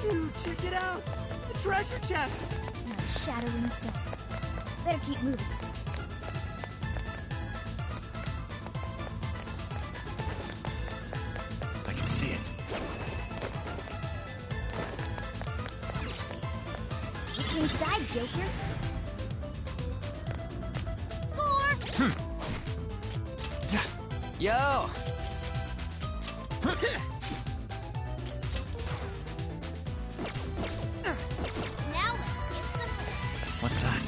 Dude, check it out! The treasure chest! Not a shadow in sight. Better keep moving. I can see it. What's inside, Joker? Yo! Now let's get some... What's that?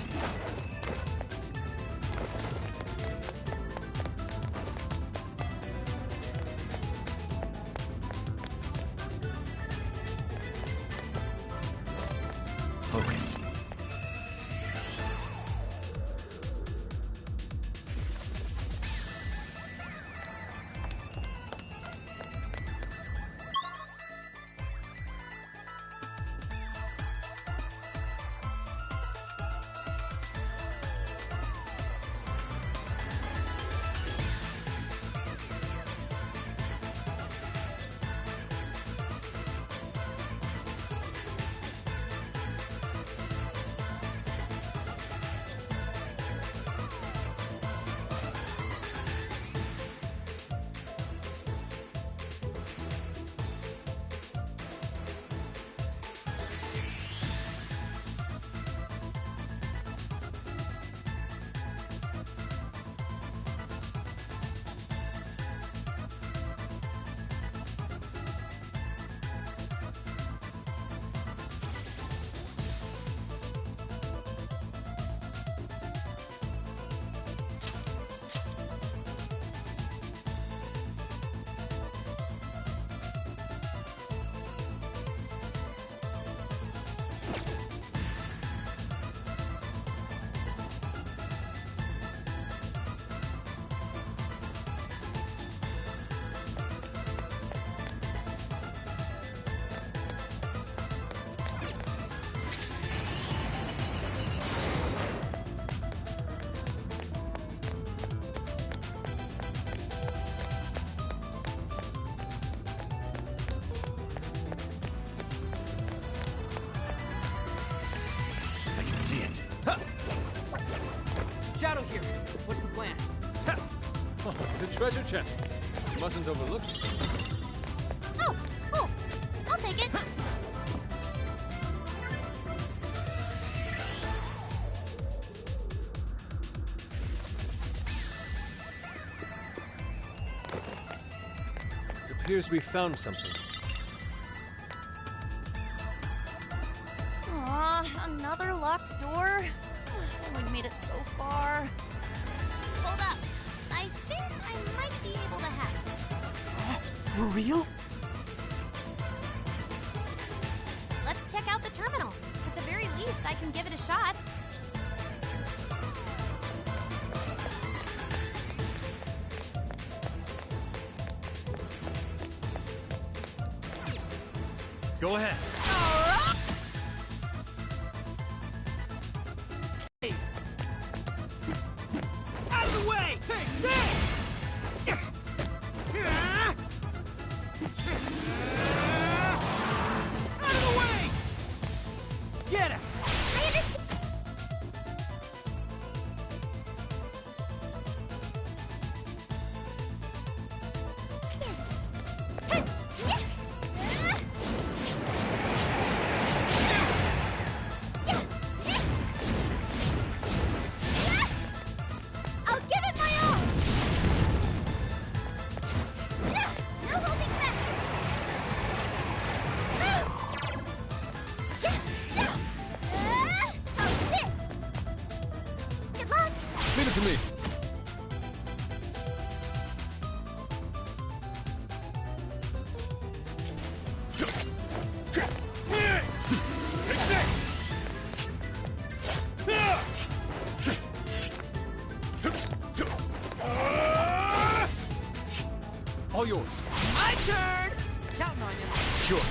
Focus. See it. Shadow here. What's the plan? Oh, it's a treasure chest. You mustn't overlook it. Oh, cool. I'll take it. It appears we found something. Another locked door? We've made it so far. Hold up. I think I might be able to hack this. For real? Let's check out the terminal. At the very least, I can give it a shot. Go ahead. Out of the way! Take this! Out of the way! Get it! I'll give it my all! No holding back! How's this? Good luck! Leave it to me. All yours. My turn! Counting on you. Sure.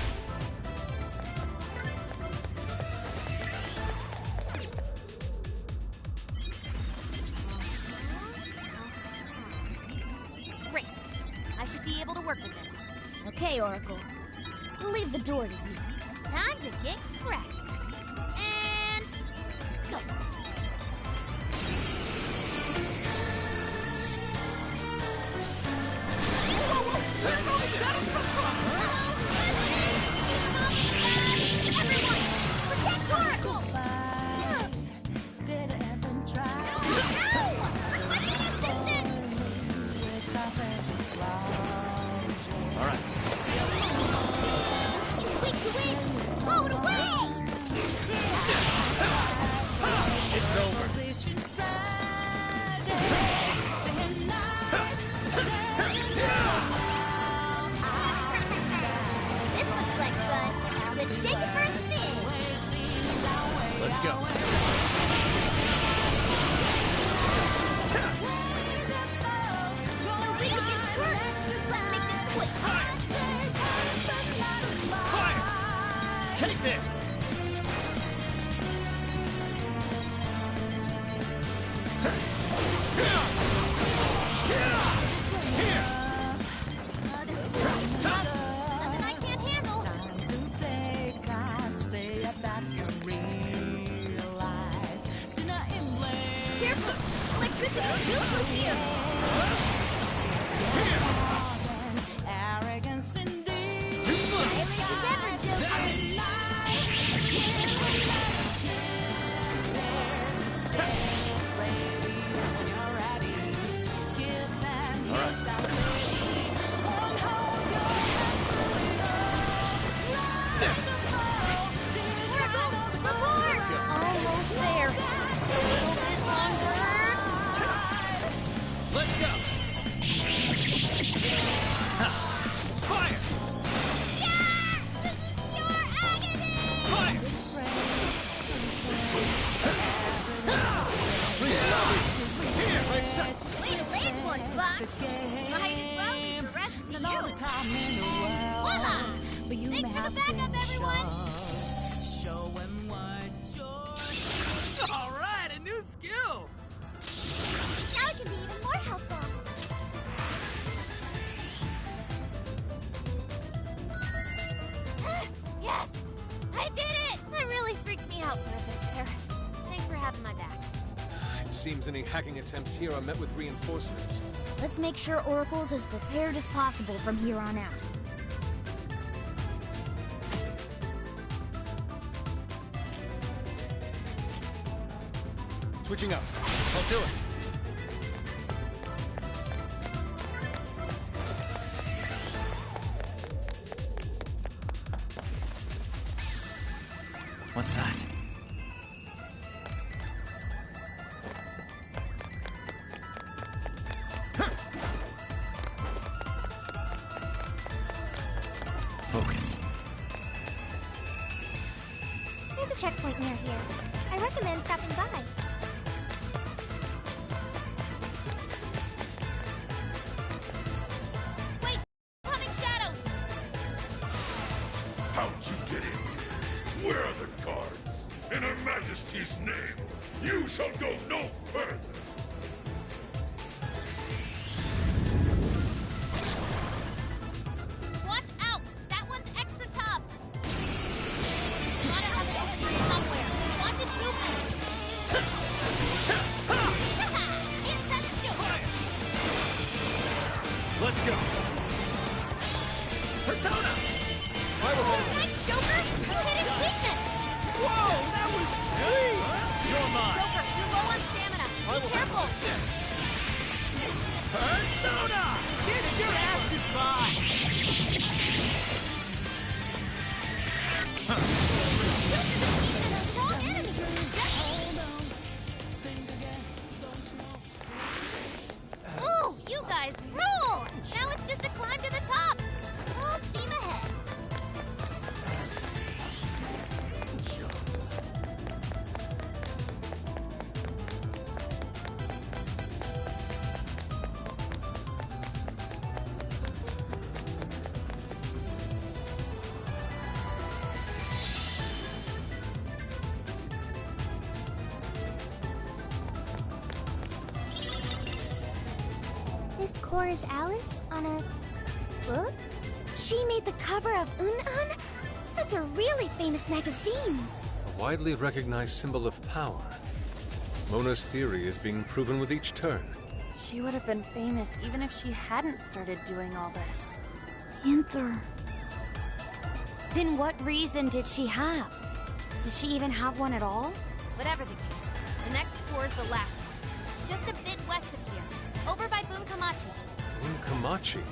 Great. I should be able to work with this. Okay, Oracle. We'll leave the door to you. Time to get cracking. And go. Everyone, protect Oracle! Did even try. Ow! I'm fighting resistance! All right. It's weak to win! Blow it away! It's over. This looks like fun. Let's take it for a spin. Let's go. The rig against Kurt. Let's make this quick. Fire! Take this! Nothing I can't handle. Careful! Electricity is useless here. Arrogance indeed. Silence is ever, Joker. All right. Oracle, report! Let's go. Almost there. Still a little bit longer. Let's go. Ha! Fire! Yeah! This is pure agony! Fire! Here, right shot. Way to land one, Fox! Might as well leave the rest to you. Voila! Thanks for the backup, everyone! All right, a new skill. Now it can be even more helpful. Yes! I did it! That really freaked me out for a bit there. Thanks for having my back. It seems any hacking attempts here are met with reinforcements. Let's make sure Oracle's as prepared as possible from here on out. Switching up. I'll do it. What's that? Focus. There's a checkpoint near here. I recommend stopping by. Wait! Coming shadows! How'd you get in here? Where are the guards? In Her Majesty's name, you shall go no further! Watch out! That one's extra tough! Gotta have it over here somewhere. Watch its movements! Inside is Joker! Let's go. Persona! Nice, Joker! We hit its weakness! Whoa, that was sweet. You're mine. Joker, you're low on stamina. Be careful! Persona! Get your ass goodbye. Joker's a strong enemy! Ooh, you guys rule! Now it's just a climb to the top! Full steam ahead! This core is Alice on a book? She made the cover of Un-Un? That's a really famous magazine. A widely recognized symbol of power. Mona's theory is being proven with each turn. She would have been famous even if she hadn't started doing all this. Panther. Then what reason did she have? Does she even have one at all? Whatever the case, the next core is the last one. It's just a bit west of here, over by Boom Kamachi. Boom Kamachi?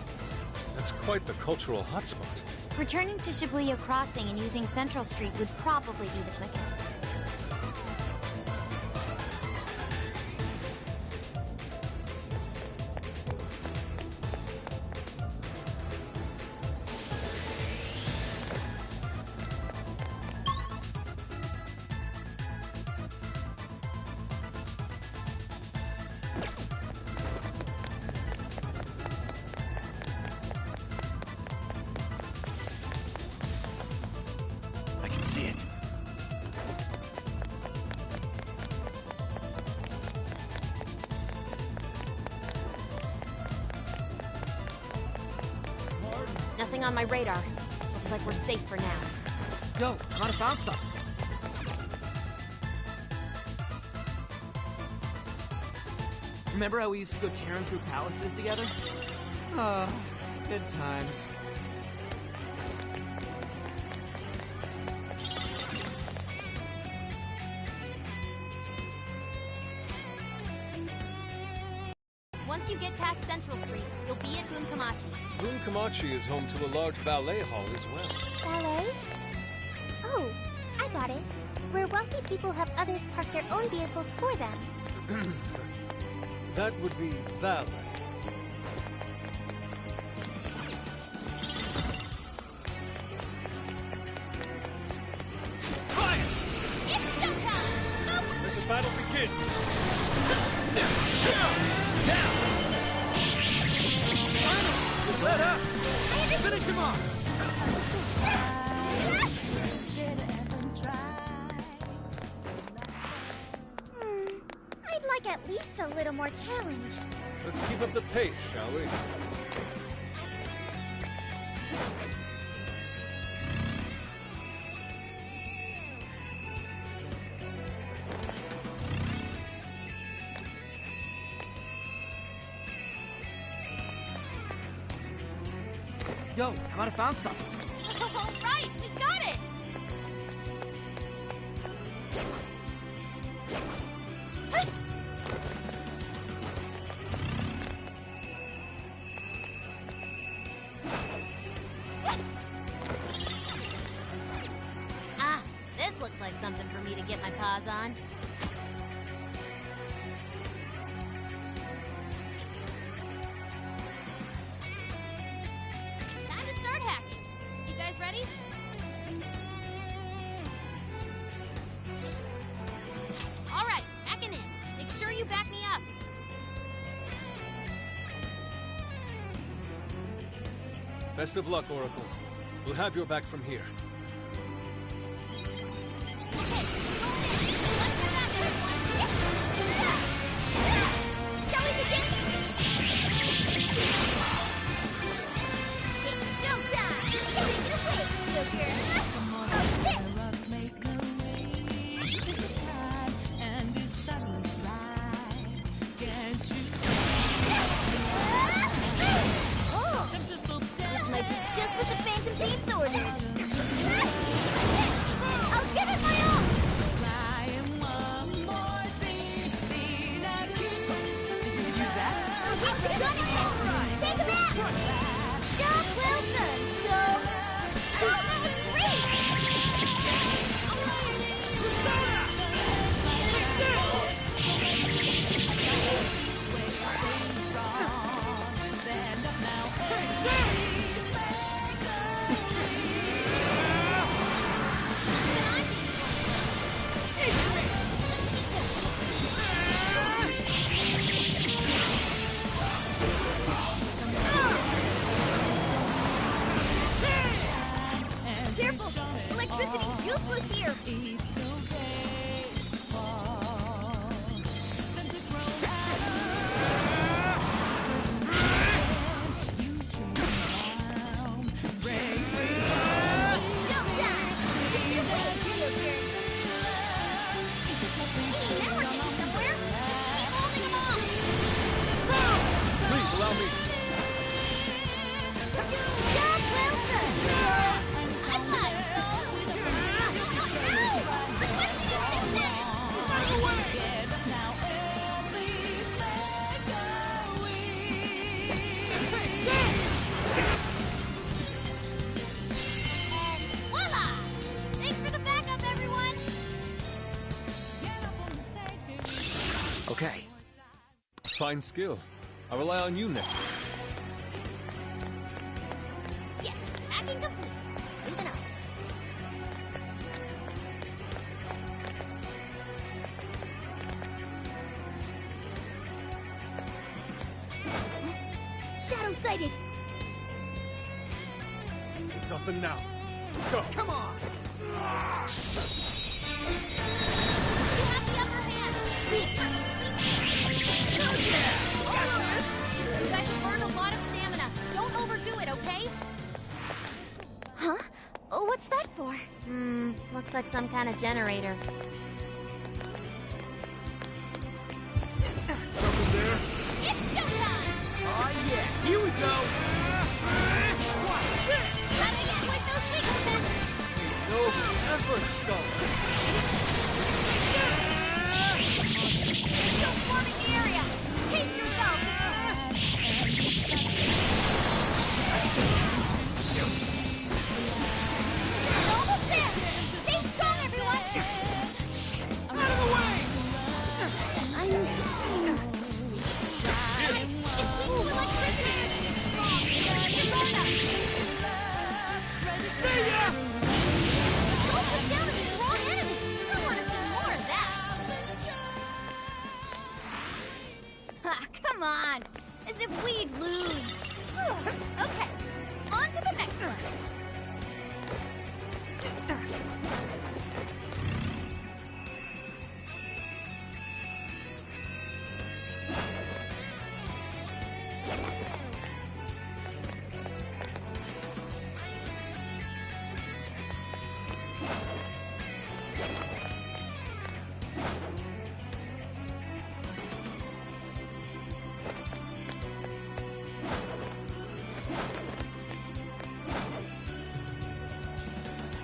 That's quite the cultural hotspot. Returning to Shibuya Crossing and using Central Street would probably be the quickest. I can see it. Nothing on my radar. Looks like we're safe for now. Yo, might have found something. Remember how we used to go tearing through palaces together? Ah, good times. Once you get past Central Street, you'll be at Boom Kamachi. Boom Kamachi is home to a large ballet hall as well. Ballet? Oh, I got it. Where wealthy people have others park their own vehicles for them. That would be valet. It's showtime! Go! Let the battle begin! Let up! Finish him off! I'd like at least a little more challenge. Let's keep up the pace, shall we? Yo, I might have found something. All right, we got it! Ah, this looks like something for me to get my paws on. Time to start hacking. You guys ready? All right, hacking in. Make sure you back me up. Best of luck, Oracle. We'll have your back from here. Okay, let's go back, everyone. Shall we begin? It's showtime! Take it away, Joker! How's this? Oh! This might be just what the Phantom Thieves ordered. I'll give it my all! Get to gunning! Take him out! Job well done, so... Oh, that was great! Careful! Electricity's useless here! Showtime! Fine skill. I'll rely on you next. Yes, hacking complete. Moving on. Shadow sighted. Nothing now. Let's go. Come on! You have the upper hand. Oh yeah! You guys have burned a lot of stamina. Don't overdo it, okay? Huh? Oh, what's that for? Looks like some kind of generator. Something there? It's showtime! Oh yeah, here we go! Gotta get with those weaknesses! No effort, Skull! Still swarming the area! Pace yourself! You're almost there! Stay strong, everyone! Out of the way! Guys, it's weak to electricity! Uganda! See ya! Don't put down a strong enemy! I want to see more of that! Ha, come on! As if we'd lose! Okay, on to the next one.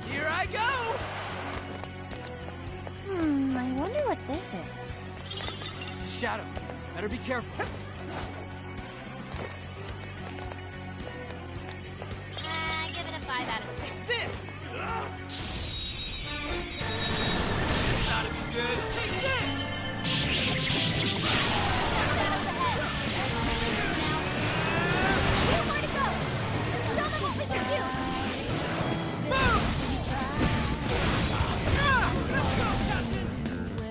Here I go! I wonder what this is. It's a shadow. Better be careful. Give it a 5 out of 10. Take this! Not as good. Take this! Shadows ahead! Now, nowhere to go! Show them what we can do!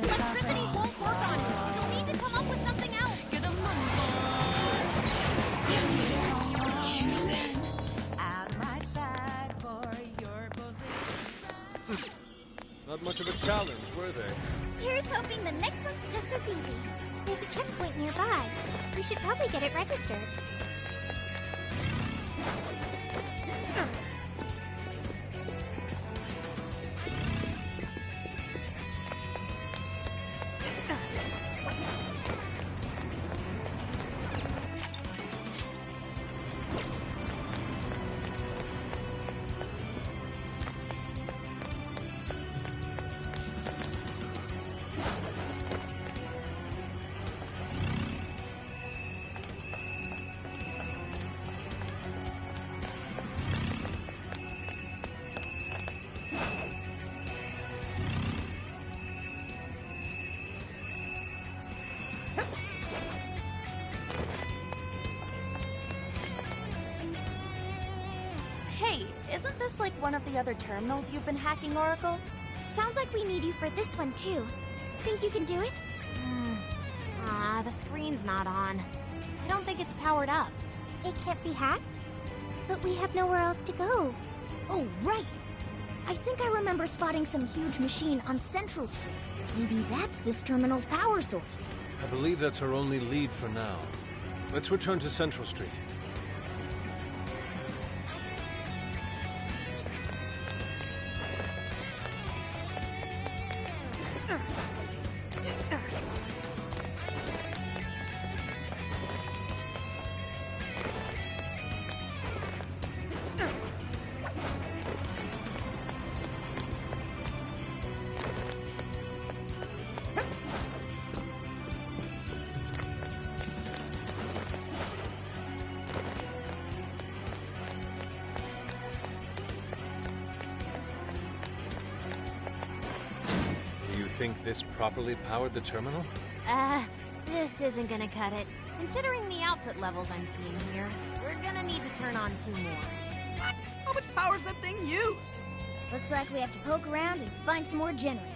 Electricity won't work on you. You'll need to come up with something else. At my side for your position. Not much of a challenge, were they? Here's hoping the next one's just as easy. There's a checkpoint nearby. We should probably get it registered. Hey, isn't this like one of the other terminals you've been hacking, Oracle? Sounds like we need you for this one, too. Think you can do it? The screen's not on. I don't think it's powered up. It can't be hacked? But we have nowhere else to go. Oh, right! I think I remember spotting some huge machine on Central Street. Maybe that's this terminal's power source. I believe that's our only lead for now. Let's return to Central Street. Do you think this properly powered the terminal? This isn't gonna cut it. Considering the output levels I'm seeing here, we're gonna need to turn on 2 more. What? How much power does that thing use? Looks like we have to poke around and find some more generators.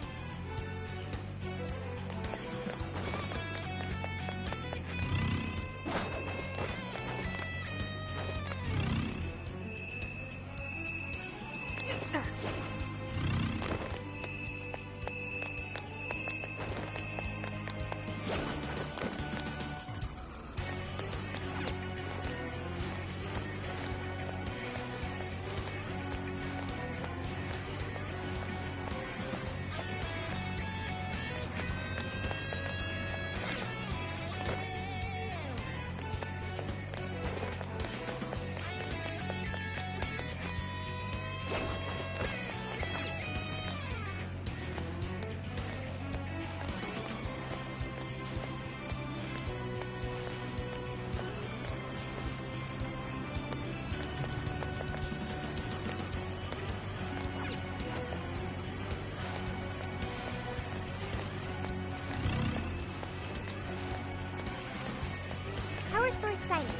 Power source sighted.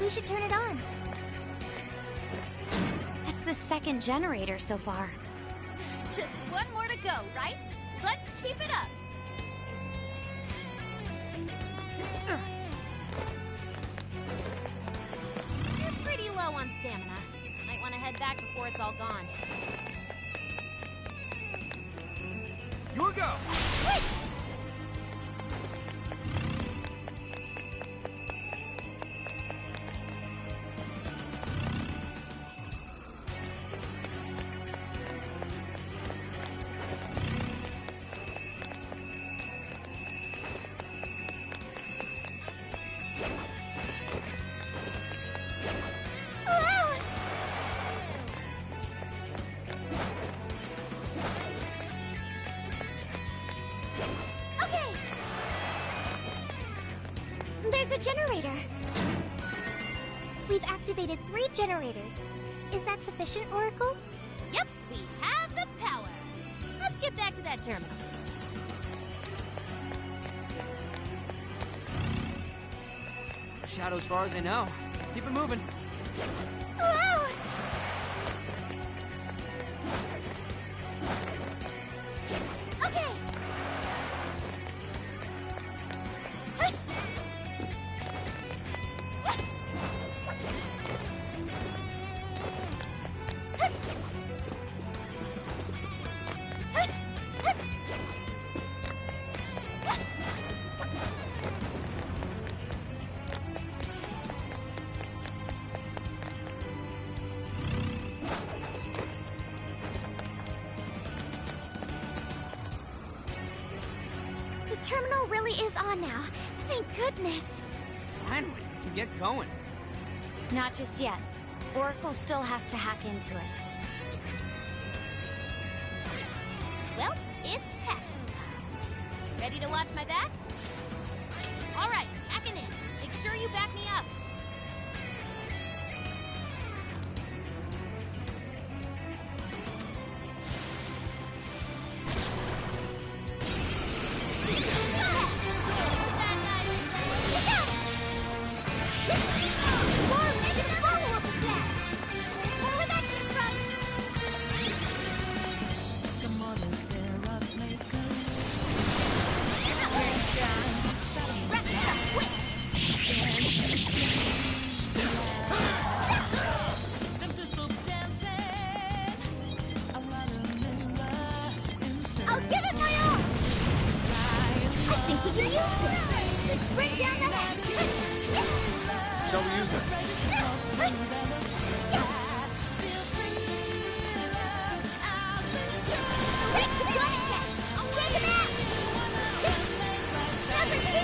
We should turn it on. It's the second generator so far. Just one more to go, right? Let's keep it up. You're pretty low on stamina. Might want to head back before it's all gone. Your go! There's a generator. We've activated 3 generators. Is that sufficient, Oracle? Yep, we have the power. Let's get back to that terminal. No shadow as far as I know. Keep it moving. Whoa! Okay. The terminal really is on now. Thank goodness. Finally, we can get going. Not just yet. Oracle still has to hack into it. Well, it's packing time. Ready to watch my back? All right, hacking in. Make sure you back me up. I'll give it my all! I think we can use this! Let's bring down the head! Shall we use that? Ready to planet test! I'm rigging out! Number 2!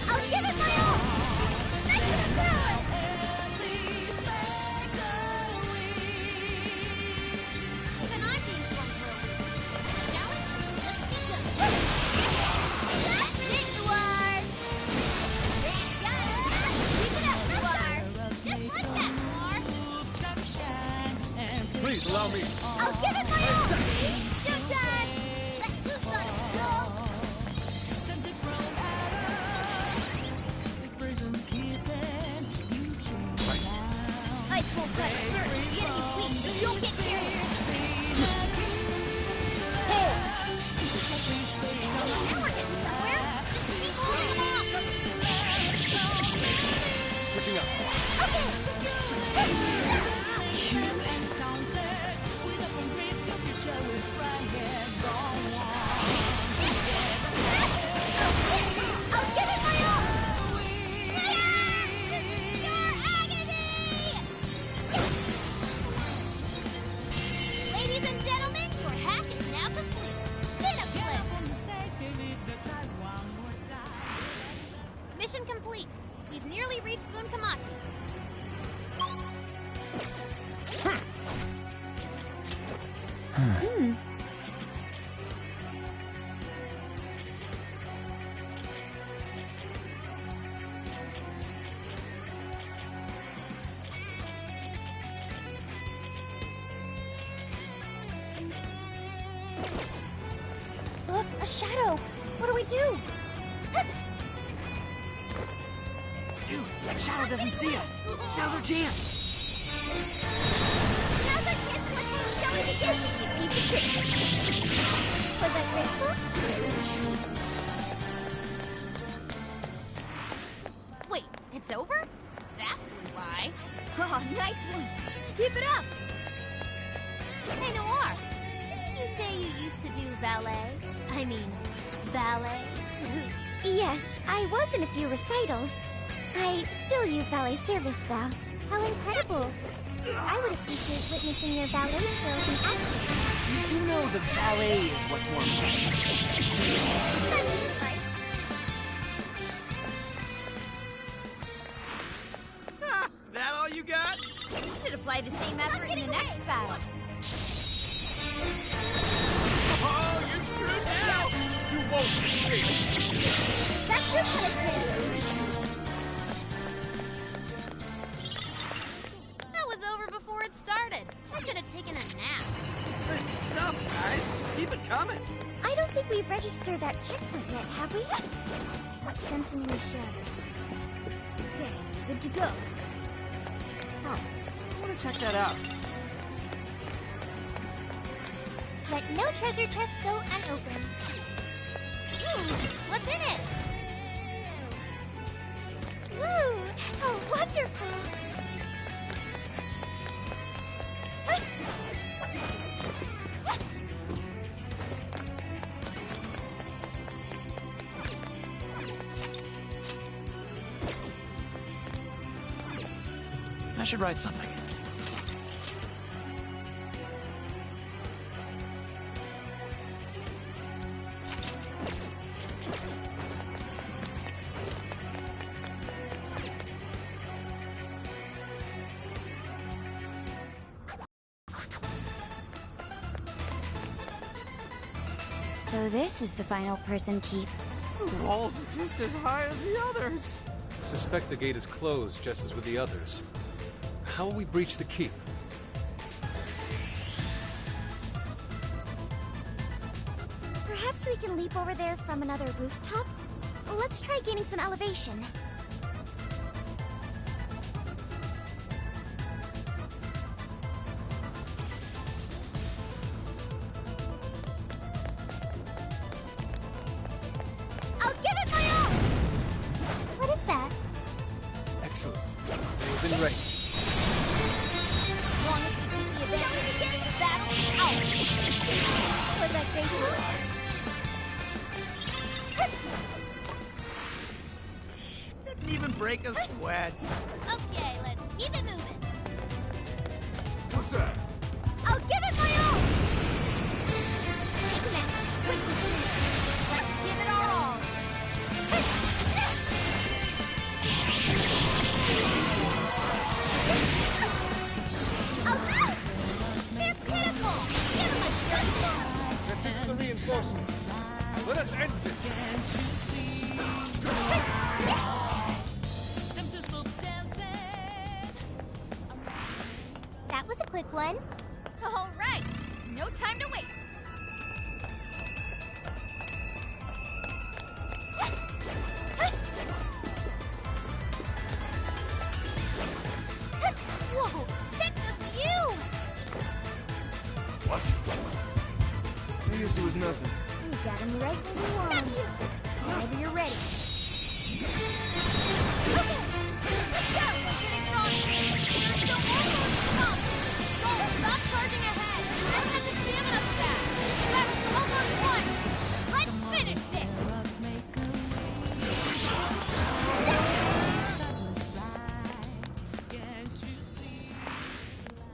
I'll give it my all! Maximum power! Even I'm being thrown for a loop. Challenge has just begun. That's it, Noir! Got it! Keep it up, Noir! Just like that, Noir. Please allow me. I'll give it my all! Showtime! Let loose on it, girl! complete. We've nearly reached Bunkamachi. Look, a shadow. What do we do? Dude, that shadow doesn't see us. Now's our chance. Now's our chance to attack Joey the Easy, you piece of cake. Was that graceful? Wait, it's over? That flew by. Oh, nice one. Keep it up. Hey, Noir, didn't you say you used to do ballet? I mean, ballet? Yes, I was in a few recitals. I still use valet service, though. How incredible. I would appreciate witnessing your ballet skills in action. You do know the ballet is what's more impressive. That's nice. Ah, that all you got? You should apply the same effort in the next battle. Oh, you're screwed now! You won't escape! That's your punishment. That was over before it started. I should have taken a nap. Good stuff, guys. Keep it coming. I don't think we've registered that checkpoint yet, have we? Not sensing any shadows. Okay, good to go. Huh. I want to check that out. Let no treasure chest go unopened. What's in it? Woo! How wonderful! I should write something. So this is the final person keep. The walls are just as high as the others. Suspect the gate is closed, just as with the others. How will we breach the keep? Perhaps we can leap over there from another rooftop? Let's try gaining some elevation. I'll give it my all! What is that? Excellent. Within range. As long as we keep the advantage, the battle is ours. Was that graceful? Didn't even break a sweat. Okay, let's keep it moving. What's that? I'll give it my all! Take that. Let's give it our all. They're pitiful. Give them a good shot. Let's hit the reinforcements. Let us end this. That was a quick one. All right, no time to waste. Whoa, check the view. What? I guess it was nothing. You got him right where you want him. Whenever you're ready. Okay, let's go. We're getting stronger. There's still more more to come. Go, stop charging ahead. I don't have the stamina for that. That's almost one. Let's finish this.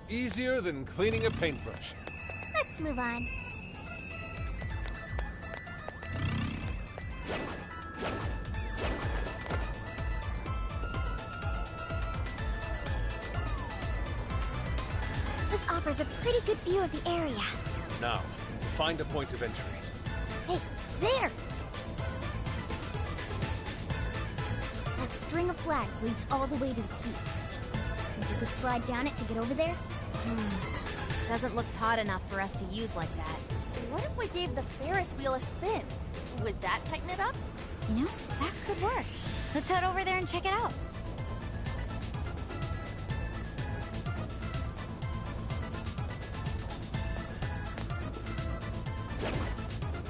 Easier than cleaning a paintbrush. Let's move on. This offers a pretty good view of the area. Now, find a point of entry. Hey, there! That string of flags leads all the way to the keep. Think you could slide down it to get over there? Doesn't look taut enough for us to use like that. What if we gave the Ferris wheel a spin? Would that tighten it up? You know, that could work. Let's head over there and check it out.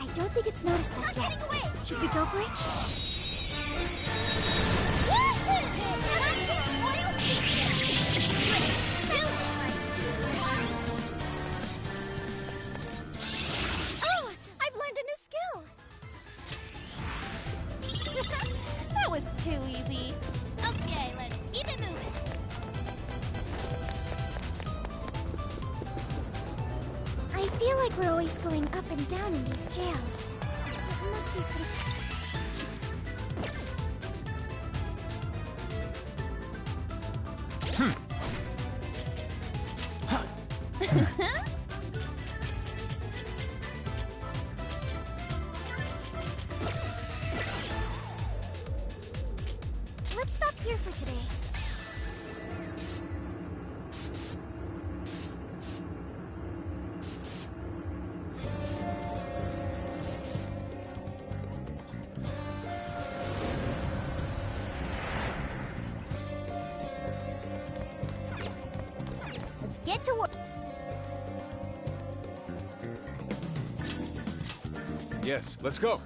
I don't think it's noticed us yet. Should we go for it? Oh! I've learned a new skill! That was too easy. Okay, let's keep it moving. I feel like we're always going up and down in these jails. It must be pretty... Let's stop here for today. Let's get to work. Yes, let's go.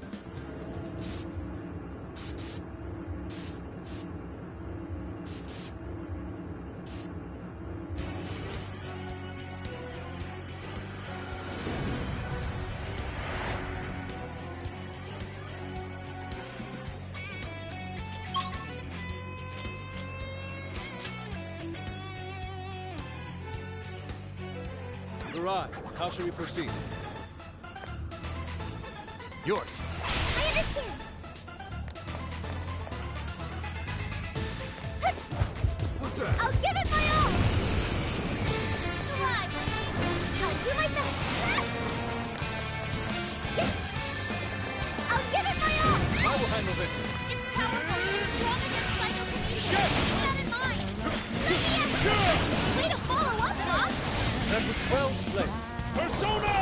Garai, how should we proceed? Yours. I understand. What's that? I'll give it my all. I'll do my best. I'll give it my all. I will handle this. It's powerful and strong against psychokinesis. Keep that in mind. Way to follow up, boss. That was well played. Persona!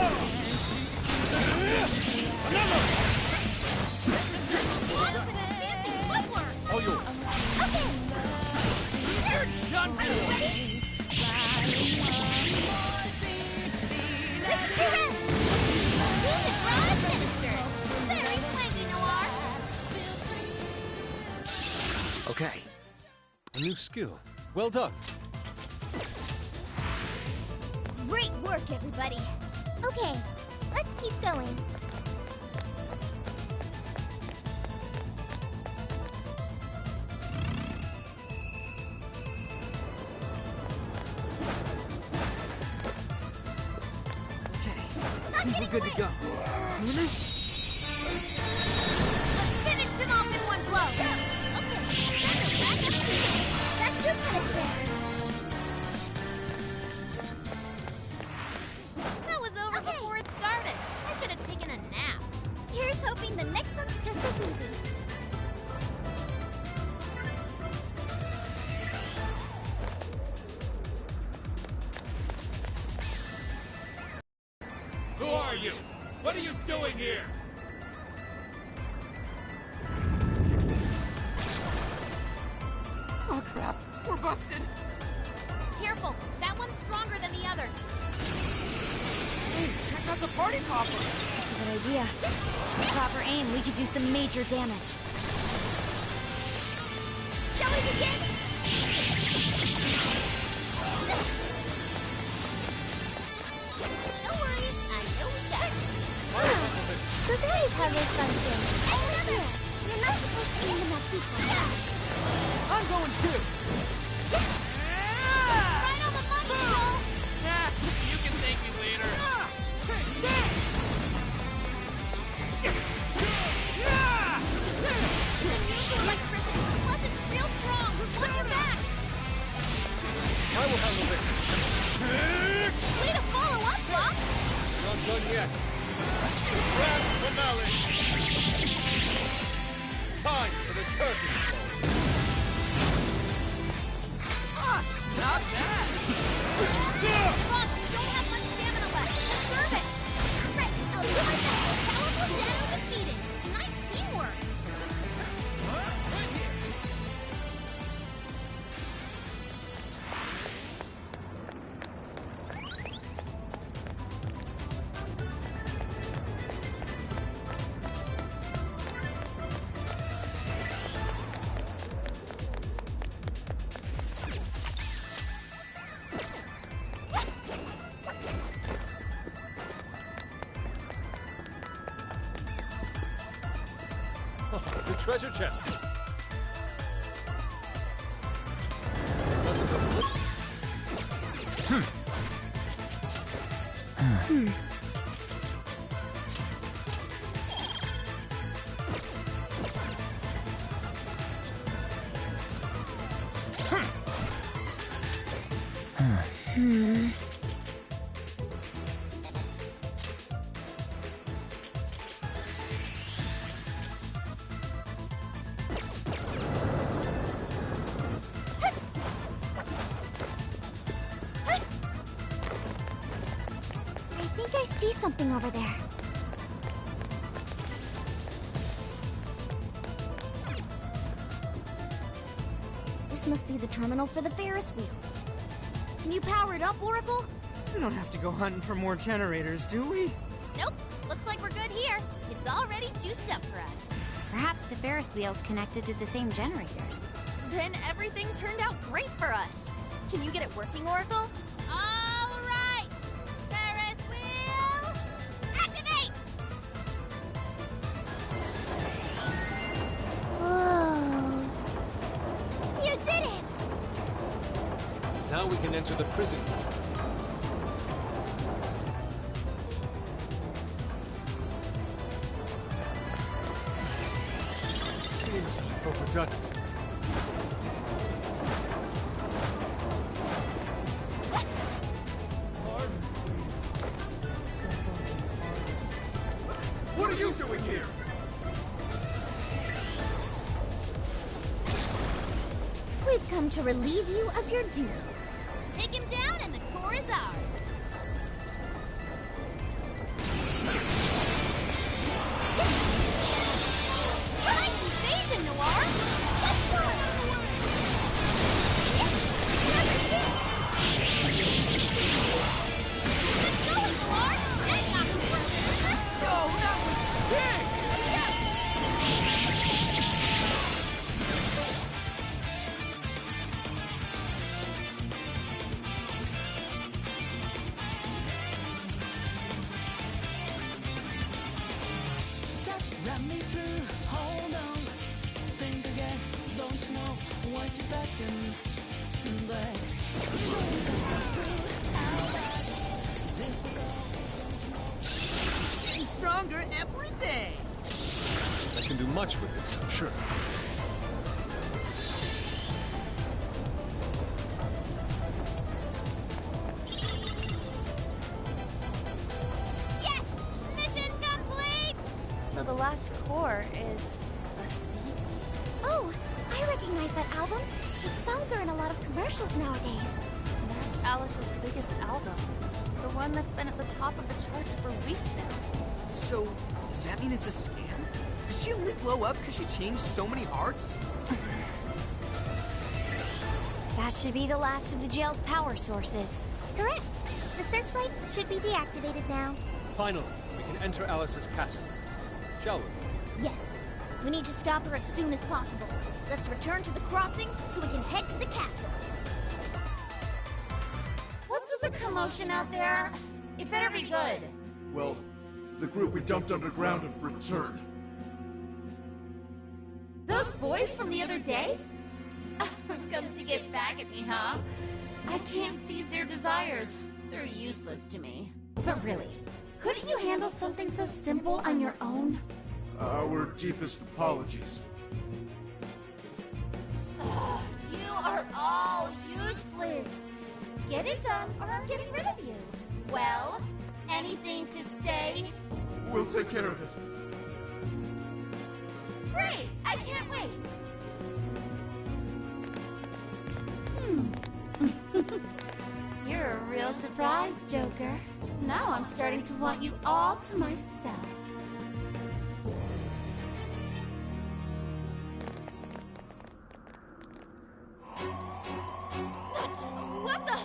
Lots of fancy footwork. All yours. Okay. You're done for! This is your end. Use it, Rod Minister. Very swanky, Noir. Okay. A new skill. Well done. Great work, everybody. Okay, let's keep going. Okay, I think we're good to go. Doing this? Let's finish them off in one blow. Okay, that's your punishment. That was over before it started. I should have taken a nap. Here's hoping the next one's just as easy. Who are you? What are you doing here? Oh crap, we're busted. Careful, that one's stronger than the others. Hey, check out the party popper. That's a good idea. With proper aim, we could do some major damage. Shall we begin? Don't worry, I know we got this. I will handle this. So that is how this functions. And remember, you're not supposed to aim in that peak. I'm going too. Right on the money, Joel. Nah, you can thank me later. Unusual electricity, plus it's real strong. Watch your back. I will handle this. yet. Grand finale! Time for the curtain call. Ah, not bad. Boss, you don't have much stamina left. Conserve it. Right, I'll do my best. Powerful Shadow defeated. Nice teamwork. Oh, it's a treasure chest. Doesn't look- I think I see something over there. This must be the terminal for the Ferris wheel. Can you power it up, Oracle? We don't have to go hunting for more generators, do we? Nope. Looks like we're good here. It's already juiced up for us. Perhaps the Ferris wheel's connected to the same generators. Then everything turned out great for us. Can you get it working, Oracle? All right. Ferris wheel, activate. Whoa. You did it! Now we can enter the prison. Seems overdone it. What are you doing here? We've come to relieve you of your duties. Take him down and the core is ours. Nice invasion, Noir. Let's go. Let's go, Noir. That knocked him for a loser. Yo, that was sick! Let me through, hold on. Think again, don't you know what you're expecting? But Getting stronger every day. I can do much with this, I'm sure. Yes! Mission complete! So the last core is a CD. Oh, I recognize that album. Its songs are in a lot of commercials nowadays. That's Alice's biggest album. The one that's been at the top of the charts for weeks now. So, does that mean it's a scam? Did she only blow up because she changed so many hearts? That should be the last of the jail's power sources. Correct. The searchlights should be deactivated now. Finally, we can enter Alice's castle. Shall we? Yes. We need to stop her as soon as possible. Let's return to the crossing so we can head to the castle. What's with the commotion out there? It better be good. Well, the group we dumped underground have returned. Those boys from the other day? Come to get back at me, huh? I can't seize their desires. They're useless to me. But really, couldn't you handle something so simple on your own? Our deepest apologies. You are all useless. Get it done, or I'm getting rid of you. Well, anything to say? We'll take care of it. Great! I can't wait! You're a real surprise, Joker. Now I'm starting to want you all to myself. What the?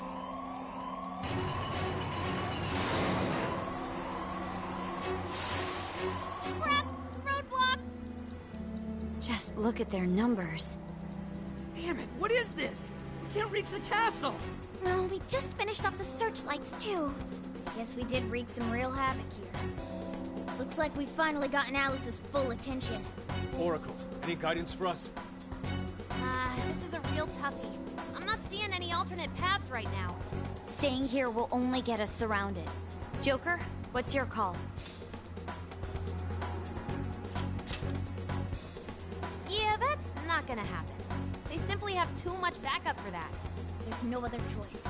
Crap! Roadblock! Just look at their numbers. Damn it, what is this? We can't reach the castle! Well, we just finished off the searchlights, too. Guess we did wreak some real havoc here. Looks like we've finally gotten Alice's full attention. Oracle, any guidance for us? This is a real toughie. I'm not seeing any alternate paths right now. Staying here will only get us surrounded. Joker, what's your call? Yeah, that's not gonna happen. They simply have too much backup for that. There's no other choice.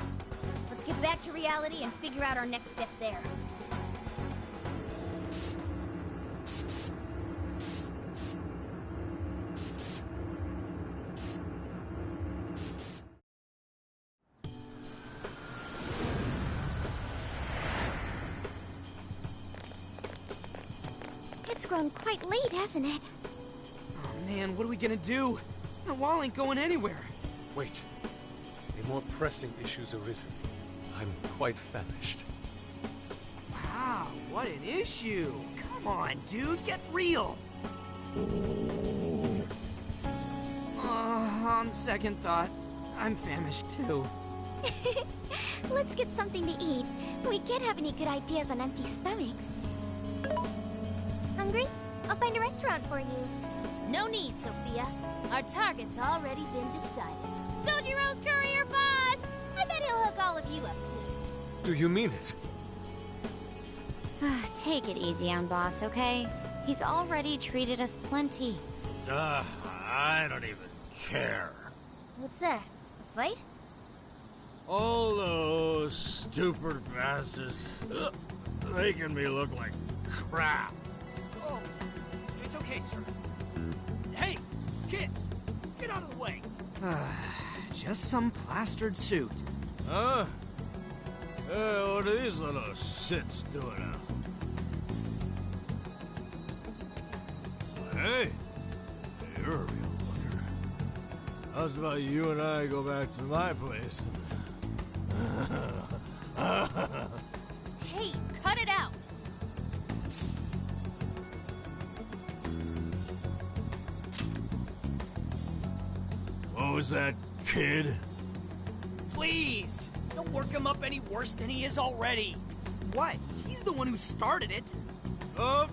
Let's get back to reality and figure out our next step there. It's grown quite late, hasn't it? Oh man, what are we gonna do? That wall ain't going anywhere. Wait. A more pressing issue's arisen. I'm quite famished. Wow, what an issue. Come on, dude, get real. On second thought, I'm famished too. Let's get something to eat. We can't have any good ideas on empty stomachs. Hungry? I'll find a restaurant for you. No need, Sophia. Our target's already been decided. Sojiro's courier boss! I bet he'll hook all of you up too. Do you mean it? Take it easy on Boss, okay? He's already treated us plenty. I don't even care. What's that? A fight? All those stupid bastards making me look like crap. Oh, it's okay, sir. Hey, kids, get out of the way. Just some plastered suit. Huh? What are these little shits doing out? Hey, you're a real looker. How's about you and I go back to my place? Hey, cut it out! What was that, kid? Please, don't work him up any worse than he is already. What? He's the one who started it. Oh,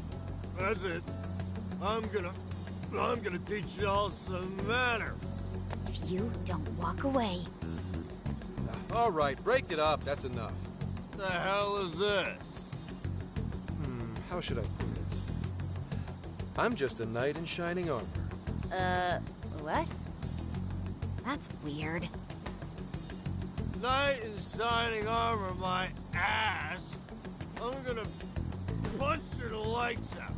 that's it. I'm gonna teach y'all some manners. If you don't walk away. All right, break it up. That's enough. The hell is this? How should I put it? I'm just a knight in shining armor. What? That's weird. Knight in shining armor, my ass. I'm gonna punch your lights out.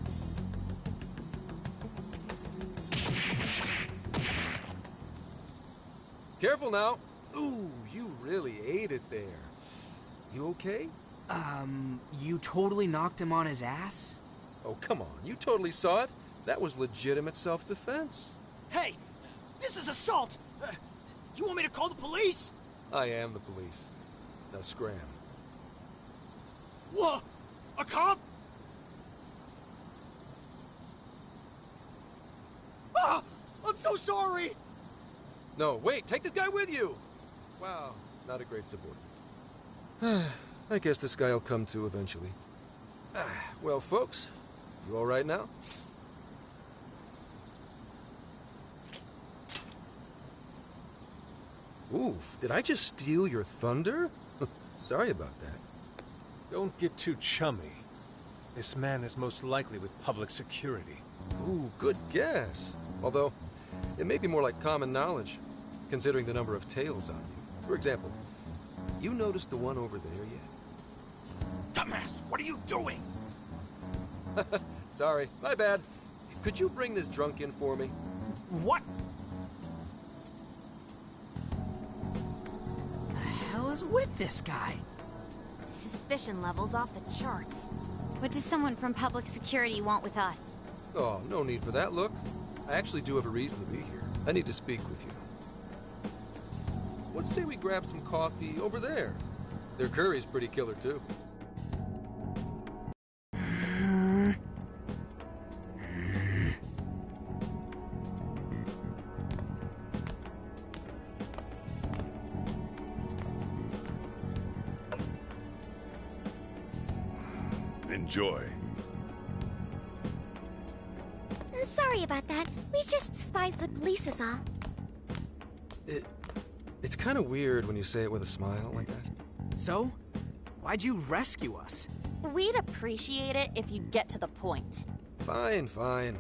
Careful now. Ooh, you really ate it there. You okay? You totally knocked him on his ass? Oh, come on. You totally saw it. That was legitimate self-defense. Hey, this is assault! You want me to call the police? I am the police. Now scram. What? A cop? Ah! I'm so sorry! No, wait, take this guy with you! Wow, not a great subordinate. I guess this guy will come to eventually. Well, folks, you all right now? Oof, did I just steal your thunder? Sorry about that. Don't get too chummy. This man is most likely with public security. Ooh, good guess. Although, it may be more like common knowledge, considering the number of tails on you. For example, you noticed the one over there yet? Dumbass, what are you doing? Sorry, my bad. Could you bring this drunk in for me? What? The hell is with this guy? Suspicion levels off the charts. What does someone from public security want with us? Oh, no need for that. Look, I actually do have a reason to be here. I need to speak with you. Let's say we grab some coffee over there. Their curry's pretty killer, too. Enjoy. Sorry about that. We just despised the police is all. It's kind of weird when you say it with a smile like that. So, why'd you rescue us? We'd appreciate it if you'd get to the point. Fine, fine.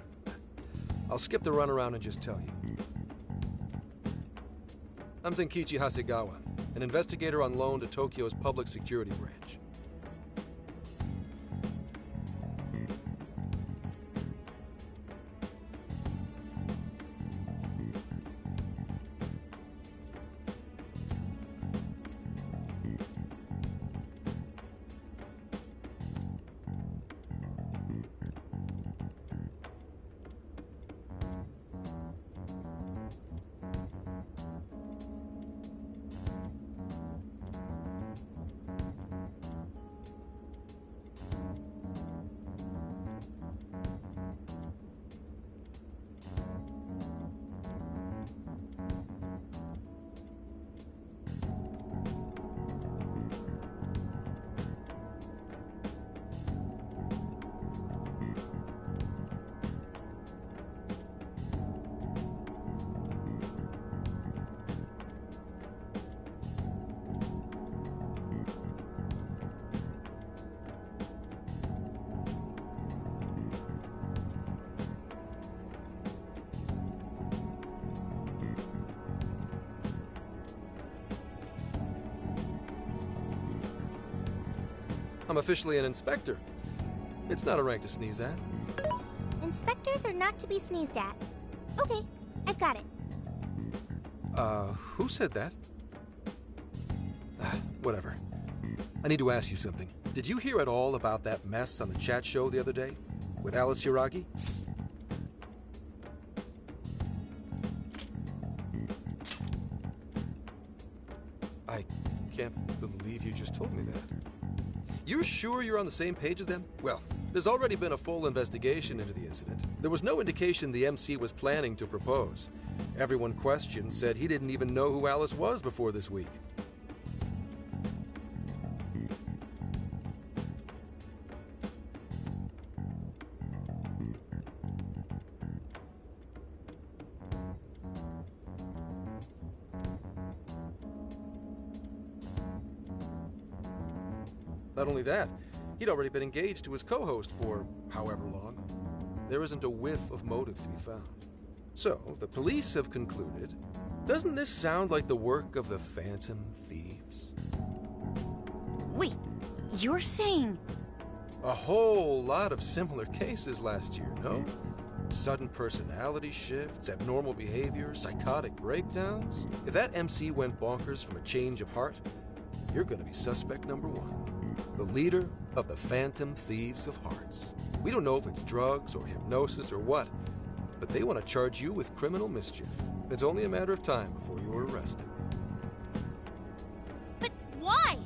I'll skip the runaround and just tell you. I'm Zenkichi Hasegawa, an investigator on loan to Tokyo's public security branch. I'm officially an inspector. It's not a rank to sneeze at. Inspectors are not to be sneezed at. Okay, I've got it. Who said that? Whatever. I need to ask you something. Did you hear at all about that mess on the chat show the other day? With Alice Hiragi? I can't believe you just told me that. You're sure you're on the same page as them? Well, there's already been a full investigation into the incident. There was no indication the MC was planning to propose. Everyone questioned said he didn't even know who Alice was before this week. Not only that, he'd already been engaged to his co-host for however long. There isn't a whiff of motive to be found. So, the police have concluded, doesn't this sound like the work of the Phantom Thieves? Wait, you're saying... A whole lot of similar cases last year, no? Sudden personality shifts, abnormal behavior, psychotic breakdowns. If that MC went bonkers from a change of heart, you're gonna be suspect number one. The leader of the Phantom Thieves of Hearts. We don't know if it's drugs or hypnosis or what, but they want to charge you with criminal mischief. It's only a matter of time before you're arrested. But why?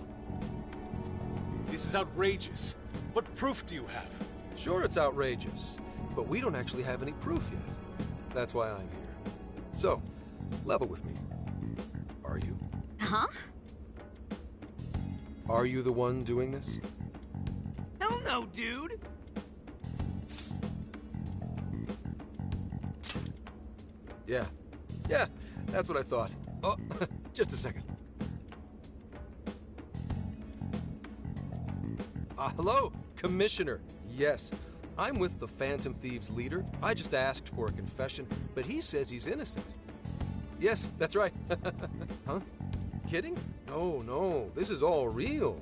This is outrageous. What proof do you have? Sure, it's outrageous, but we don't actually have any proof yet. That's why I'm here. So, level with me. Are you? Huh? Are you the one doing this? Hell no, dude! Yeah, that's what I thought. Oh, just a second. Hello, Commissioner. Yes, I'm with the Phantom Thieves leader. I just asked for a confession, but he says he's innocent. Yes, that's right. Huh? Kidding? No, this is all real.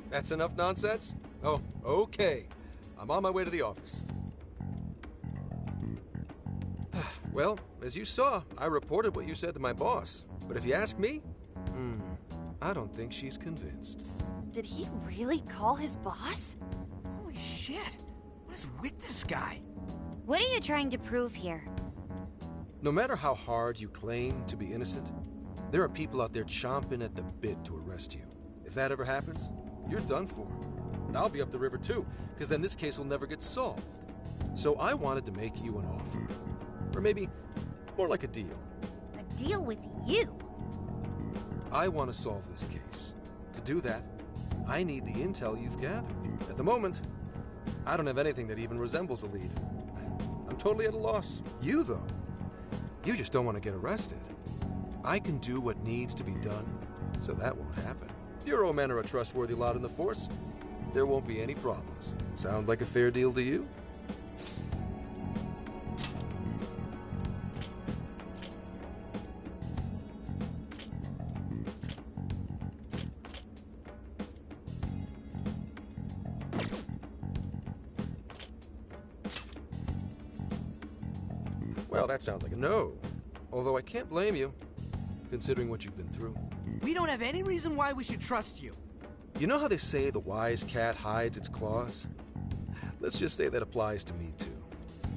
That's enough nonsense? Oh, okay. I'm on my way to the office. Well, as you saw, I reported what you said to my boss. But if you ask me, I don't think she's convinced. Did he really call his boss? Holy shit! What is with this guy? What are you trying to prove here? No matter how hard you claim to be innocent, there are people out there chomping at the bit to arrest you. If that ever happens, you're done for. And I'll be up the river too, because then this case will never get solved. So I wanted to make you an offer. Or maybe more like a deal. A deal with you? I want to solve this case. To do that, I need the intel you've gathered. At the moment, I don't have anything that even resembles a lead. I'm totally at a loss. You, though, you just don't want to get arrested. I can do what needs to be done, so that won't happen. Bureau men are a trustworthy lot in the force. There won't be any problems. Sound like a fair deal to you? Well, that sounds like a no. Although I can't blame you, considering what you've been through. We don't have any reason why we should trust you. You know how they say the wise cat hides its claws? Let's just say that applies to me, too.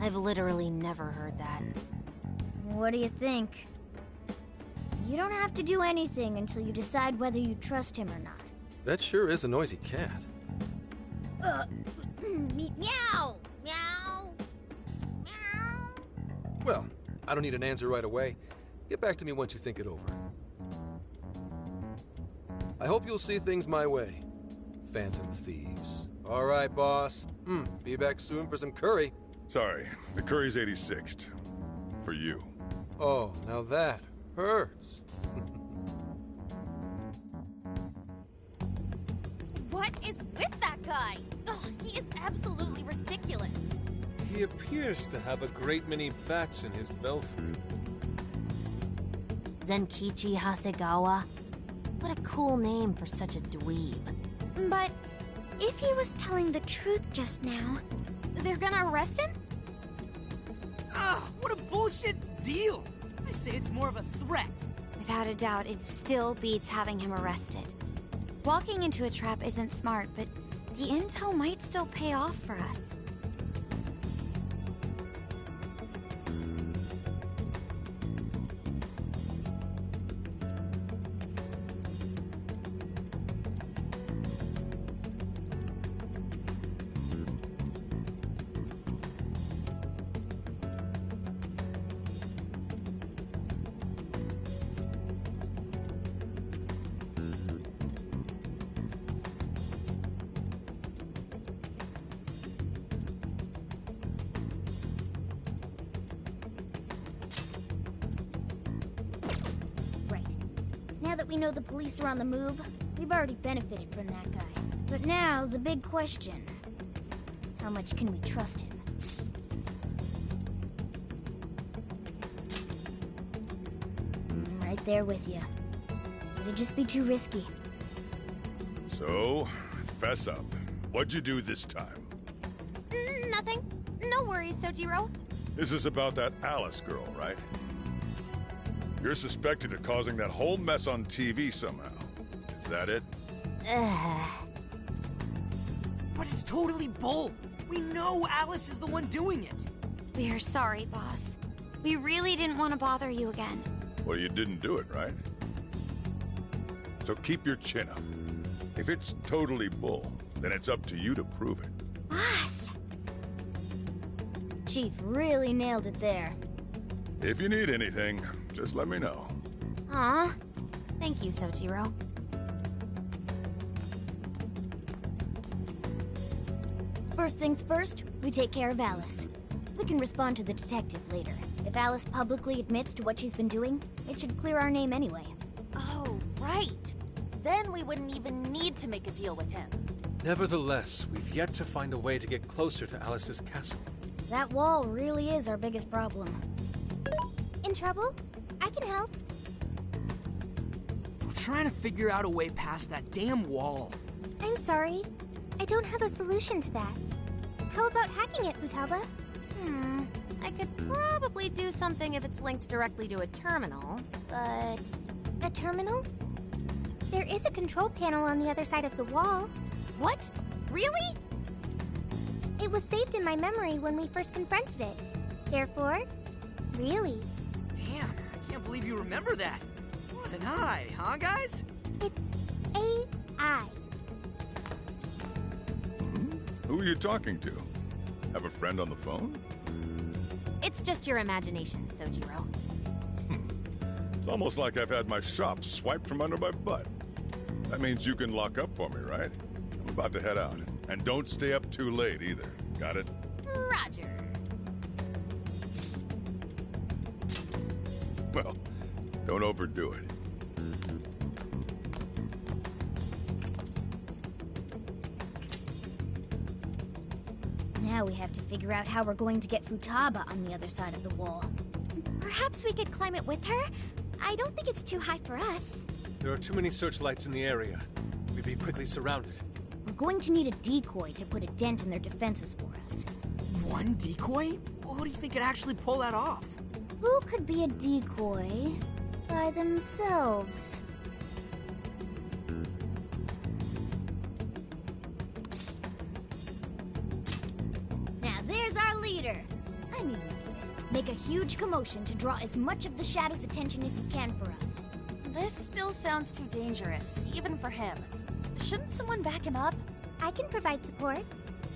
I've literally never heard that. What do you think? You don't have to do anything until you decide whether you trust him or not. That sure is a noisy cat. Meow! Meow! Meow! Well, I don't need an answer right away. Get back to me once you think it over. I hope you'll see things my way, Phantom Thieves. All right, boss. Be back soon for some curry. Sorry, the curry's 86th. For you. Oh, now that hurts. What is with that guy? Ugh, he is absolutely ridiculous. He appears to have a great many bats in his belfry. Zenkichi Hasegawa? What a cool name for such a dweeb. But if he was telling the truth just now, they're gonna arrest him? What a bullshit deal! I say it's more of a threat. Without a doubt, it still beats having him arrested. Walking into a trap isn't smart, but the intel might still pay off for us. Now that we know the police are on the move, we've already benefited from that guy. But now, the big question. How much can we trust him? Right there with you. It'd just be too risky. So, fess up. What'd you do this time? Nothing. No worries, Sojiro. This is about that Alice girl, right? You're suspected of causing that whole mess on TV somehow. Is that it? But it's totally bull. We know Alice is the one doing it. We are sorry, boss. We really didn't want to bother you again. Well, you didn't do it, right? So keep your chin up. If it's totally bull, then it's up to you to prove it. Boss! Chief really nailed it there. If you need anything, just let me know. Aw. Thank you, Sojiro. First things first, we take care of Alice. We can respond to the detective later. If Alice publicly admits to what she's been doing, it should clear our name anyway. Oh, right. Then we wouldn't even need to make a deal with him. Nevertheless, we've yet to find a way to get closer to Alice's castle. That wall really is our biggest problem. In trouble? I can help. We're trying to figure out a way past that damn wall. I'm sorry. I I don't have a solution to that. How about hacking it, Futaba? I could probably do something if it's linked directly to a terminal, but... A terminal? There is a control panel on the other side of the wall. What? Really? It was saved in my memory when we first confronted it. Therefore, really. Damn, I can't believe you remember that. What an eye, huh, guys? It's AI. Who are you talking to? Have a friend on the phone? It's just your imagination, Sojiro. It's almost like I've had my shop swiped from under my butt. That means you can lock up for me, right? I'm about to head out. And don't stay up too late either. Got it? Roger. Well, don't overdo it. Now we have to figure out how we're going to get Futaba on the other side of the wall. Perhaps we could climb it with her? I don't think it's too high for us. There are too many searchlights in the area. We'd be quickly surrounded. We're going to need a decoy to put a dent in their defenses for us. One decoy? Who do you think could actually pull that off? Who could be a decoy by themselves? Now there's our leader. I knew you'd do it. Make a huge commotion to draw as much of the Shadow's attention as you can for us. This still sounds too dangerous, even for him. Shouldn't someone back him up? I can provide support.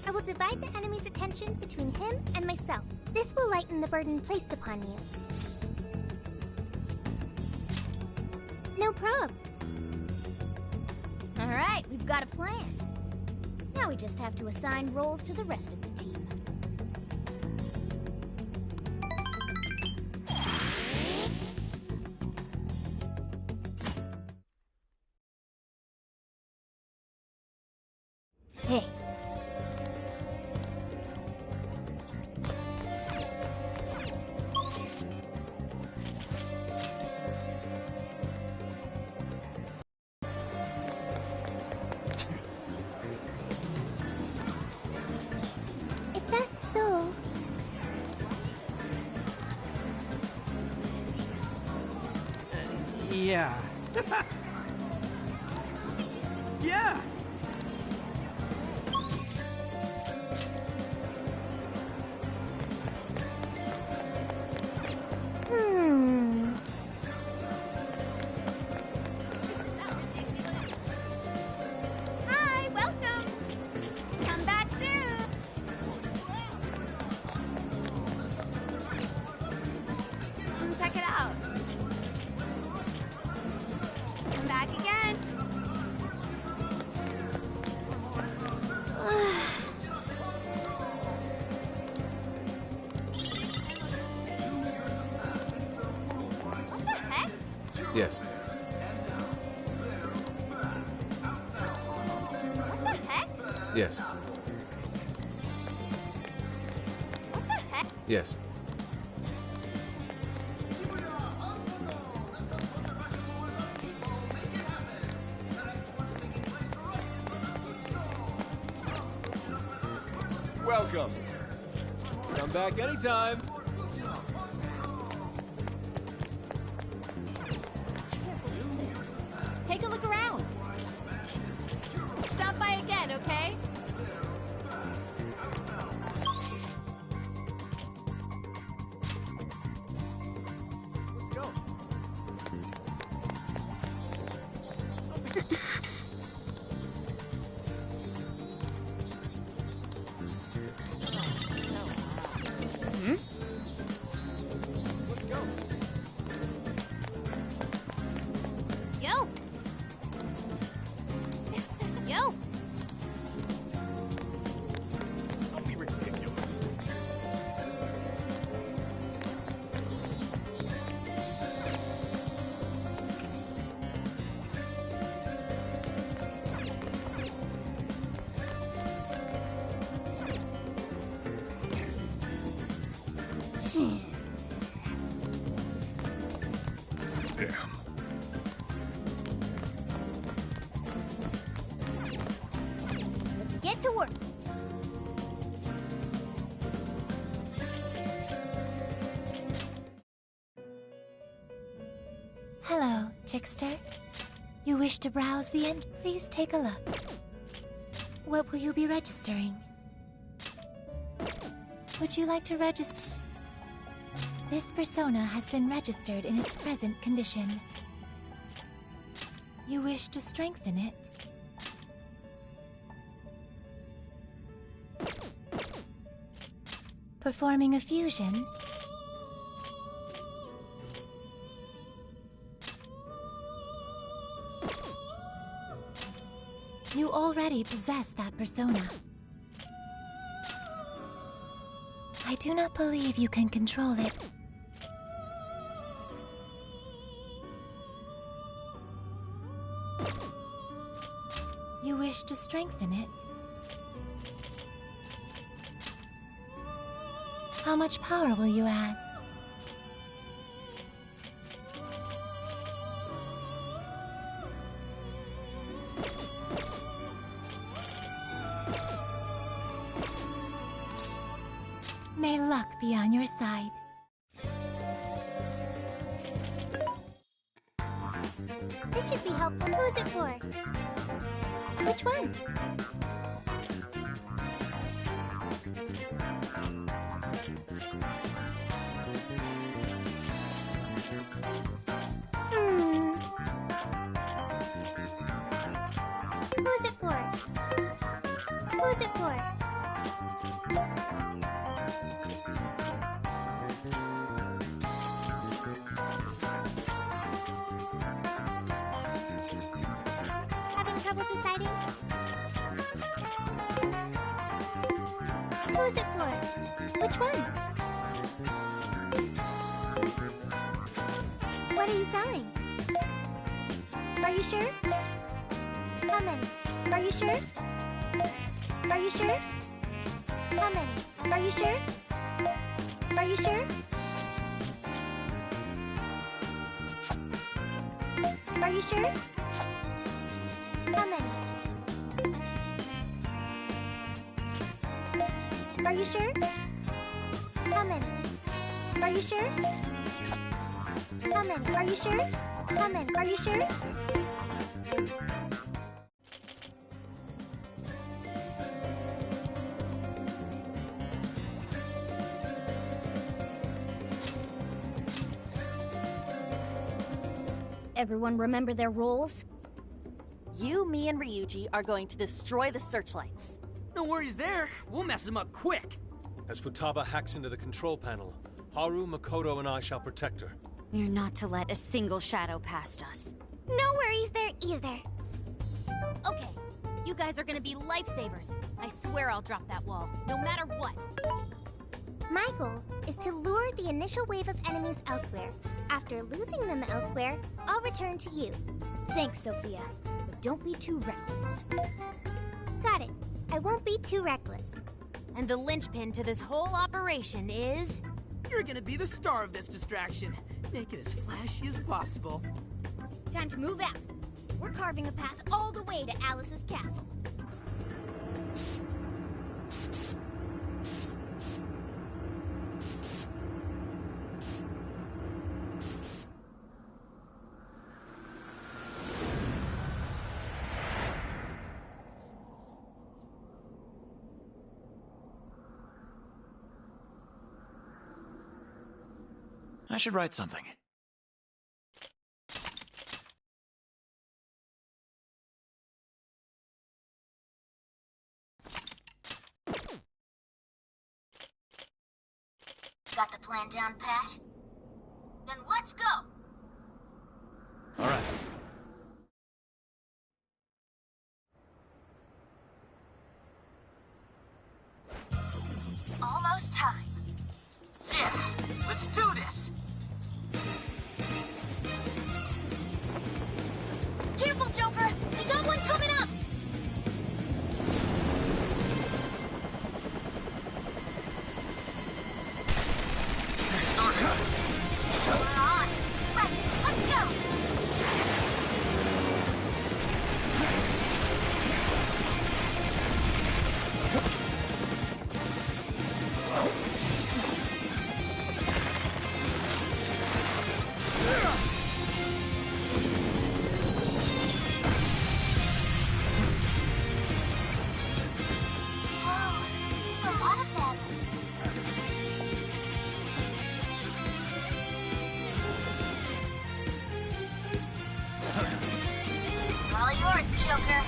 I will divide the enemy's attention between him and myself. This will lighten the burden placed upon you. No prob. All right, we've got a plan. Now we just have to assign roles to the rest of the team. Hey. If that's so... Yeah. Yeah! Hi, welcome! Come back soon! Check it out. Come back again. What the heck? Yes. What the heck? Yes. What the heck? Yes. Welcome. Come back anytime. Take a look around. Stop by again, okay? Let's go. Let's go. Yo! Yo! Don't be ridiculous. Damn. Let's get get to work. Hello, trickster. You wish to browse the end? Please take a look. What will you be registering? Would you like to register? This persona has been registered in its present condition. You wish to strengthen it? Performing a fusion? You already possess that persona. I do not believe you can control it. You wish to strengthen it? How much power will you add? May luck be on your side. This should be helpful. Who's it for? Which one? Who's it for? Who's it for? Having trouble deciding? Who's it for? Which one? What are you selling? Are you sure? How many? Are you sure? Are you sure? How many? Are you sure? Are you sure? Are you sure? How many? Are you sure? How many? Are you sure? How many? Are you sure? How many? Are you sure? Everyone remember their roles? You, me, and Ryuji are going to destroy the searchlights. No worries there. We'll mess them up quick. As Futaba hacks into the control panel, Haru, Makoto, and I shall protect her. We're not to let a single shadow past us. No worries there either. Okay, you guys are gonna be lifesavers. I swear I'll drop that wall, no matter what. My goal is to lure the initial wave of enemies elsewhere. After losing them elsewhere, I'll return to you. Thanks, Sophia. But don't be too reckless. Got it. I won't be too reckless. And the linchpin to this whole operation is... You're gonna be the star of this distraction. Make it as flashy as possible. Time to move out. We're carving a path all the way to Alice's castle. I should write something. Got the plan down, Pat? Then let's go! All right. Almost time. Yeah, let's do this! Careful, Joker! We got one coming up! Started. We're on! Right, let's go! yours, Joker.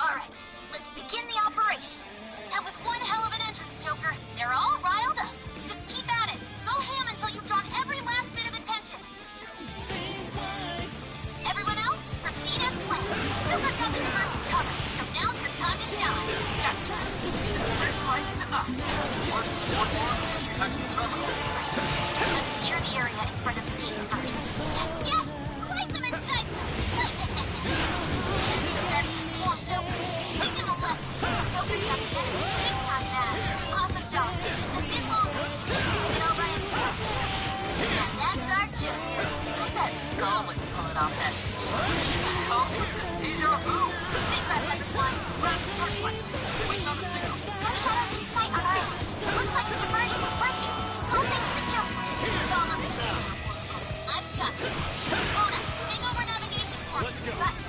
Alright, let's begin the operation. That was one hell of an entrance, Joker. They're all riled up. Just keep at it. Go ham until you've drawn every last bit of attention. Everyone else, proceed as planned. Joker's got the diversion covered, so now's your time to shine. Gotcha. Searchlights to us. Where's the support arm? She hacks the terminal. Let's secure the area in front of the gate first. Yes! Slice them and dice them! Starting to swamp Joker. Teach him a lesson. Joker's got the enemy big time mad. Awesome job. Just a bit longer. Doing it all by himself. And that's our Joker. I bet Skull would pull it off that Calls with this deja vu. Think about it, everyone. Grab the searchlights. Waiting on the signal. No shadows in sight on our end. Looks like the diversion is breaking. All thanks to Joker. It's all up to you. I've got you. Mona, take over navigation for me. Gotcha.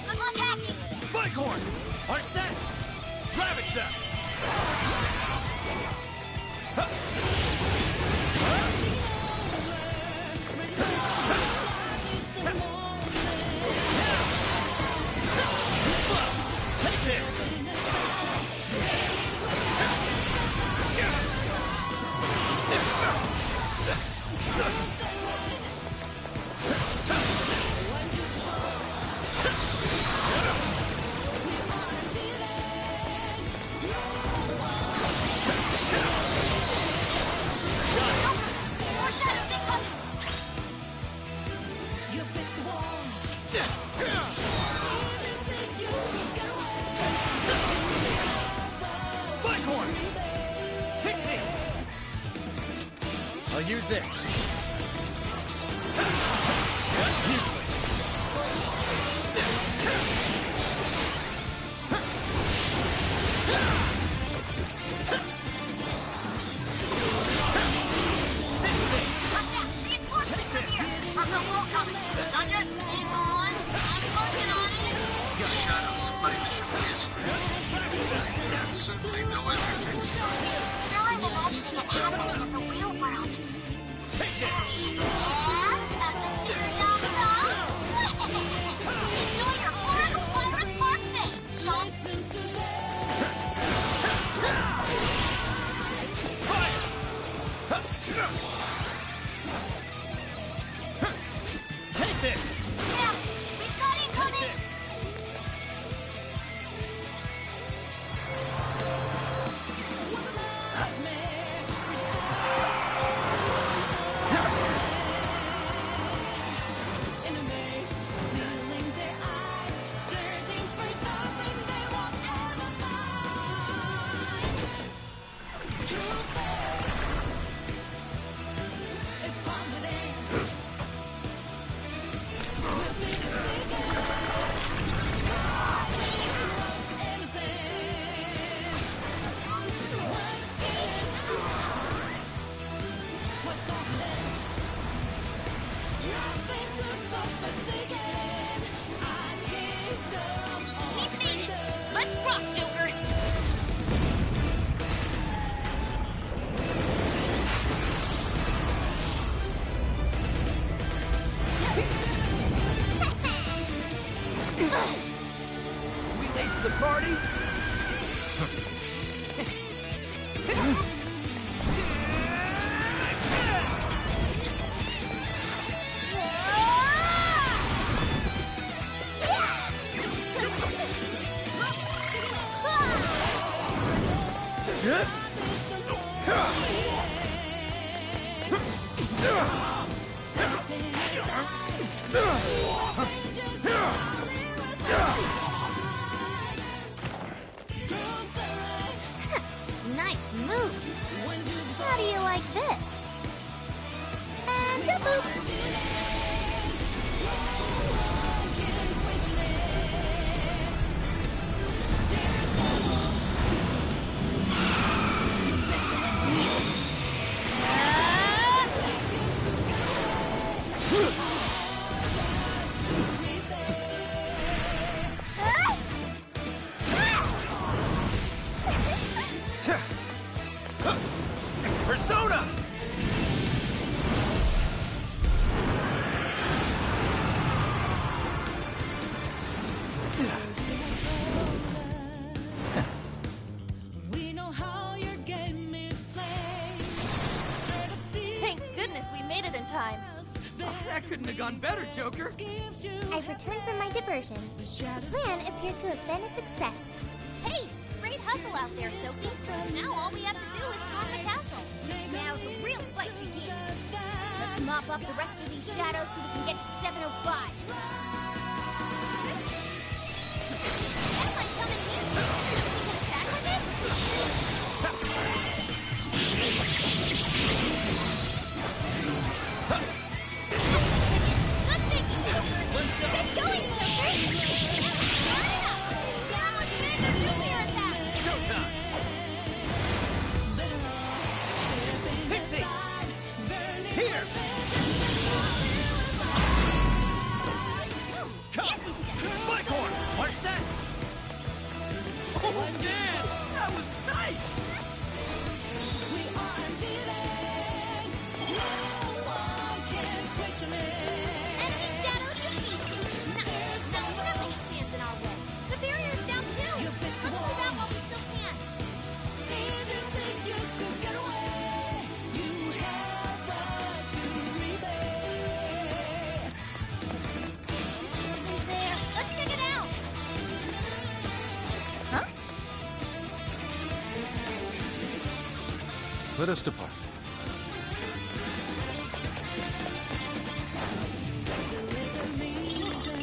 Good luck hacking. Bighorn! Our set! Gravity set! Take this! More shadows incoming. Bighorn! Pixie! I'll use this. Useless! Reinforcements are here. How's that wall coming? Done yet? Hang on. I'm working on it. Shadows might mission histories. That's certainly no everyday sight. Now I'm imagining it happening in the real world. And at the teardrop top, enjoy your Oracle Virus Parfait, chumps. Take this! Yeah, we've got incoming. Let's rock, Joker! We late to the party? Nice moves. How do you like this? And a boop. Persona! We know how your game is played. Thank goodness we made it in time. That couldn't have gone better, Joker. I've returned from my diversion. The plan appears to have been a success. Hey, great hustle out there, Sophie. Now all we have to do is storm the castle. Now the real fight begins. Let's mop up the rest of these shadows so we can get to 705. That might come in handy. We can attack with it? Good thinking, Joker. Get going, Joker. Start it up. Down with the nuclear attack. Showtime! Pixie! Here! Come! Buckhorn! What's that? Oh, man! That was tight! Enemy shadows defeated. Nice. Now nothing stands in our way. The barrier's down too. Let's move out while we still can. There. Let's check it out. Huh? Let us depart.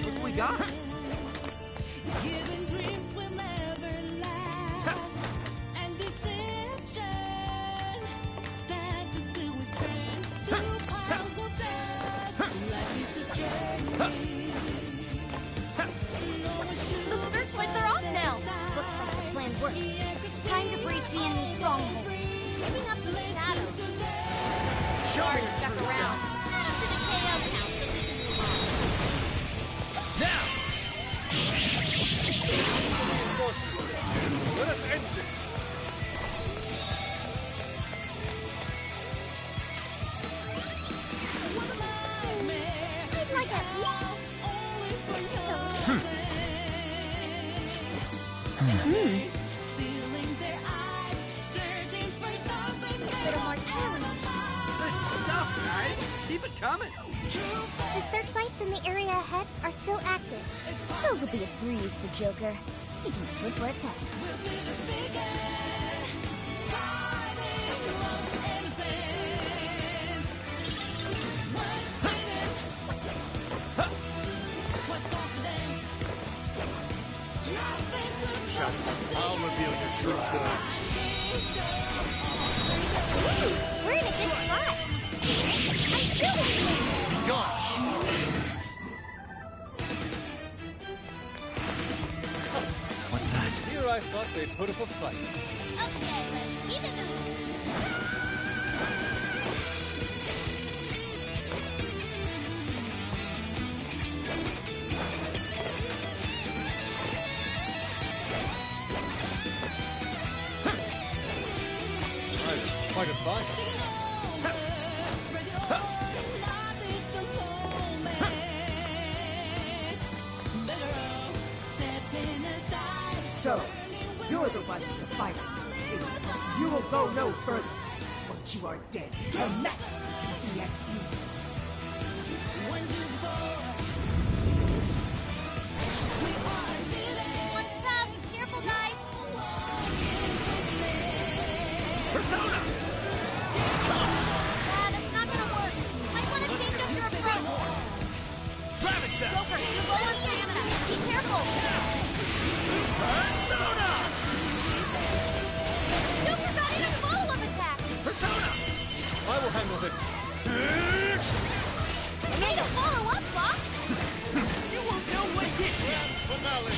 Look what we got! The searchlights are off now. Looks like the plan worked. Time to breach the enemy stronghold. Picking up some shadows. Shard stuck around. To the KO count so we can move on. Now! Let us end this. I'd like a little more challenge. Good stuff, guys! Keep it coming! The searchlights in the area ahead are still active. Those will be a breeze for Joker. He can slip right past them. I'll reveal your true form. We're in a good spot. I'm shooting! Gone. What's that? Here I thought they'd put up a fight. Okay, let's keep it moving. Quite a fight. So, you're the ones to fight us, King. You will go no further. Once you are dead, Her Majesty will be at ease. This one's tough. Careful, guys. Persona! That's not gonna work. Might want to change up your approach. Gravity Cell! Joker, you're low on stamina. Be careful. Persona! Joker got in a follow-up attack. Persona! I will handle this. Way to follow up, Fox. You won't know what hit you! Finale.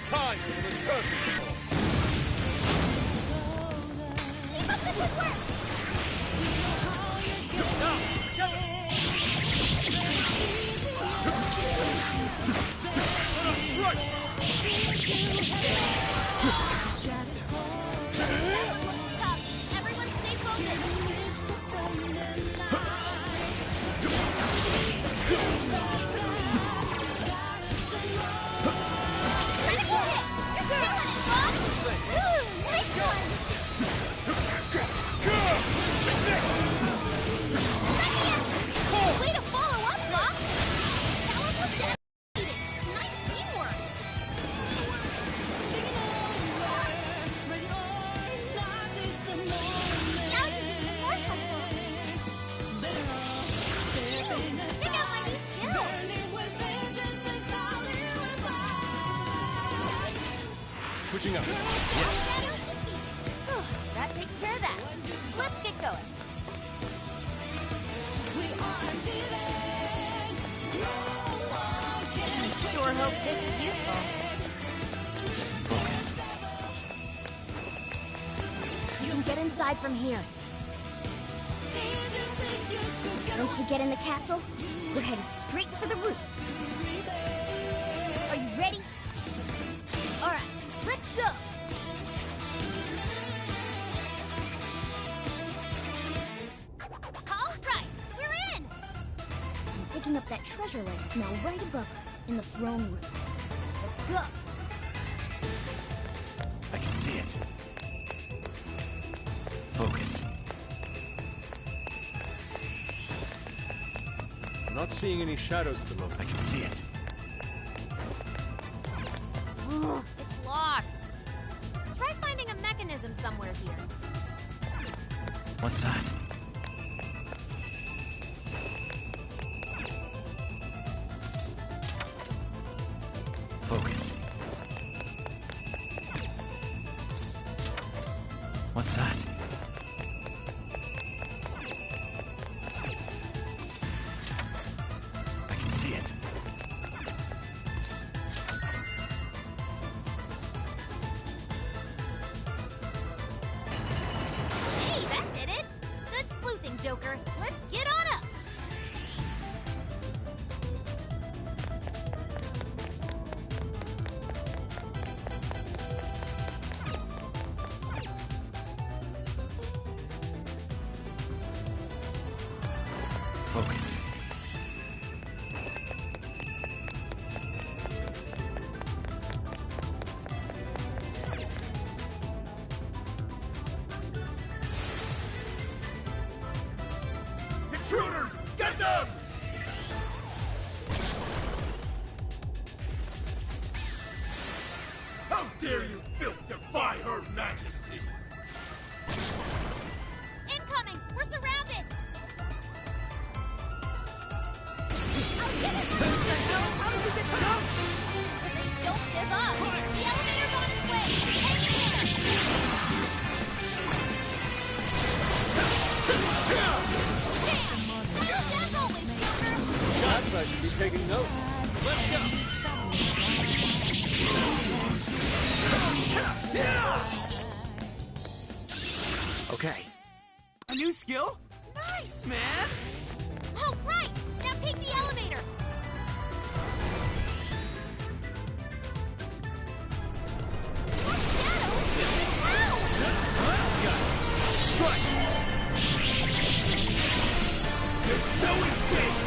Time for the curtain call. Keep up the good work. Now, together! That one looks Charging up. That takes care of that. Let's get going. Sure hope this is useful. Focus. You can get inside from here. Once we get in the castle, we're headed straight for the roof. Are you ready? All right, let's go. All right, we're in! I'm picking up that treasure like smell right above us in the throne room. Let's go. I can see it. Focus. I'm not seeing any shadows at the moment. I can see it. Ugh, it's locked. Try finding a mechanism somewhere here. What's that? Focus. What's that? I can see it. Hey, that did it! Good sleuthing, Joker. Let's get on up! Focus. Intruders! Get them! How dare you, filth, defy Her Majesty! Incoming! We're surrounded! Don't give up! The elevator's on its way! Hang in there! Damn! Well, as always, Joker! Perhaps I should be taking notes. Let's go. Okay. A new skill? Nice, man! Oh, right! Now take the elevator! Strike! There's no escape!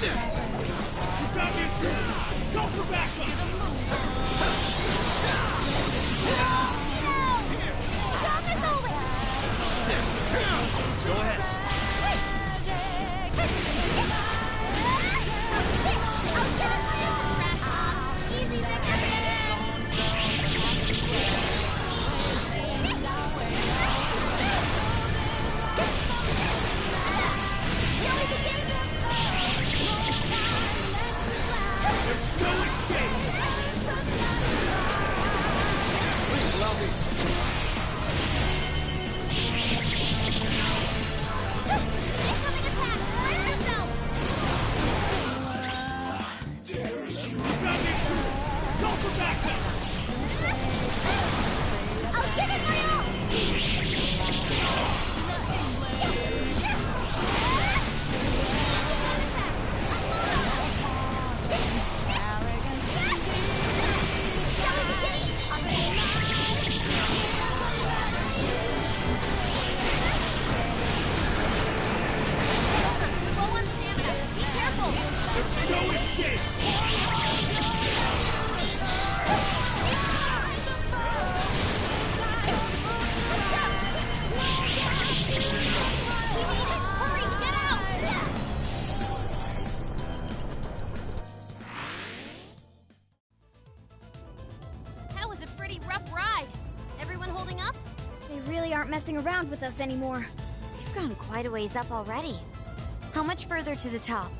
You got me, intruders! Go for backup! Go ahead. There's no escape! Please allow me. Incoming attack! Brace yourself! You got me, intruders! Go for backup! I'll give it my all! Low on stamina. Be careful! There's no escape! Hurry, get out! That was a pretty rough ride. Everyone holding up? They really aren't messing around with us anymore. We've gone quite a ways up already. How much further to the top?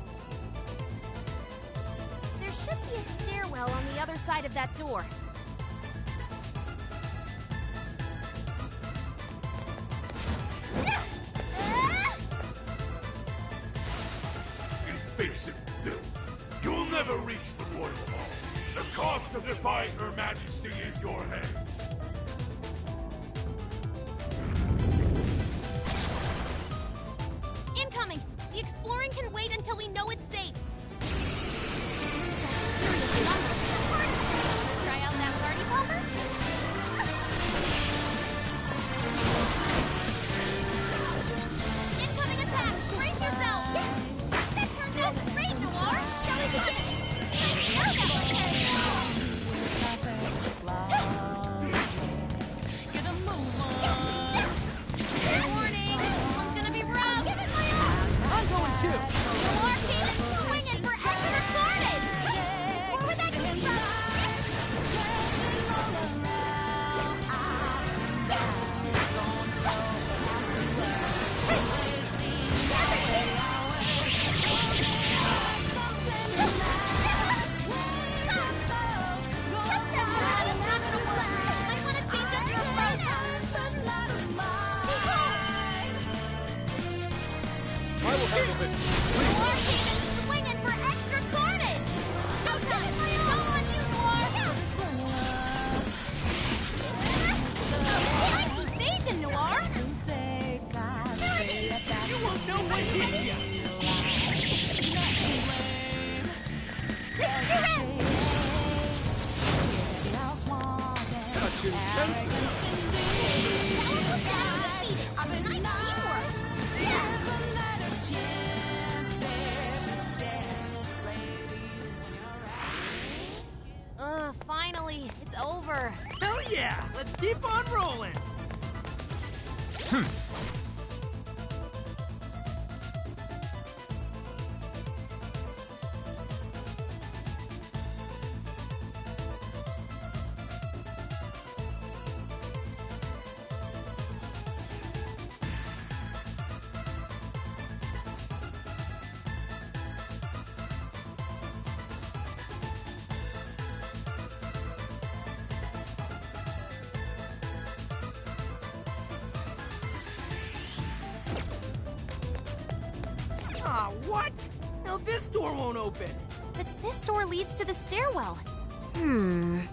There should be a stairwell on the other side of that door. Invasive filth. You'll never reach the Royal Hall. The cost of defying Her Majesty is your hands. Incoming! The exploring can wait until we know it's safe. Try out that party popper? Incoming attack! Brace yourself! That turns out great, Noir! Shall we go? I know that one Warning! This one's gonna be rough! I'm going too! Noir team is swinging for extra carnage! Where would that come from? I will handle this. Noir team is swinging for extra carnage! Showtime! Go on you, Noir! Nice evasion, Noir! You won't know what hit you! This is your end! Such intensity. Nice teamwork! Finally, it's over. Hell yeah! Let's keep on rolling! Aw, what? Now this door won't open. But this door leads to the stairwell. Maybe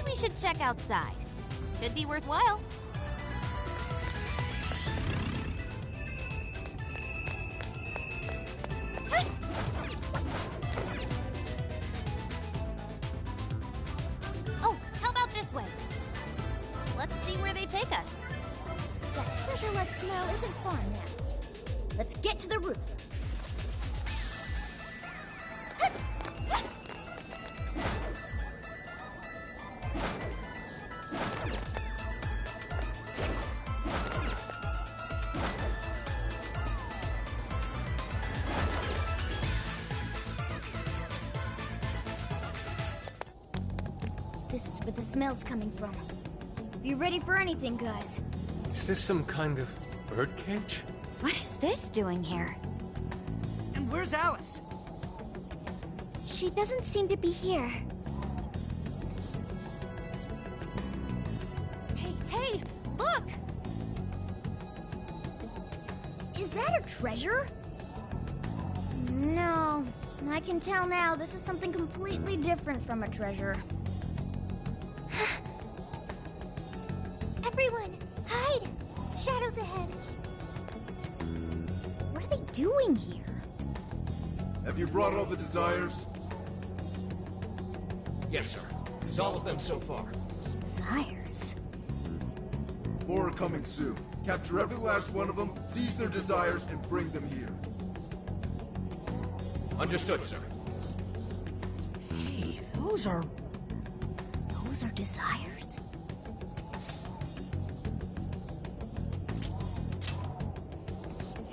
we should check outside. Could be worthwhile. Oh, how about this way? Let's see where they take us. That treasure-like smell isn't far now. Let's get to the roof. This is where the smell's coming from. Be ready for anything, guys. Is this some kind of birdcage? What is this doing here? And where's Alice? She doesn't seem to be here. Hey, look! Is that a treasure? No, I can tell now this is something completely different from a treasure. Everyone, hide! Shadows ahead. What are they doing here? Have you brought all the desires? Yes, sir. This is all of them so far. Desires? More are coming soon. Capture every last one of them, seize their desires, and bring them here. Understood, sir. Hey, those are desires?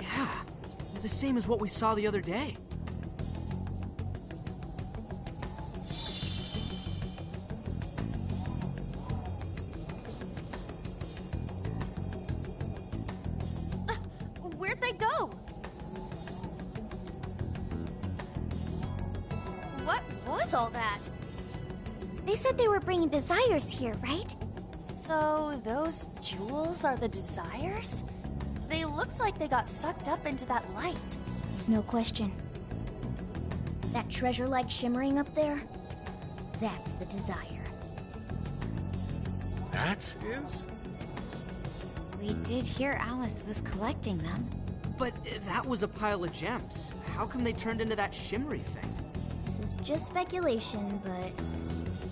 Yeah, they're the same as what we saw the other day. was all that? They said they were bringing desires here, right? So, those jewels are the desires? They looked like they got sucked up into that light. There's no question. That treasure-like shimmering up there, that's the desire. That is? We did hear Alice was collecting them. But that was a pile of gems. How come they turned into that shimmery thing? This is just speculation, but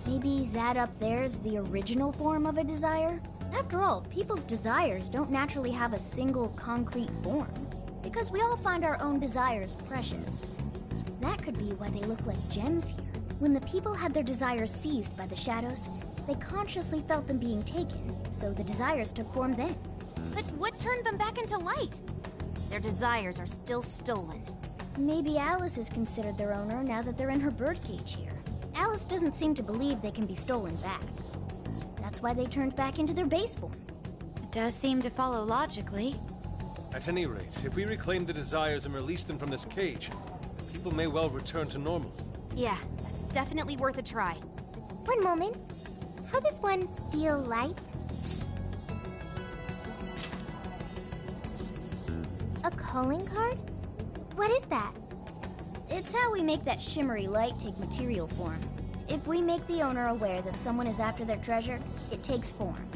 maybe that up there's the original form of a desire? After all, people's desires don't naturally have a single concrete form, because we all find our own desires precious. That could be why they look like gems here. When the people had their desires seized by the shadows, they consciously felt them being taken, so the desires took form then. But what turned them back into light? Their desires are still stolen. Maybe Alice is considered their owner now that they're in her birdcage here. Alice doesn't seem to believe they can be stolen back. That's why they turned back into their base form. It does seem to follow logically. At any rate, if we reclaim the desires and release them from this cage, people may well return to normal. Yeah, that's definitely worth a try. One moment. How does one steal light? A calling card? What is that? It's how we make that shimmery light take material form. If we make the owner aware that someone is after their treasure, it takes form.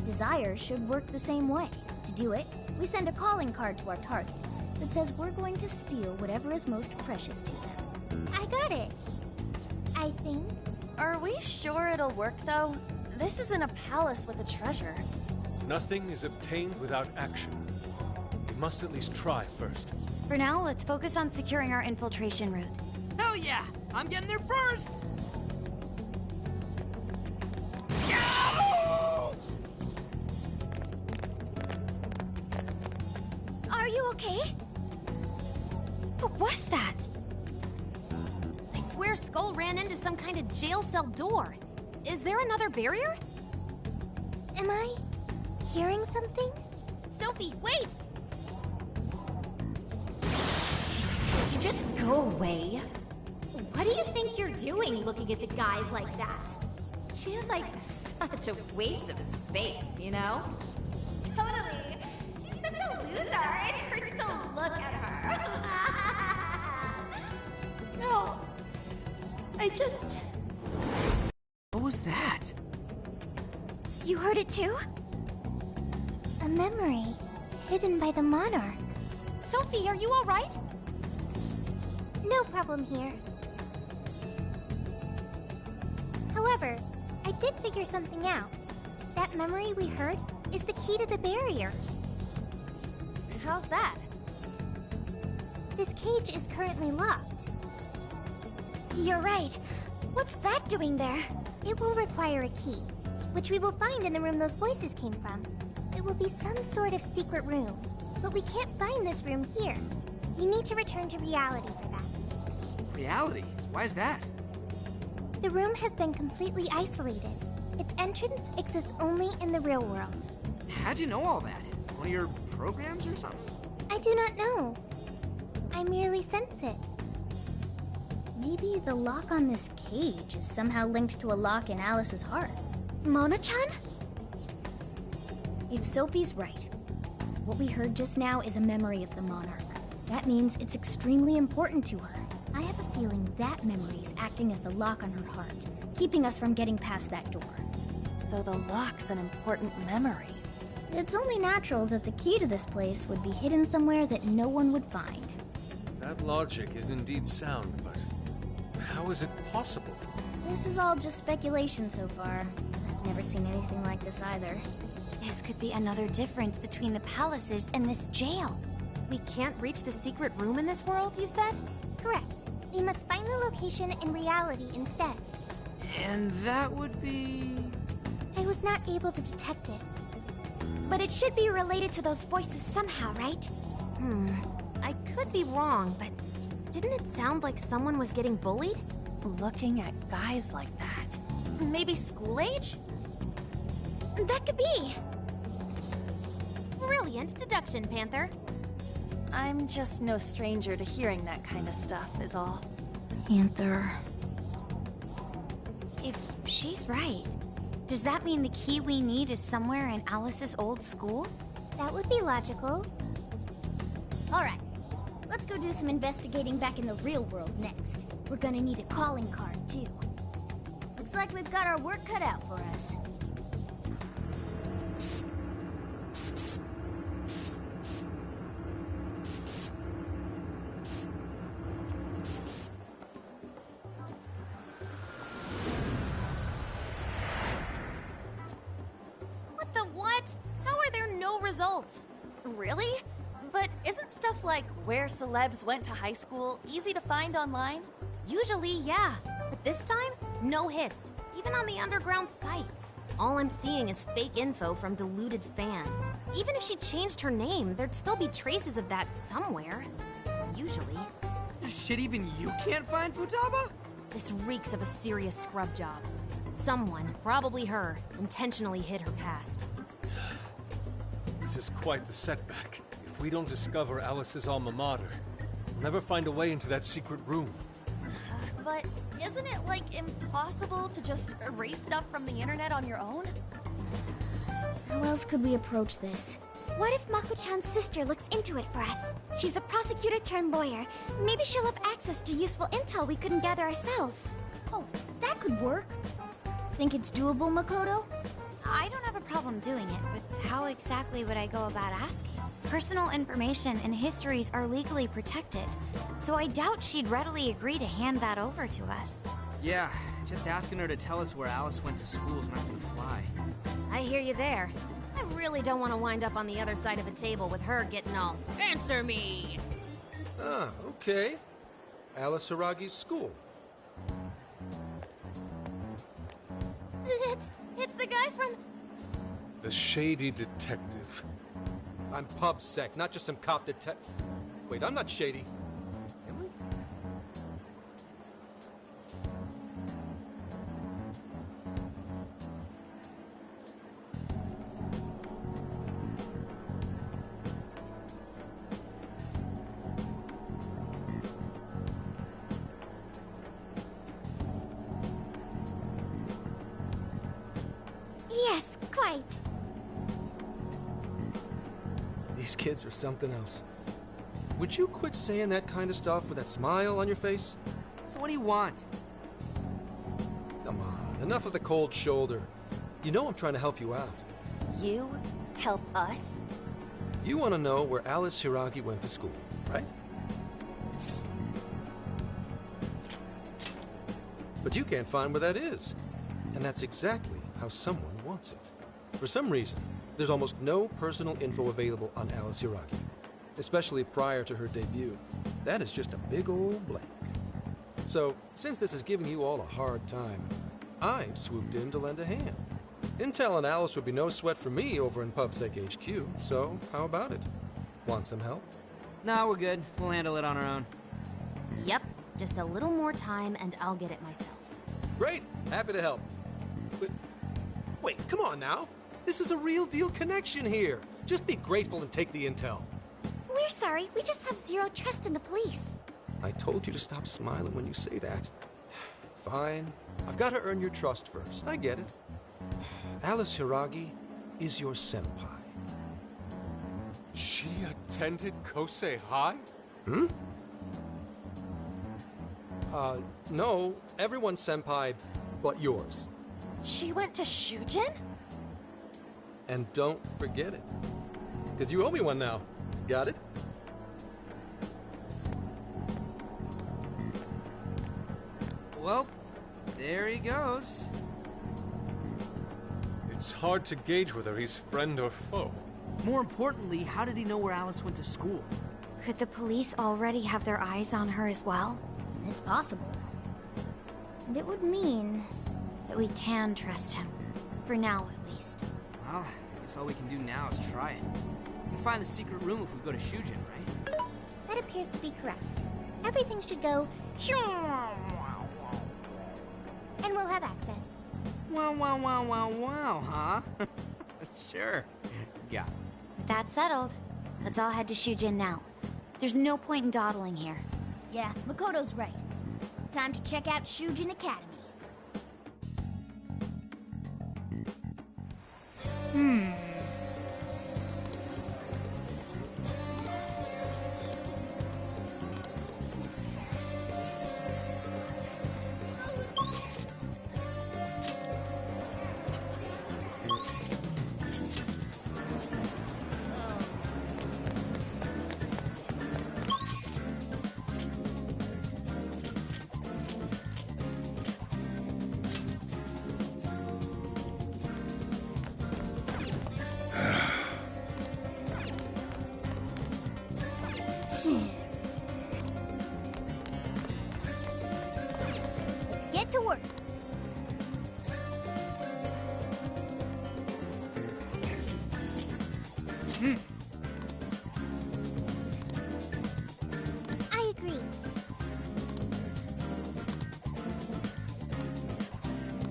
Desires should work the same way. To do it, we send a calling card to our target that says we're going to steal whatever is most precious to them. I got it. I think. Are we sure it'll work, though? This isn't a palace with a treasure. Nothing is obtained without action. We must at least try first. For now, let's focus on securing our infiltration route. Hell yeah! I'm getting there first! Are you okay? What was that? I swear Skull ran into some kind of jail cell door. Is there another barrier? Am I hearing something? Sophie, wait! You just go away. What do you think you're doing looking at the guys like that? She's like such a waste of space, you know? Totally. She's such a loser. It hurts to look at her. No. I just... What was that? You heard it too? A memory hidden by the monarch. Sophie, are you all right? No problem here. However, I did figure something out. That memory we heard is the key to the barrier. How's that? This cage is currently locked. You're right. What's that doing there? It will require a key, which we will find in the room those voices came from. It will be some sort of secret room, but we can't find this room here. We need to return to reality for that. Reality? Why is that? The room has been completely isolated. Its entrance exists only in the real world. How'd you know all that? One of your programs or something? I do not know. I merely sense it. Maybe the lock on this cage is somehow linked to a lock in Alice's heart. Mona-chan? If Sophie's right, what we heard just now is a memory of the monarch. That means it's extremely important to her. I have a feeling that memory is acting as the lock on her heart, keeping us from getting past that door. So the lock's an important memory. It's only natural that the key to this place would be hidden somewhere that no one would find. That logic is indeed sound, but how is it possible? This is all just speculation so far. I've never seen anything like this either. This could be another difference between the palaces and this jail. We can't reach the secret room in this world, you said? Correct. We must find the location in reality instead. And that would be... I was not able to detect it. But it should be related to those voices somehow, right? I could be wrong, but didn't it sound like someone was getting bullied? Looking at guys like that. Maybe school age? That could be. Brilliant deduction, Panther. I'm just no stranger to hearing that kind of stuff, is all. Panther. She's right. Does that mean the key we need is somewhere in Alice's old school? That would be logical. Alright, let's go do some investigating back in the real world next. We're gonna need a calling card, too. Looks like we've got our work cut out for us. What the what? How are there no results? Really? But isn't stuff like where celebs went to high school easy to find online? Usually, yeah. But this time, no hits. Even on the underground sites. All I'm seeing is fake info from deluded fans. Even if she changed her name, there'd still be traces of that somewhere. Usually. Shit, even you can't find Futaba? This reeks of a serious scrub job. Someone, probably her, intentionally hid her past. This is quite the setback. If we don't discover Alice's alma mater, we'll never find a way into that secret room. But isn't it, like, impossible to just erase stuff from the internet on your own? How else could we approach this? What if Mako-chan's sister looks into it for us? She's a prosecutor turned lawyer. Maybe she'll have access to useful intel we couldn't gather ourselves. Oh, that could work. Think it's doable, Makoto? I don't have a problem doing it, but how exactly would I go about asking? Personal information and histories are legally protected, so I doubt she'd readily agree to hand that over to us. Yeah, just asking her to tell us where Alice went to school is not gonna fly. I hear you there. I really don't want to wind up on the other side of a table with her getting all, "Answer me!" Ah, okay. Alice Hiragi's school. It's the guy from... The shady detective. I'm PubSec, not just some cop detective. Wait, I'm not shady. Am I? Yes, quite. These kids are something else. Would you quit saying that kind of stuff with that smile on your face? So what do you want? Come on, enough of the cold shoulder. You know I'm trying to help you out. You help us? You want to know where Alice Hiragi went to school, right? But you can't find where that is. And that's exactly how someone wants it. For some reason, there's almost no personal info available on Alice Hiragi, especially prior to her debut. That is just a big old blank. So, since this is giving you all a hard time, I've swooped in to lend a hand. Intel and Alice would be no sweat for me over in PubSec HQ, so how about it? Want some help? Nah, we're good. We'll handle it on our own. Yep, just a little more time and I'll get it myself. Great! Happy to help. But, wait, come on now. This is a real deal connection here. Just be grateful and take the intel. We're sorry, we just have zero trust in the police. I told you to stop smiling when you say that. Fine. I've got to earn your trust first. I get it. Alice Hiragi is your senpai. She attended Kosei High? Hmm? No. Everyone's senpai but yours. She went to Shujin? And don't forget it. Because you owe me one now. Got it? Well, there he goes. It's hard to gauge whether he's friend or foe. More importantly, how did he know where Alice went to school? Could the police already have their eyes on her as well? It's possible. And it would mean that we can trust him. For now, at least. Well, I guess all we can do now is try it. We can find the secret room if we go to Shujin, right? that appears to be correct. Everything should go... and we'll have access. Wow, huh? Sure. Yeah. With that settled, let's all head to Shujin now. There's no point in dawdling here. Yeah, Makoto's right. Time to check out Shujin Academy. Let's get to work. I agree.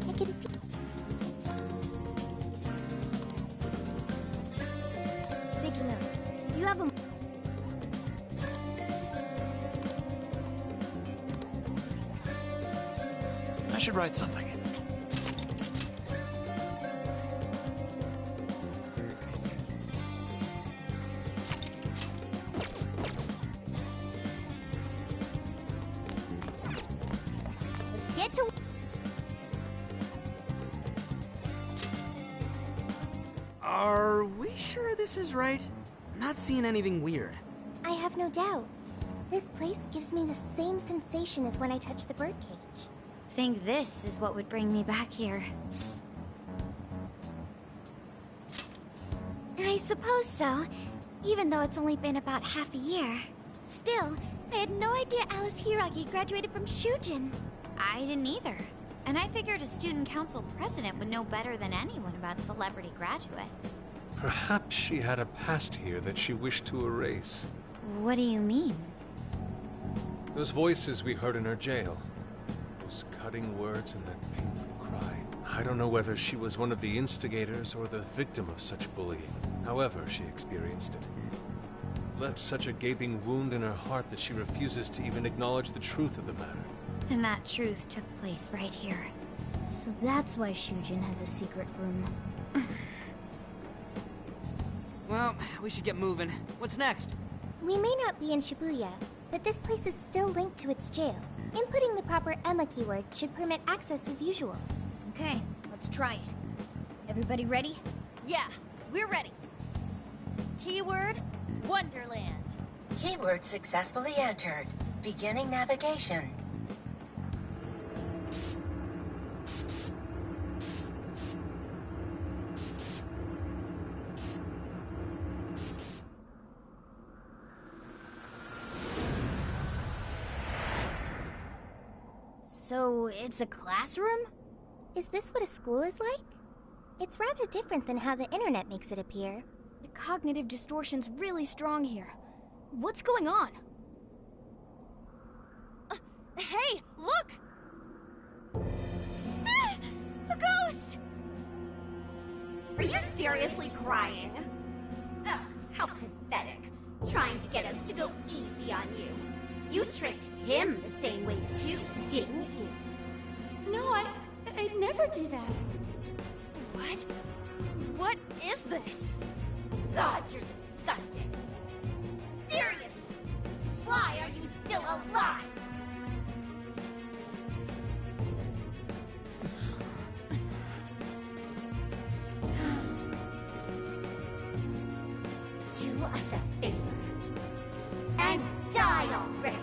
I can Speaking of, do you have a... I should write something. Let's get to... Are we sure this is right? I'm not seeing anything weird. I have no doubt. This place gives me the same sensation as when I touched the birdcage. Think this is what would bring me back here. I suppose so, even though it's only been about half a year. Still, I had no idea Alice Hiragi graduated from Shujin. I didn't either. And I figured a student council president would know better than anyone about celebrity graduates. Perhaps she had a past here that she wished to erase. What do you mean? Those voices we heard in her jail. Those cutting words and that painful cry. I don't know whether she was one of the instigators or the victim of such bullying. However, she experienced it. Left such a gaping wound in her heart that she refuses to even acknowledge the truth of the matter. And that truth took place right here. So that's why Shujin has a secret room. Well, we should get moving. What's next? We may not be in Shibuya, but this place is still linked to its jail. Inputting the proper Emma keyword should permit access as usual. Okay, let's try it. Everybody ready? Yeah, we're ready. Keyword, Wonderland. Keyword successfully entered. Beginning navigation. So, it's a classroom? Is this what a school is like? It's rather different than how the internet makes it appear. The cognitive distortion's really strong here. What's going on? Hey, look! Ah, a ghost! Are you seriously crying? Ugh, how pathetic. Trying to get us to go easy on you. You tricked him the same way too, didn't you? No, I'd never do that. What? What is this? God, you're disgusting. Seriously, why are you still alive? Do us a favor and die already.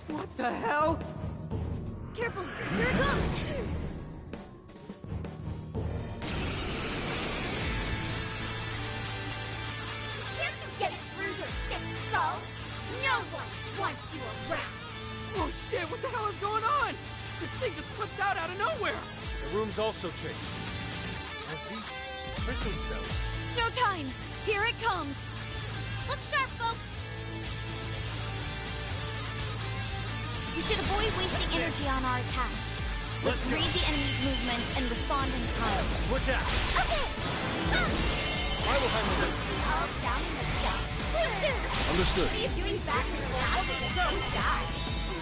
What the hell? Careful! Here it comes! Can't you get it through your thick skull? No one wants you around. Oh shit, what the hell is going on? This thing just flipped out of nowhere. The room's also changed. As these prison cells. No time! Here it comes! Look sharp, folks! We should avoid wasting energy on our attacks. Let's read the enemy's movements and respond in kind. Switch out. Okay! I will handle this. All down in the dump. Booster! Understood. What are you doing faster than that? Die.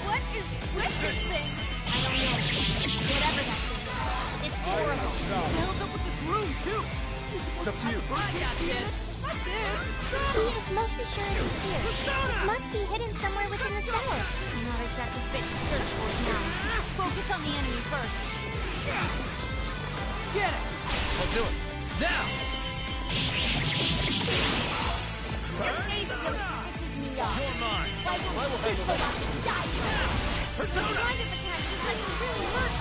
What is with this thing? I don't know. Whatever that thing is. It's horrible. What the hell's up with this room, too? It's up to you. I got this. Not this. He is most assuredly here. It must be hidden somewhere within the cellar. I'm not exactly fit to search for it now. Focus on the enemy first. Get it. I'll do it. Now. Your face really pisses me off. You're mine. Why won't you show up and die now? Persona. This kind of attack is like really hurt.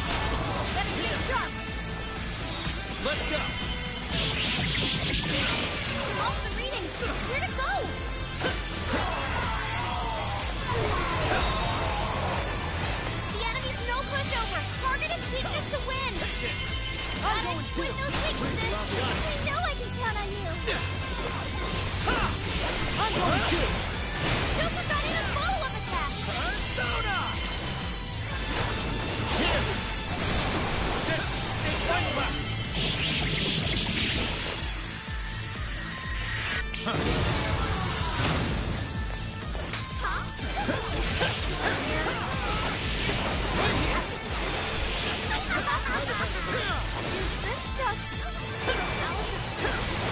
Better stay sharp. Let's go. Off the reading. Where to go? The enemy's no pushover. Targeted weakness to win. I'm going to. With those weaknesses, I know I can count on you. I'm going to. You provided a follow-up attack. Persona. Here. 6 inside left. Is this stuff Alice's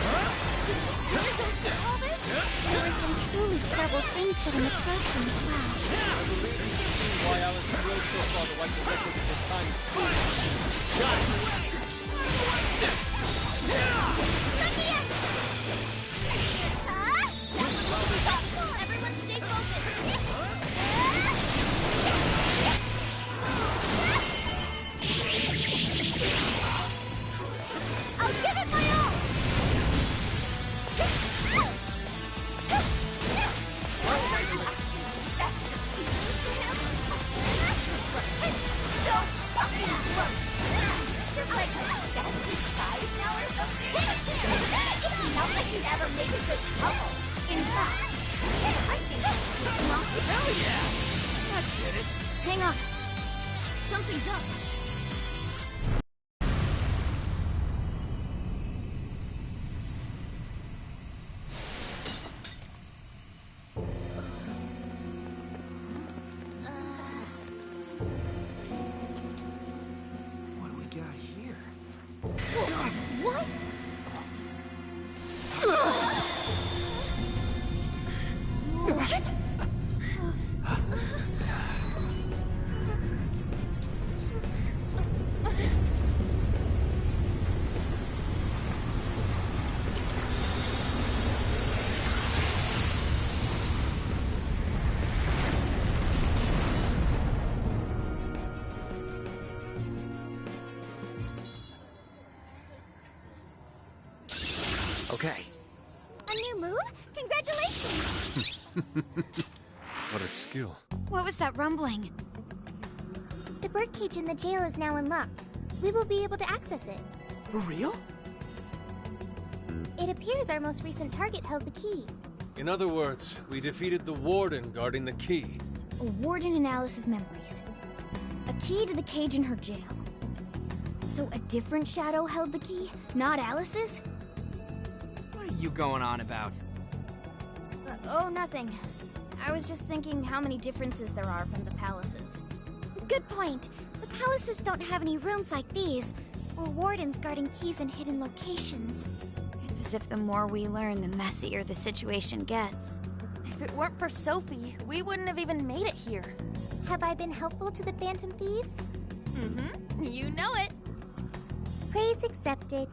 purse? Did she really go through all this? There were some truly terrible things said in the classroom as well. I believe you can see why Alice drove so far to wipe the records of the time. Got it. Everyone stay focused. I'll give it my all. Just like a best disguise now or something. It's not like you'd ever make a good couple. In fact, I think that's not. Hell yeah. That did it. Hang on. Something's up. What do we got here? What? What? Okay. A new move? Congratulations! What a skill. What was that rumbling? The birdcage in the jail is now unlocked. We will be able to access it. For real? It appears our most recent target held the key. In other words, we defeated the warden guarding the key. A warden in Alice's memories. A key to the cage in her jail. So a different shadow held the key, not Alice's? What are you going on about? Oh, nothing. I was just thinking how many differences there are from the palaces. Good point. The palaces don't have any rooms like these, or wardens guarding keys in hidden locations. It's as if the more we learn, the messier the situation gets. If it weren't for Sophie, we wouldn't have even made it here. Have I been helpful to the Phantom Thieves? Mm-hmm. You know it. Praise accepted.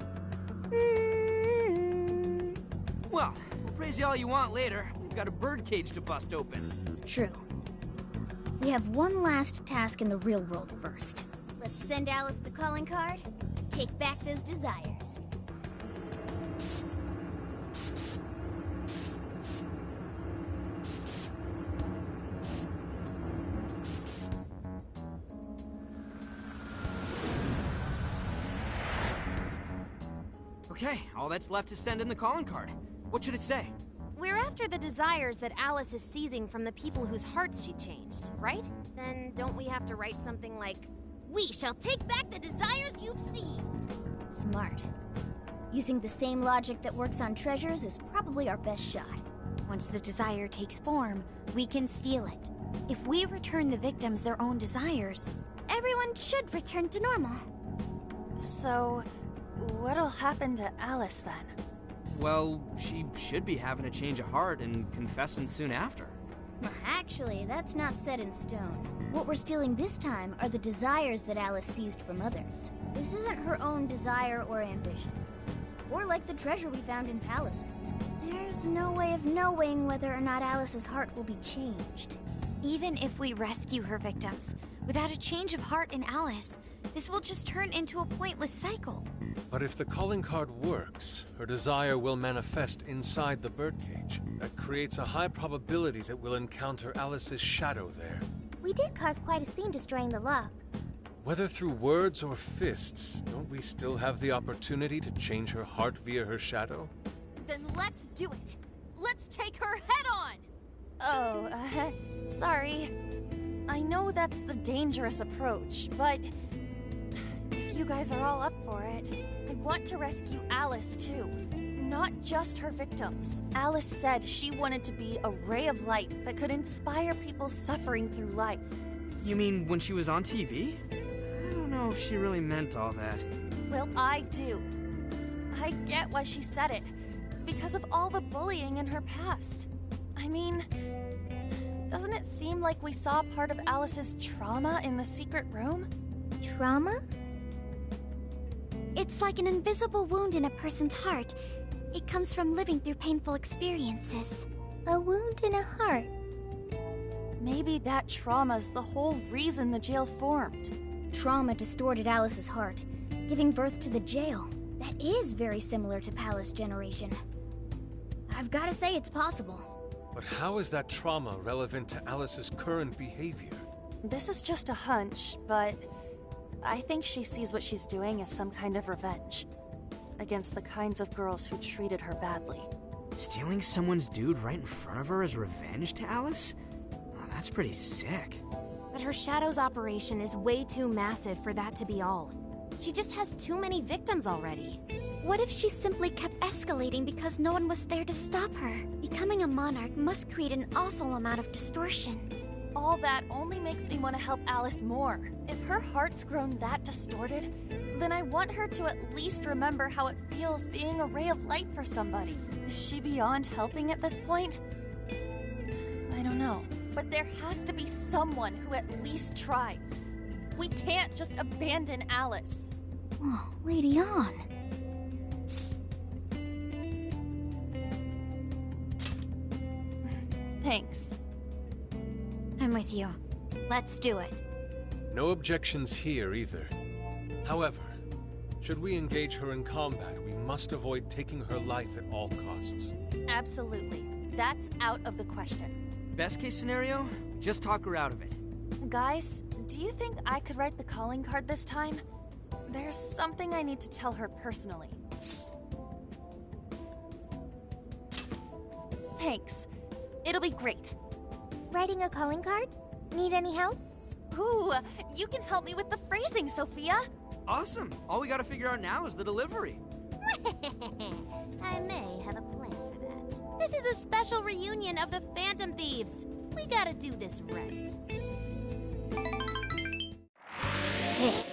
Well, we'll praise you all you want later. We've got a birdcage to bust open. True. We have one last task in the real world first. Let's send Alice the calling card. Take back those desires. Okay, all that's left is send in the calling card. What should it say? We're after the desires that Alice is seizing from the people whose hearts she changed, right? Then don't we have to write something like, We shall take back the desires you've seized. Smart. Using the same logic that works on treasures is probably our best shot. Once the desire takes form, we can steal it. If we return the victims their own desires, everyone should return to normal. So, what'll happen to Alice then? Well, she should be having a change of heart and confessing soon after. Actually, that's not set in stone. What we're stealing this time are the desires that Alice seized from others. This isn't her own desire or ambition. Or like the treasure we found in palaces. There's no way of knowing whether or not Alice's heart will be changed. Even if we rescue her victims, without a change of heart in Alice, this will just turn into a pointless cycle. But if the calling card works, her desire will manifest inside the birdcage. That creates a high probability that we'll encounter Alice's shadow there. We did cause quite a scene destroying the lock. Whether through words or fists, don't we still have the opportunity to change her heart via her shadow? Then let's do it! Let's take her head on! Oh, sorry. I know that's the dangerous approach, but if you guys are all up for it, I want to rescue Alice too. Not just her victims. Alice said she wanted to be a ray of light that could inspire people suffering through life. You mean when she was on TV? I don't know if she really meant all that. Well, I do. I get why she said it. Because of all the bullying in her past. I mean, doesn't it seem like we saw part of Alice's trauma in the secret room? Trauma? It's like an invisible wound in a person's heart. It comes from living through painful experiences. A wound in a heart. Maybe that trauma's the whole reason the jail formed. Trauma distorted Alice's heart, giving birth to the jail. That is very similar to Palace Generation. I've gotta say it's possible. But how is that trauma relevant to Alice's current behavior? This is just a hunch, but I think she sees what she's doing as some kind of revenge against the kinds of girls who treated her badly. Stealing someone's dude right in front of her as revenge to Alice? Oh, that's pretty sick. But her Shadow's operation is way too massive for that to be all. She just has too many victims already. What if she simply kept escalating because no one was there to stop her? Becoming a monarch must create an awful amount of distortion. All that only makes me want to help Alice more. If her heart's grown that distorted, then I want her to at least remember how it feels being a ray of light for somebody. Is she beyond helping at this point? I don't know. But there has to be someone who at least tries. We can't just abandon Alice. Oh, Lady Ann. Thanks. I'm with you. Let's do it. No objections here either. However, should we engage her in combat, we must avoid taking her life at all costs. Absolutely. That's out of the question. Best case scenario, just talk her out of it. Guys, do you think I could write the calling card this time? There's something I need to tell her personally. Thanks. It'll be great. Writing a calling card? Need any help? Ooh, you can help me with the phrasing, Sophia. Awesome. All we gotta figure out now is the delivery. I may have a plan for that. This is a special reunion of the Phantom Thieves. We gotta do this right. Hey.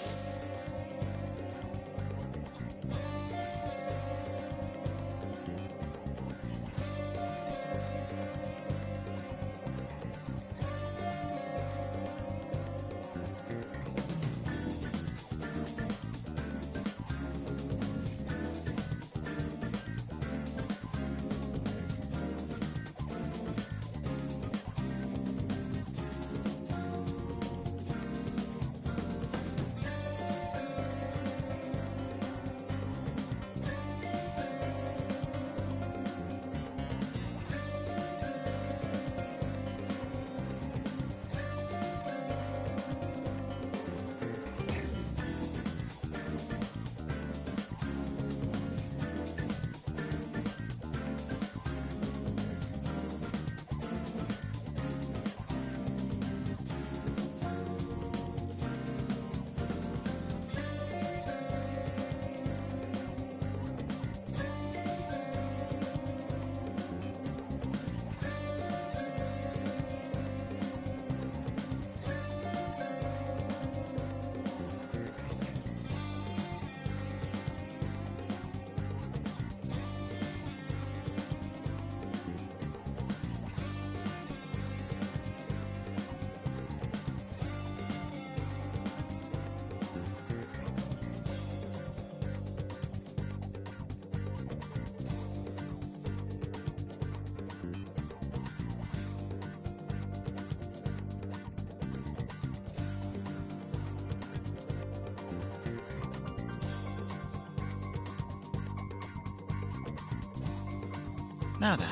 Now then.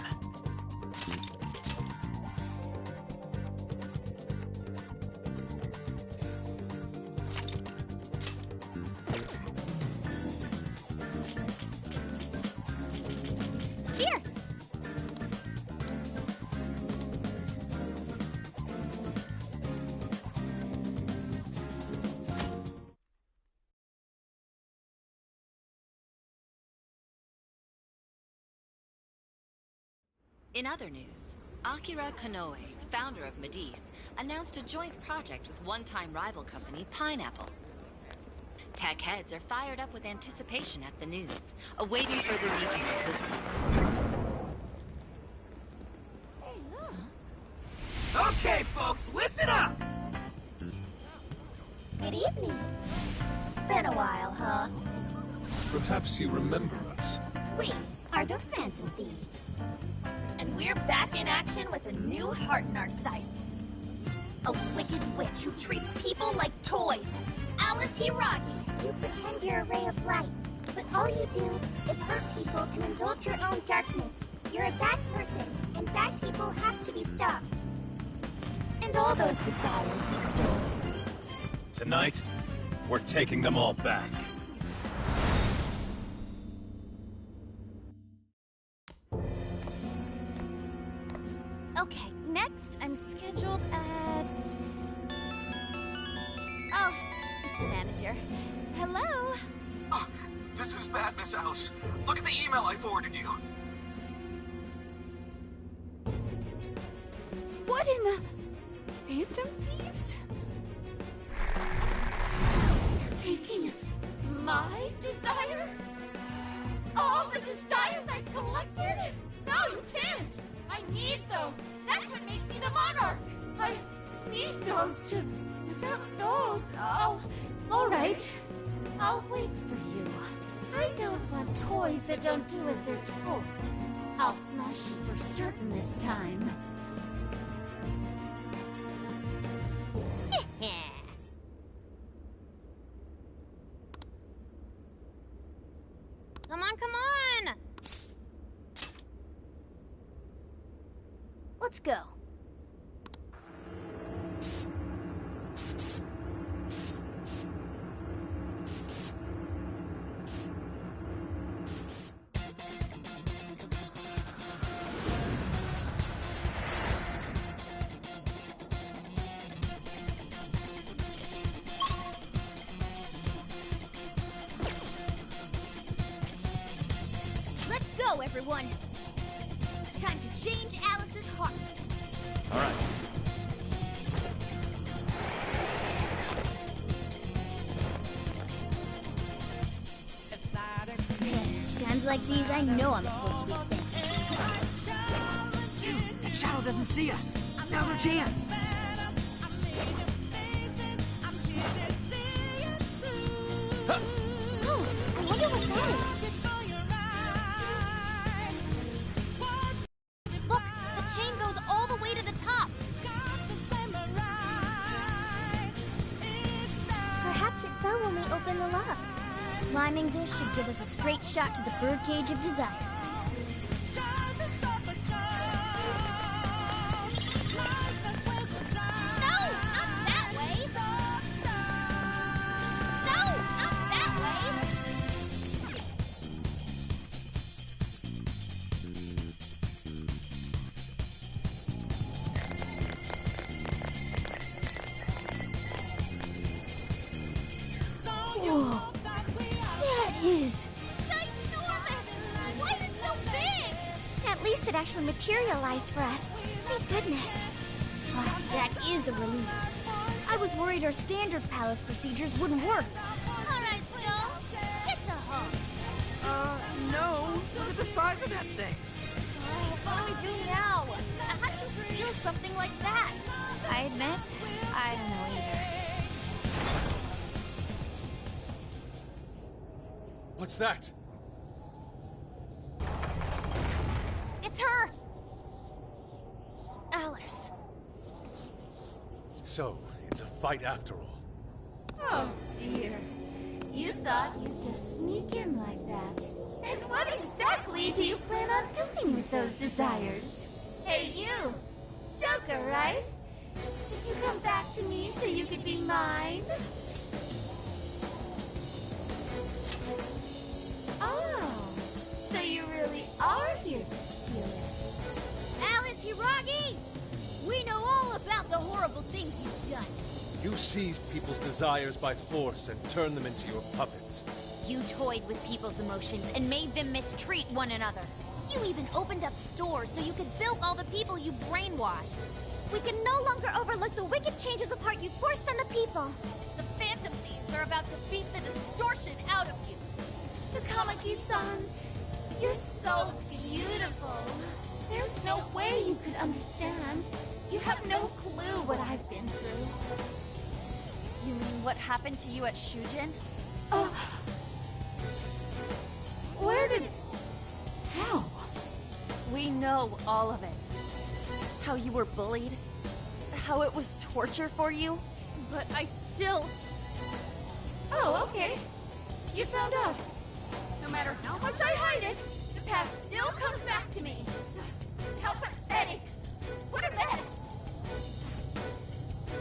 Here! In other news, Akira Konoe, founder of Medice, announced a joint project with one-time rival company Pineapple. Tech heads are fired up with anticipation at the news, awaiting further details with Okay, folks, listen up! Good evening. Been a while, huh? Perhaps you remember us. We are the Phantom Thieves. And we're back in action with a new heart in our sights. A wicked witch who treats people like toys. Alice Hiragi. You pretend you're a ray of light, but all you do is hurt people to indulge your own darkness. You're a bad person, and bad people have to be stopped. And all those desires you stole. Tonight, we're taking them all back. Okay, next I'm scheduled at... Oh, it's the manager. Hello? Ah, this is bad, Miss Alice. Look at the email I forwarded you. What in the... Phantom Thieves? Taking my desire? All the desires I've collected? No, you can't! I need those! That's what makes me the monarch! I need those to... Without those, all right. I'll wait for you. I don't want toys that don't do as they're told. I'll smash you for certain this time. Come on, come on! Let's go. Let's go, everyone! Time to change Alice's heart. All right. Times like these, I know I'm supposed to be a phantom. Dude, that Shadow doesn't see us. Now's our chance. Oh, I wonder what that is. Look, the chain goes all the way to the top. Perhaps it fell when we opened the lock. Climbing this should give us a straight shot to the birdcage of desires. No, not that way. No, not that way. Whoa. That is... Ginormous! Why is it so big? At least it actually materialized for us. Thank goodness. Oh, that is a relief. I was worried our standard palace procedures wouldn't work. All right, Skull. Get to home. No. Look at the size of that thing. What do we do now? How do you steal something like that? I admit, I don't know either. What's that? It's her! Alice. So, it's a fight after all. Oh, dear. You thought you'd just sneak in like that. And what exactly do you plan on doing with those desires? Hey, you! Joker, right? Did you come back to me so you could be mine? Oh, so you really are here to steal it. Alice Hiragi! We know all about the horrible things you've done. You seized people's desires by force and turned them into your puppets. You toyed with people's emotions and made them mistreat one another. You even opened up stores so you could bilk all the people you brainwashed. We can no longer overlook the wicked changes of heart you forced on the people. The Phantom Thieves are about to beat the distortion out of you. Takamaki-san, you're so beautiful. There's no way you could understand. You have no clue what I've been through. You mean what happened to you at Shujin? Where did... How? We know all of it. How you were bullied, how it was torture for you, but I still... Oh, okay. You found out. No matter how much I hide it, the past still comes back to me. How pathetic. What a mess.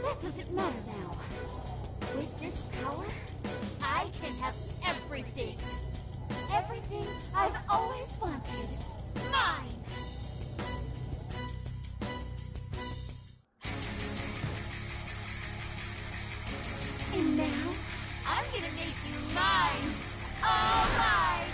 That doesn't matter now. With this power, I can have everything. Everything I've always wanted. Mine. And now, I'm gonna make you mine. All mine.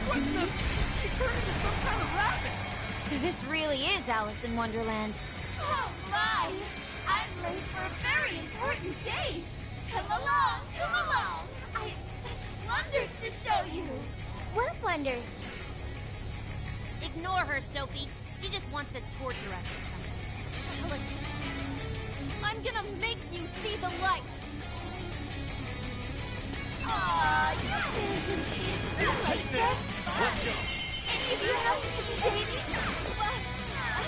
What the? She turned into some kind of rabbit! So this really is Alice in Wonderland. Oh my! I'm late for a very important date! Come along, come along! I have such wonders to show you! What wonders? Ignore her, Sophie. She just wants to torture us with something. Alice, I'm gonna make you see the light! Aw, you didn't seem like this! Watch out! Any of you happen to be dating?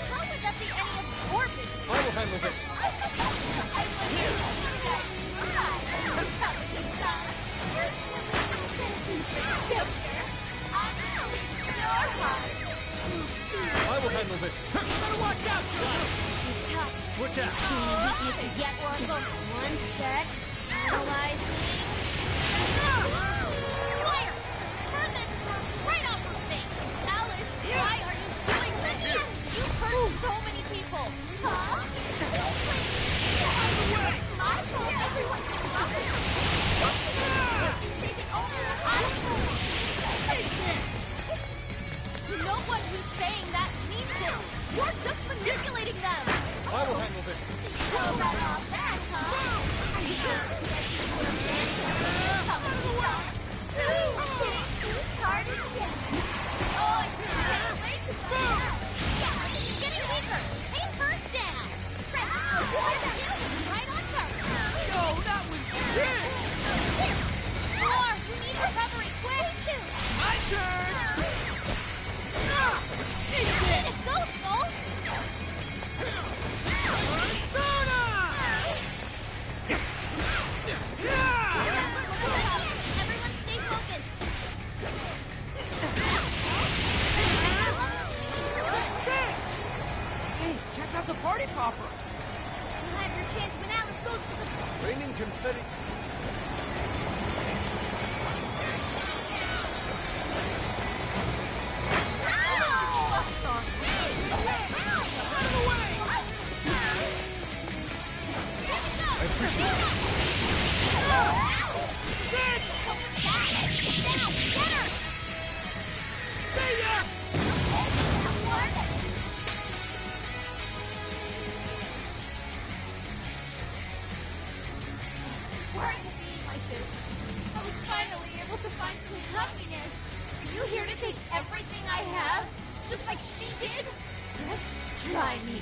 How would that be any of your business? I will handle this. I want you to do that right! Takamaki-san, you're silly anything for the Joker. I'm stealing your heart. I will handle this. Better watch out, Joker! She's tough. Switch out! Weaknesses yet, Oracle. One sec. Analyze me. Fire! Burn that smoke right off her face! Alice, why are you doing this? You hurt so many people! Huh? My fault everyone's loving me. You say the owner of Iceland. Take this! No one who's saying that means it! You're just manipulating them! I will handle this. Well, not all that, huh? I hard again. Oh, I can't wait to find out. Yeah, you're getting weaker. Take her down. Right on target. Yo, that was sick! More, you need recovery, quick. My turn! Let's go, Skull. Persona! Everyone stay focused. Hey, check out the party popper! You'll have your chance when Alice goes for the... Raining confetti. I appreciate it. Why are you being like this? I was finally able to find some happiness. You here to take everything I have? Just like she did? Just try me.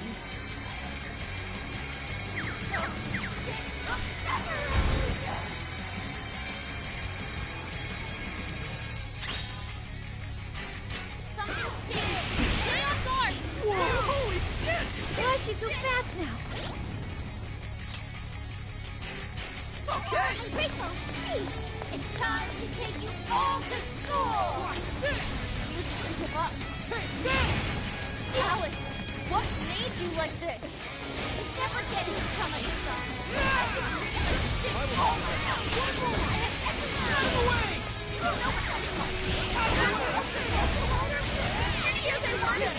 Something's changing. Stay on guard. Whoa, holy shit! Why is she so fast now? Okay! Rico, sheesh. It's time to take you all to school. You just give up. Alice, what made you like this? Never get his coming, son. Shit, oh my God. Out of the way! You don't know what that's like. Shittier than murder.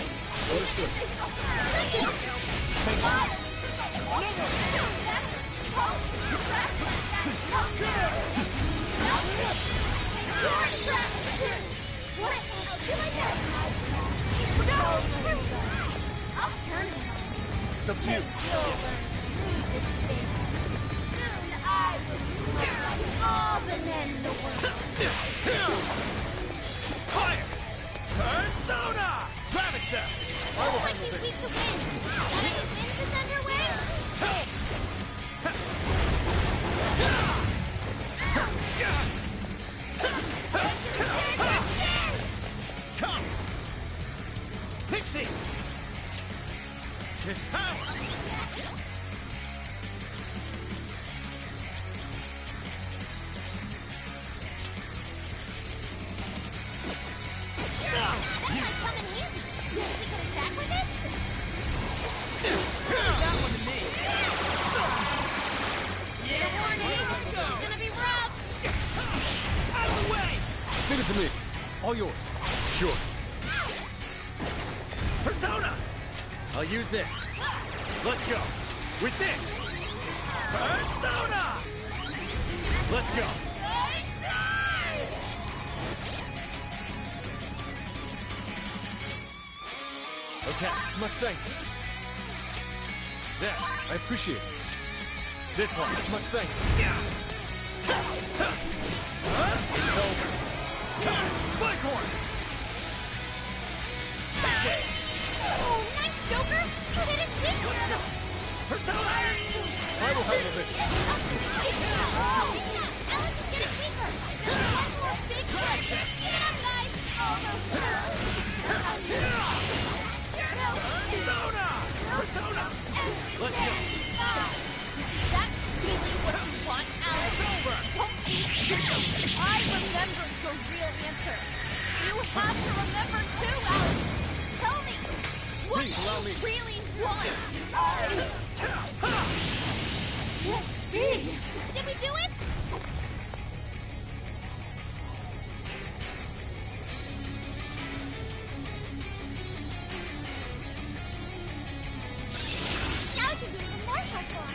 I'll turn him. It's up to you. Soon I will become like all the men in the world. Fire! Persona! Ravage them! I will handle this. Weak to wind. Any wind to send her way? Come! Pixie! His power! That might come in handy. You think we could attack with it? That one to me! Yeah! Warning, this is gonna be rough. Out of the way! Give it to me. All yours. Sure. Persona! I'll use this. Let's go. With this. Persona! Let's go. Okay, much thanks. There. I appreciate it. This one. Much thanks. It's over. Blackhorn! Oh, nice, Joker. You hit his weakness. Persona! I will handle this. Oh, yeah. Alice is getting weaker. There's one more big push. Get up, guys. Almost there. Persona! Persona! Let's go. That's really what you want, Alice. Over. Don't be stupid. I remember your real answer. You have to remember too, Alice. Tell me, what Please, allow me. you really want. Can't be. Did we do it? Now I can do even more hardcore.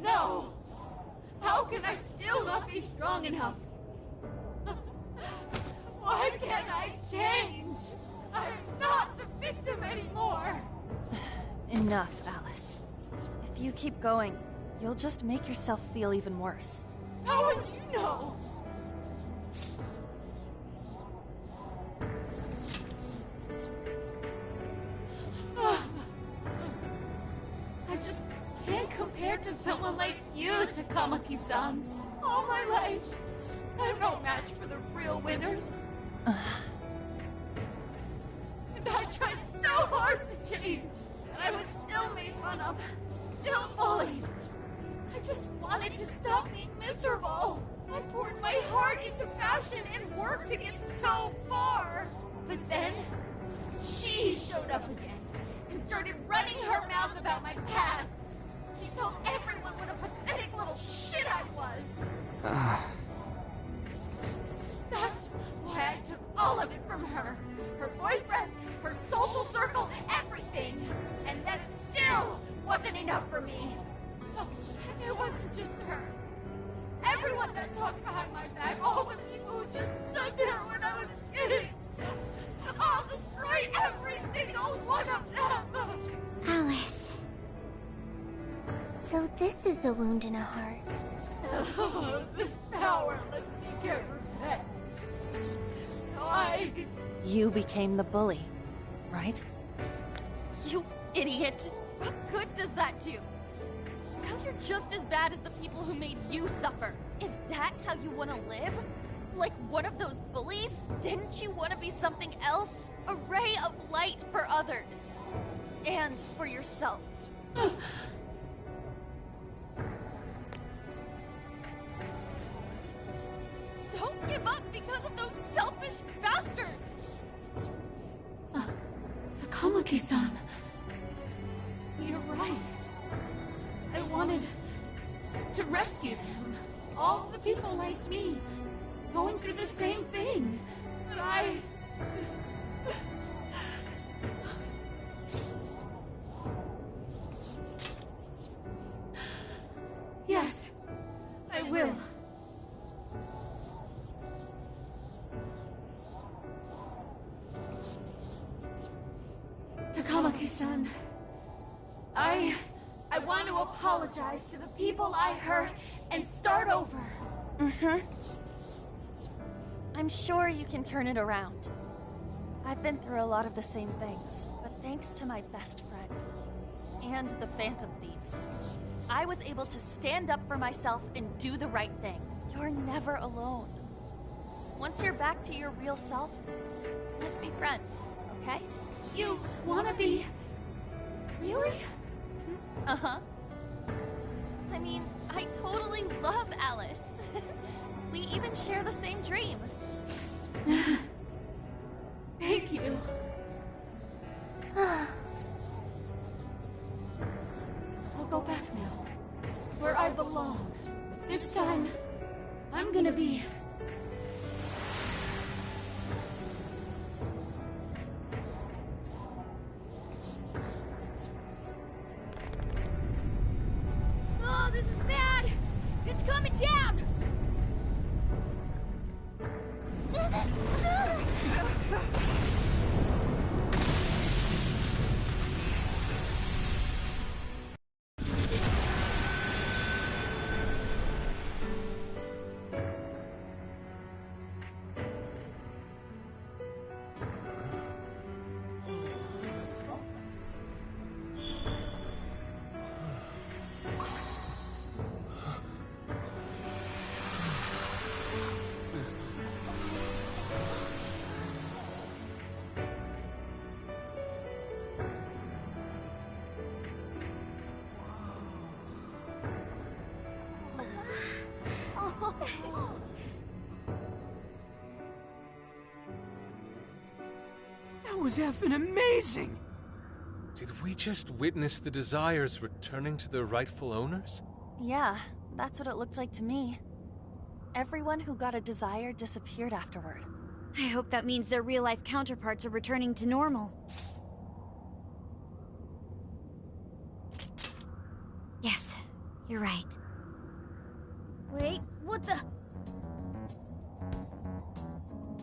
No! How can I still not be strong enough? Why can't I change? I'm not the victim anymore! Enough, Alice. If you keep going, you'll just make yourself feel even worse. How would you know? I just can't compare to someone like you, Takamaki-san. All my life, I'm no match for the real winners. And I tried so hard to change, and I was still made fun of, still bullied. I just wanted to stop being miserable. I poured my heart into fashion and work to get so far. But then, she showed up again and started running her mouth about my past. She told everyone what a pathetic little shit I was. That's why I took all of it from her. Her boyfriend, her social circle, everything. And that still wasn't enough for me. It wasn't just her. Everyone that talked behind my back, all the people who just stood there when I was kidding. I'll destroy every single one of them. Alice. So this is a wound in a heart. This power lets me get revenge. So You became the bully, right? You idiot! What good does that do? Now you're just as bad as the people who made you suffer. Is that how you want to live? Like one of those bullies? Didn't you want to be something else? A ray of light for others. And for yourself. Don't give up because of those selfish bastards! Takamaki-san. you're right. I wanted to rescue them. All the people like me, going through the same thing. But Yes, I will. Takamaki-san, I want to apologize to the people I hurt and start over. I'm sure you can turn it around. I've been through a lot of the same things, but thanks to my best friend and the Phantom Thieves, I was able to stand up for myself and do the right thing. You're never alone. Once you're back to your real self, let's be friends, okay? You wanna be... Really? Uh-huh. I mean, I totally love Alice. We even share the same dream. Thank you. I'll go back now, where I belong. But this time, I'm gonna be... Oh, this is bad! It's coming down! That was effing amazing! Did we just witness the Desires returning to their rightful owners? Yeah, that's what it looked like to me. Everyone who got a Desire disappeared afterward. I hope that means their real-life counterparts are returning to normal. Yes, you're right. Wait, what the...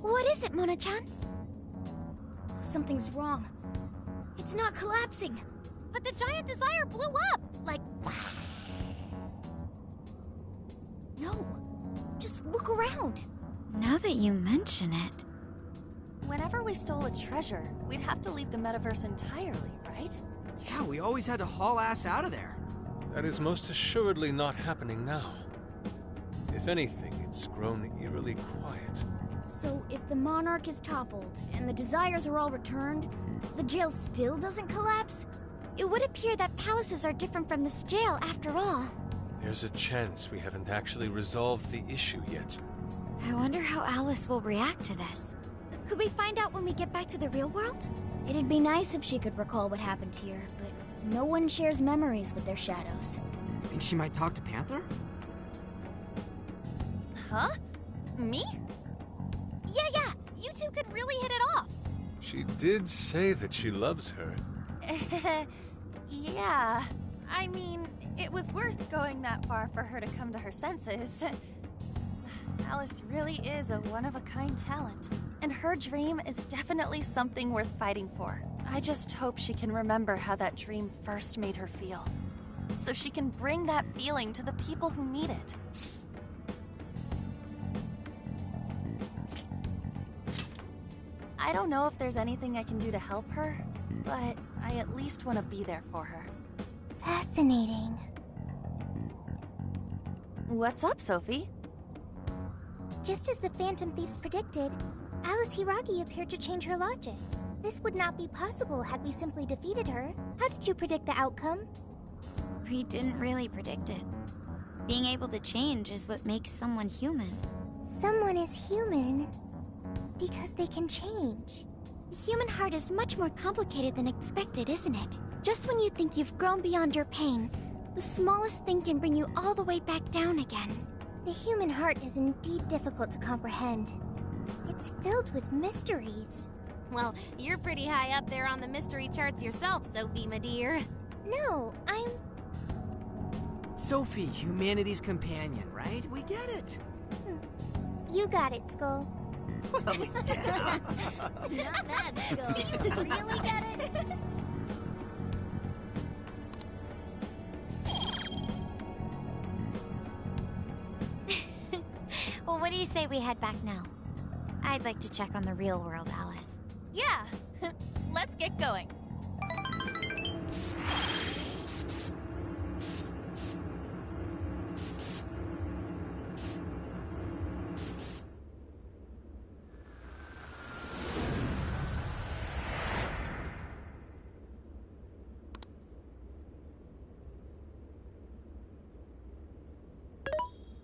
What is it, Mona-chan? Something's wrong. It's not collapsing. But the giant desire blew up! Like... No. Just look around. Now that you mention it... Whenever we stole a treasure, we'd have to leave the metaverse entirely, right? Yeah, we always had to haul ass out of there. That is most assuredly not happening now. If anything, it's grown eerily quiet. So if the Monarch is toppled, and the Desires are all returned, the jail still doesn't collapse? It would appear that palaces are different from this jail after all. There's a chance we haven't actually resolved the issue yet. I wonder how Alice will react to this. Could we find out when we get back to the real world? It'd be nice if she could recall what happened here, but no one shares memories with their shadows. Think she might talk to Panther? Huh? Me? Yeah, you two could really hit it off. She did say that she loves her. Yeah. I mean, it was worth going that far for her to come to her senses. Alice really is a one-of-a-kind talent. And her dream is definitely something worth fighting for. I just hope she can remember how that dream first made her feel, so she can bring that feeling to the people who need it. I don't know if there's anything I can do to help her, but I at least want to be there for her. Fascinating. What's up, Sophie? Just as the Phantom Thieves predicted, Alice Hiragi appeared to change her logic. This would not be possible had we simply defeated her. How did you predict the outcome? We didn't really predict it. Being able to change is what makes someone human. Someone is human because they can change. The human heart is much more complicated than expected, isn't it? Just when you think you've grown beyond your pain, the smallest thing can bring you all the way back down again. The human heart is indeed difficult to comprehend. It's filled with mysteries. Well, you're pretty high up there on the mystery charts yourself, Sophie, my dear. No, I'm... Sophie, humanity's companion, right? We get it. You got it, Skull. Well, yeah. Not bad, Skull. Do you really get it? Well, what do you say we head back now? I'd like to check on the real world, Alice. Yeah! Let's get going.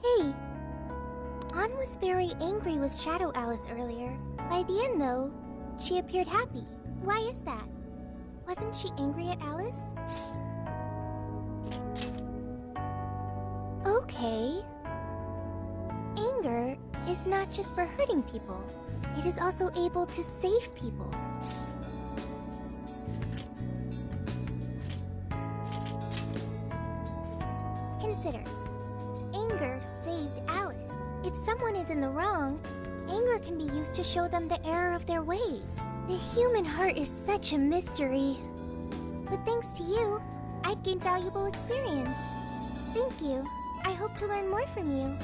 Hey! Ann was very angry with Shadow Alice earlier. By the end, though, she appeared happy. Why is that? Wasn't she angry at Alice? Okay. Anger is not just for hurting people. It is also able to save people. Consider. Anger saved Alice. If someone is in the wrong, anger can be used to show them the error of their ways. The human heart is such a mystery. But thanks to you, I've gained valuable experience. Thank you. I hope to learn more from you.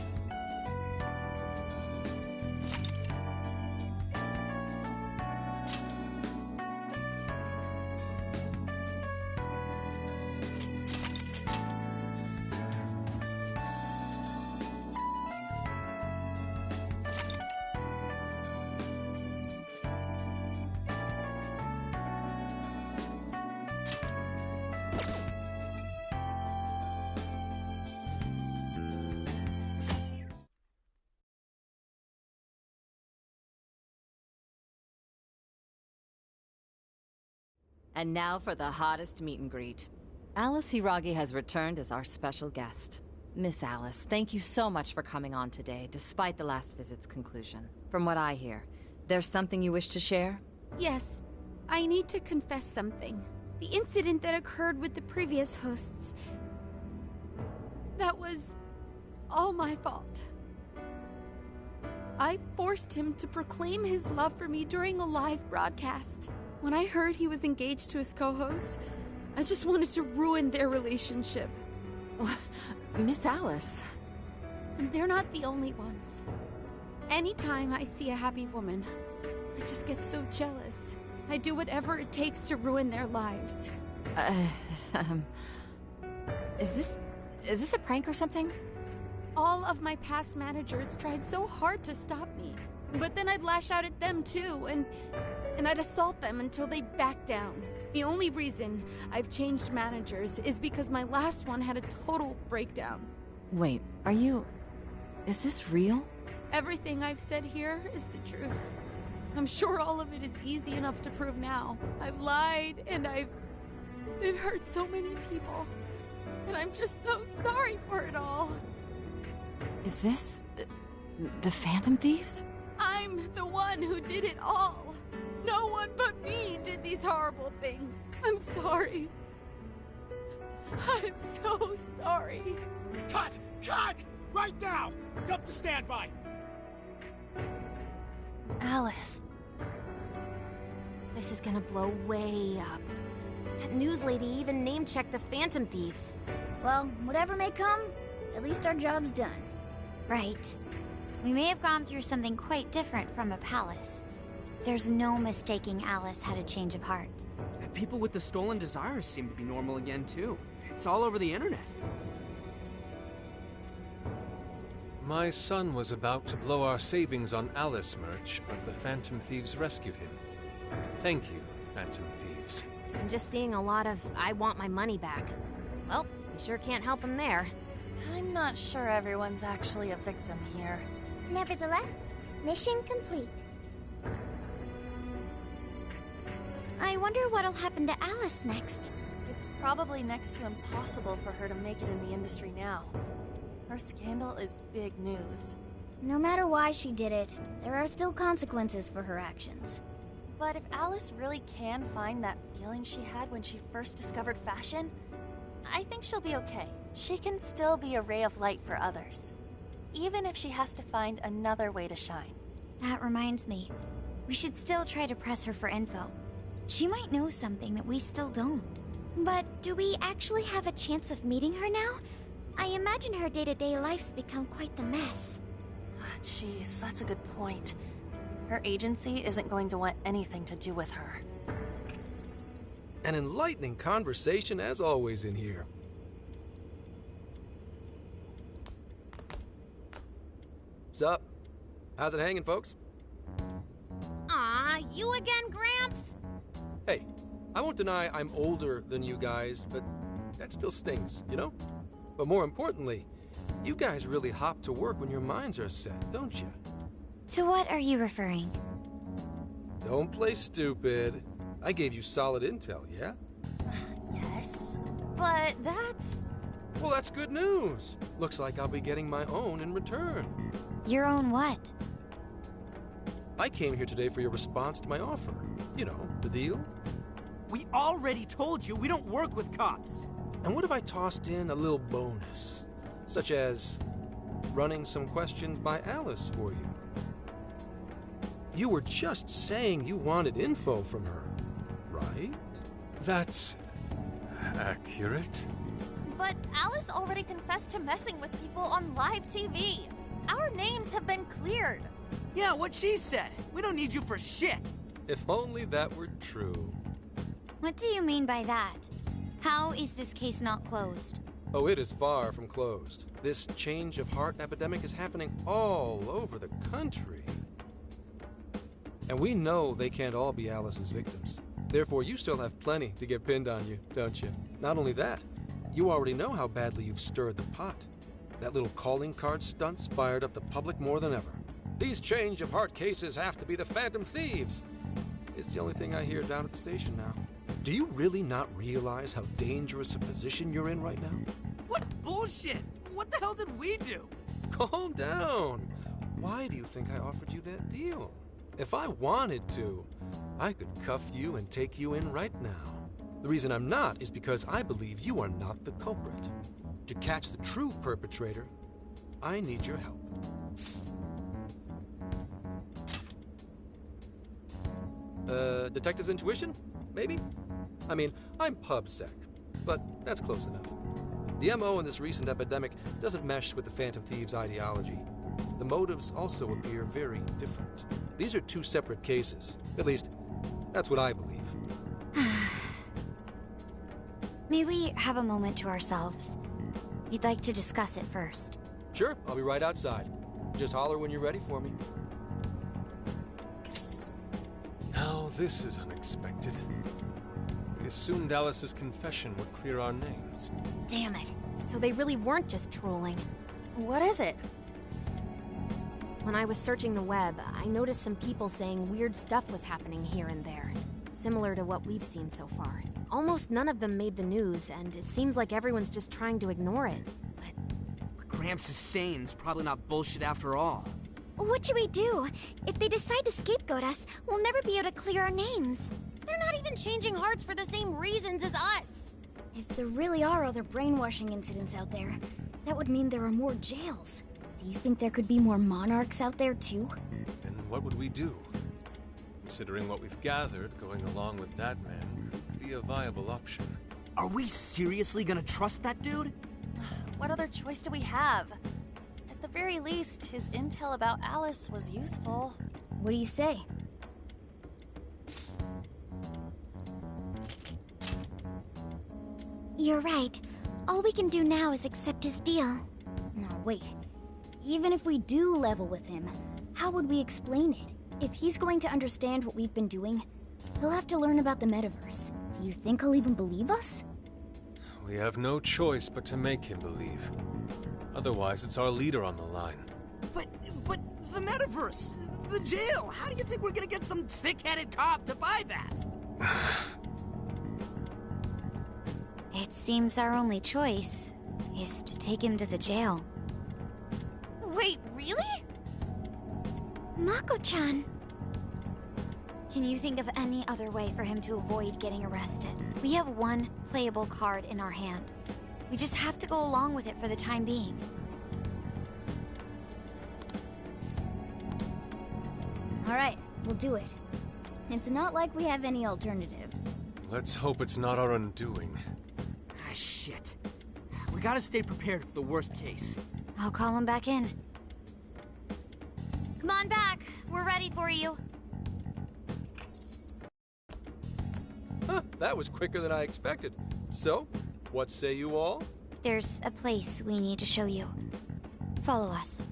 And now for the hottest meet and greet. Alice Hiragi has returned as our special guest. Miss Alice, thank you so much for coming on today, despite the last visit's conclusion. From what I hear, there's something you wish to share? Yes, I need to confess something. The incident that occurred with the previous hosts. That was all my fault. I forced him to proclaim his love for me during a live broadcast. When I heard he was engaged to his co-host, I just wanted to ruin their relationship. Miss Alice. And they're not the only ones. Anytime I see a happy woman, I just get so jealous. I do whatever it takes to ruin their lives. Is this a prank or something? All of my past managers tried so hard to stop me. But then I'd lash out at them too, and I'd assault them until they backed down. The only reason I've changed managers is because my last one had a total breakdown. Wait, is this real? Everything I've said here is the truth. I'm sure all of it is easy enough to prove now. I've lied, and I've hurt so many people. And I'm just so sorry for it all. Is this the Phantom Thieves? I'm the one who did it all. No one but me did these horrible things. I'm sorry. I'm so sorry. Cut! Cut! Right now! Come to standby! Alice. This is gonna blow way up. That news lady even name-checked the Phantom Thieves. Well, whatever may come, at least our job's done. Right. We may have gone through something quite different from a palace. There's no mistaking Alice had a change of heart. The people with the stolen desires seem to be normal again, too. It's all over the internet. My son was about to blow our savings on Alice merch, but the Phantom Thieves rescued him. Thank you, Phantom Thieves. I'm just seeing a lot of I want my money back. Well, we sure can't help him there. I'm not sure everyone's actually a victim here. Nevertheless, mission complete. I wonder what'll happen to Alice next. It's probably next to impossible for her to make it in the industry now. Her scandal is big news. No matter why she did it, there are still consequences for her actions. But if Alice really can find that feeling she had when she first discovered fashion, I think she'll be okay. She can still be a ray of light for others, even if she has to find another way to shine. That reminds me, we should still try to press her for info. She might know something that we still don't. But do we actually have a chance of meeting her now? I imagine her day-to-day life's become quite the mess. Jeez, that's a good point. Her agency isn't going to want anything to do with her. An enlightening conversation as always in here. Sup? How's it hanging, folks? Aw, you again, Gramps? Hey, I won't deny I'm older than you guys, but that still stings, you know? But more importantly, you guys really hop to work when your minds are set, don't you? To what are you referring? Don't play stupid. I gave you solid intel, yeah? Yes, but that's... Well, that's good news. Looks like I'll be getting my own in return. Your own what? I came here today for your response to my offer. You know, the deal. We already told you we don't work with cops. And what if I tossed in a little bonus? Such as running some questions by Alice for you. You were just saying you wanted info from her, right? That's accurate. But Alice already confessed to messing with people on live TV. Our names have been cleared. Yeah, what she said. We don't need you for shit. If only that were true. What do you mean by that? How is this case not closed? Oh, it is far from closed. This change of heart epidemic is happening all over the country. And we know they can't all be Alice's victims. Therefore, you still have plenty to get pinned on you, don't you? Not only that, you already know how badly you've stirred the pot. That little calling card stunt's fired up the public more than ever. These change of heart cases have to be the Phantom Thieves. It's the only thing I hear down at the station now. Do you really not realize how dangerous a position you're in right now? What bullshit? What the hell did we do? Calm down. Why do you think I offered you that deal? If I wanted to, I could cuff you and take you in right now. The reason I'm not is because I believe you are not the culprit. To catch the true perpetrator, I need your help. Detective's intuition? Maybe? I mean, I'm PubSec, but that's close enough. The MO in this recent epidemic doesn't mesh with the Phantom Thieves' ideology. The motives also appear very different. These are two separate cases. At least, that's what I believe. May we have a moment to ourselves? We'd like to discuss it first. Sure, I'll be right outside. Just holler when you're ready for me. Now this is unexpected. We assumed Alice's confession would clear our names. Damn it. So they really weren't just trolling. What is it? When I was searching the web, I noticed some people saying weird stuff was happening here and there. Similar to what we've seen so far. Almost none of them made the news, and it seems like everyone's just trying to ignore it. What Gramps is saying is probably not bullshit after all. What should we do? If they decide to scapegoat us, we'll never be able to clear our names. They're not even changing hearts for the same reasons as us. If there really are other brainwashing incidents out there, that would mean there are more jails. Do you think there could be more monarchs out there too? And what would we do? Considering what we've gathered, going along with that man could be a viable option. Are we seriously gonna trust that dude? What other choice do we have? At the very least, his intel about Alice was useful. What do you say? You're right. All we can do now is accept his deal. No, wait. Even if we do level with him, how would we explain it? If he's going to understand what we've been doing, he'll have to learn about the metaverse. Do you think he'll even believe us? We have no choice but to make him believe. Otherwise, it's our leader on the line. But the metaverse, the jail, how do you think we're gonna get some thick-headed cop to buy that? It seems our only choice is to take him to the jail. Wait, really? Mako-chan! Can you think of any other way for him to avoid getting arrested? We have one playable card in our hand. We just have to go along with it for the time being. Alright, we'll do it. It's not like we have any alternative. Let's hope it's not our undoing. Ah, shit. We gotta stay prepared for the worst case. I'll call him back in. Come on back. We're ready for you. Huh, that was quicker than I expected. So, what say you all? There's a place we need to show you. Follow us.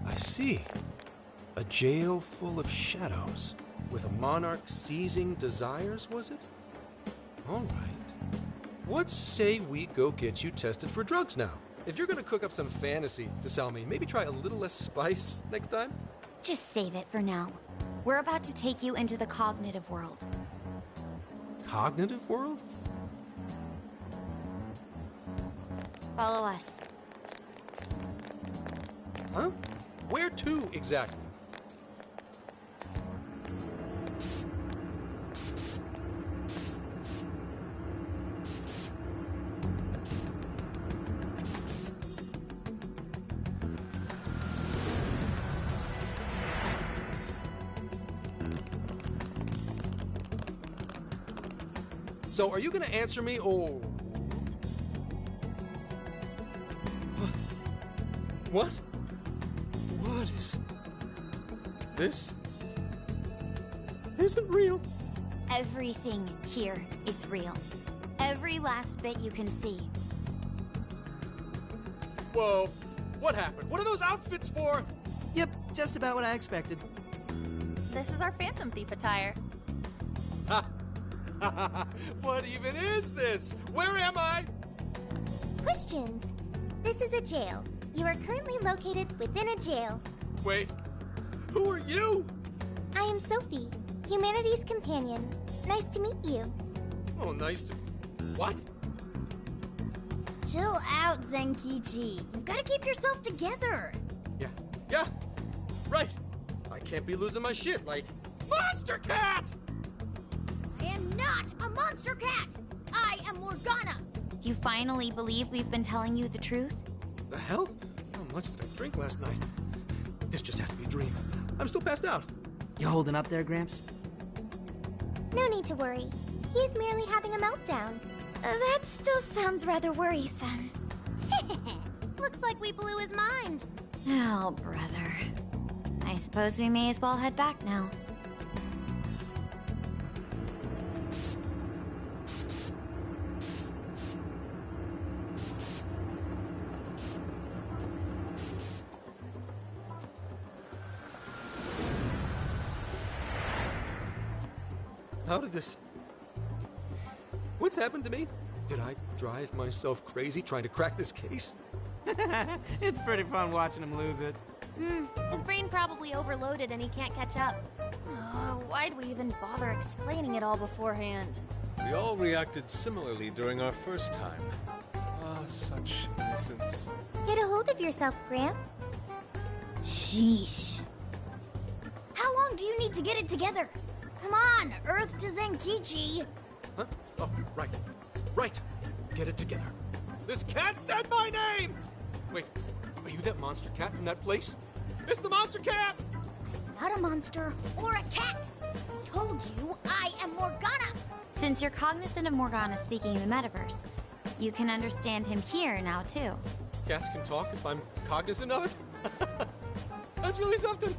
I see. A jail full of shadows. With a monarch seizing desires, was it? All right. What say we go get you tested for drugs now? If you're gonna cook up some fantasy to sell me, maybe try a little less spice next time? Just save it for now. We're about to take you into the cognitive world. Cognitive world? Follow us. Huh? Where to, exactly? So, are you gonna answer me, or... What? What is... This... isn't real. Everything here is real. Every last bit you can see. Whoa. What happened? What are those outfits for? Yep, just about what I expected. This is our Phantom Thief attire. Ha! What even is this? Where am I? Questions. This is a jail. You are currently located within a jail. Wait, who are you? I am Sophie, humanity's companion. Nice to meet you. Oh, nice to... What? Chill out, Zenkichi. You've got to keep yourself together. Yeah, right. I can't be losing my shit like... Monster Cat! I am not a monster cat! I am Morgana! Do you finally believe we've been telling you the truth? The hell? How much did I drink last night? This just had to be a dream. I'm still passed out. You holding up there, Gramps? No need to worry. He's merely having a meltdown. That still sounds rather worrisome. Looks like we blew his mind. Oh, brother. I suppose we may as well head back now. How did this... What's happened to me? Did I drive myself crazy trying to crack this case? It's pretty fun watching him lose it. His brain probably overloaded and he can't catch up. Why'd we even bother explaining it all beforehand? We all reacted similarly during our first time. Ah, such innocence. Get a hold of yourself, Gramps. Sheesh. How long do you need to get it together? Come on, Earth to Zenkichi. Huh? Oh, right. Right. Get it together. This cat said my name! Wait, are you that monster cat from that place? It's the Monster Cat! Not a monster or a cat. Told you I am Morgana. Since you're cognizant of Morgana speaking in the metaverse, you can understand him here now, too. Cats can talk if I'm cognizant of it? That's really something.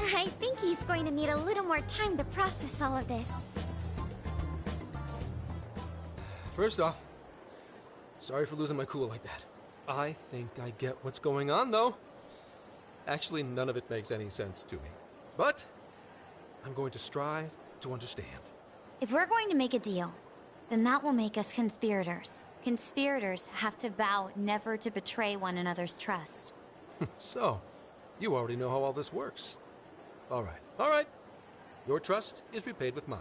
I think he's going to need a little more time to process all of this. First off, sorry for losing my cool like that. I think I get what's going on, though. Actually, none of it makes any sense to me. But I'm going to strive to understand. If we're going to make a deal, then that will make us conspirators. Conspirators have to vow never to betray one another's trust. So, you already know how all this works. All right. Your trust is repaid with mine.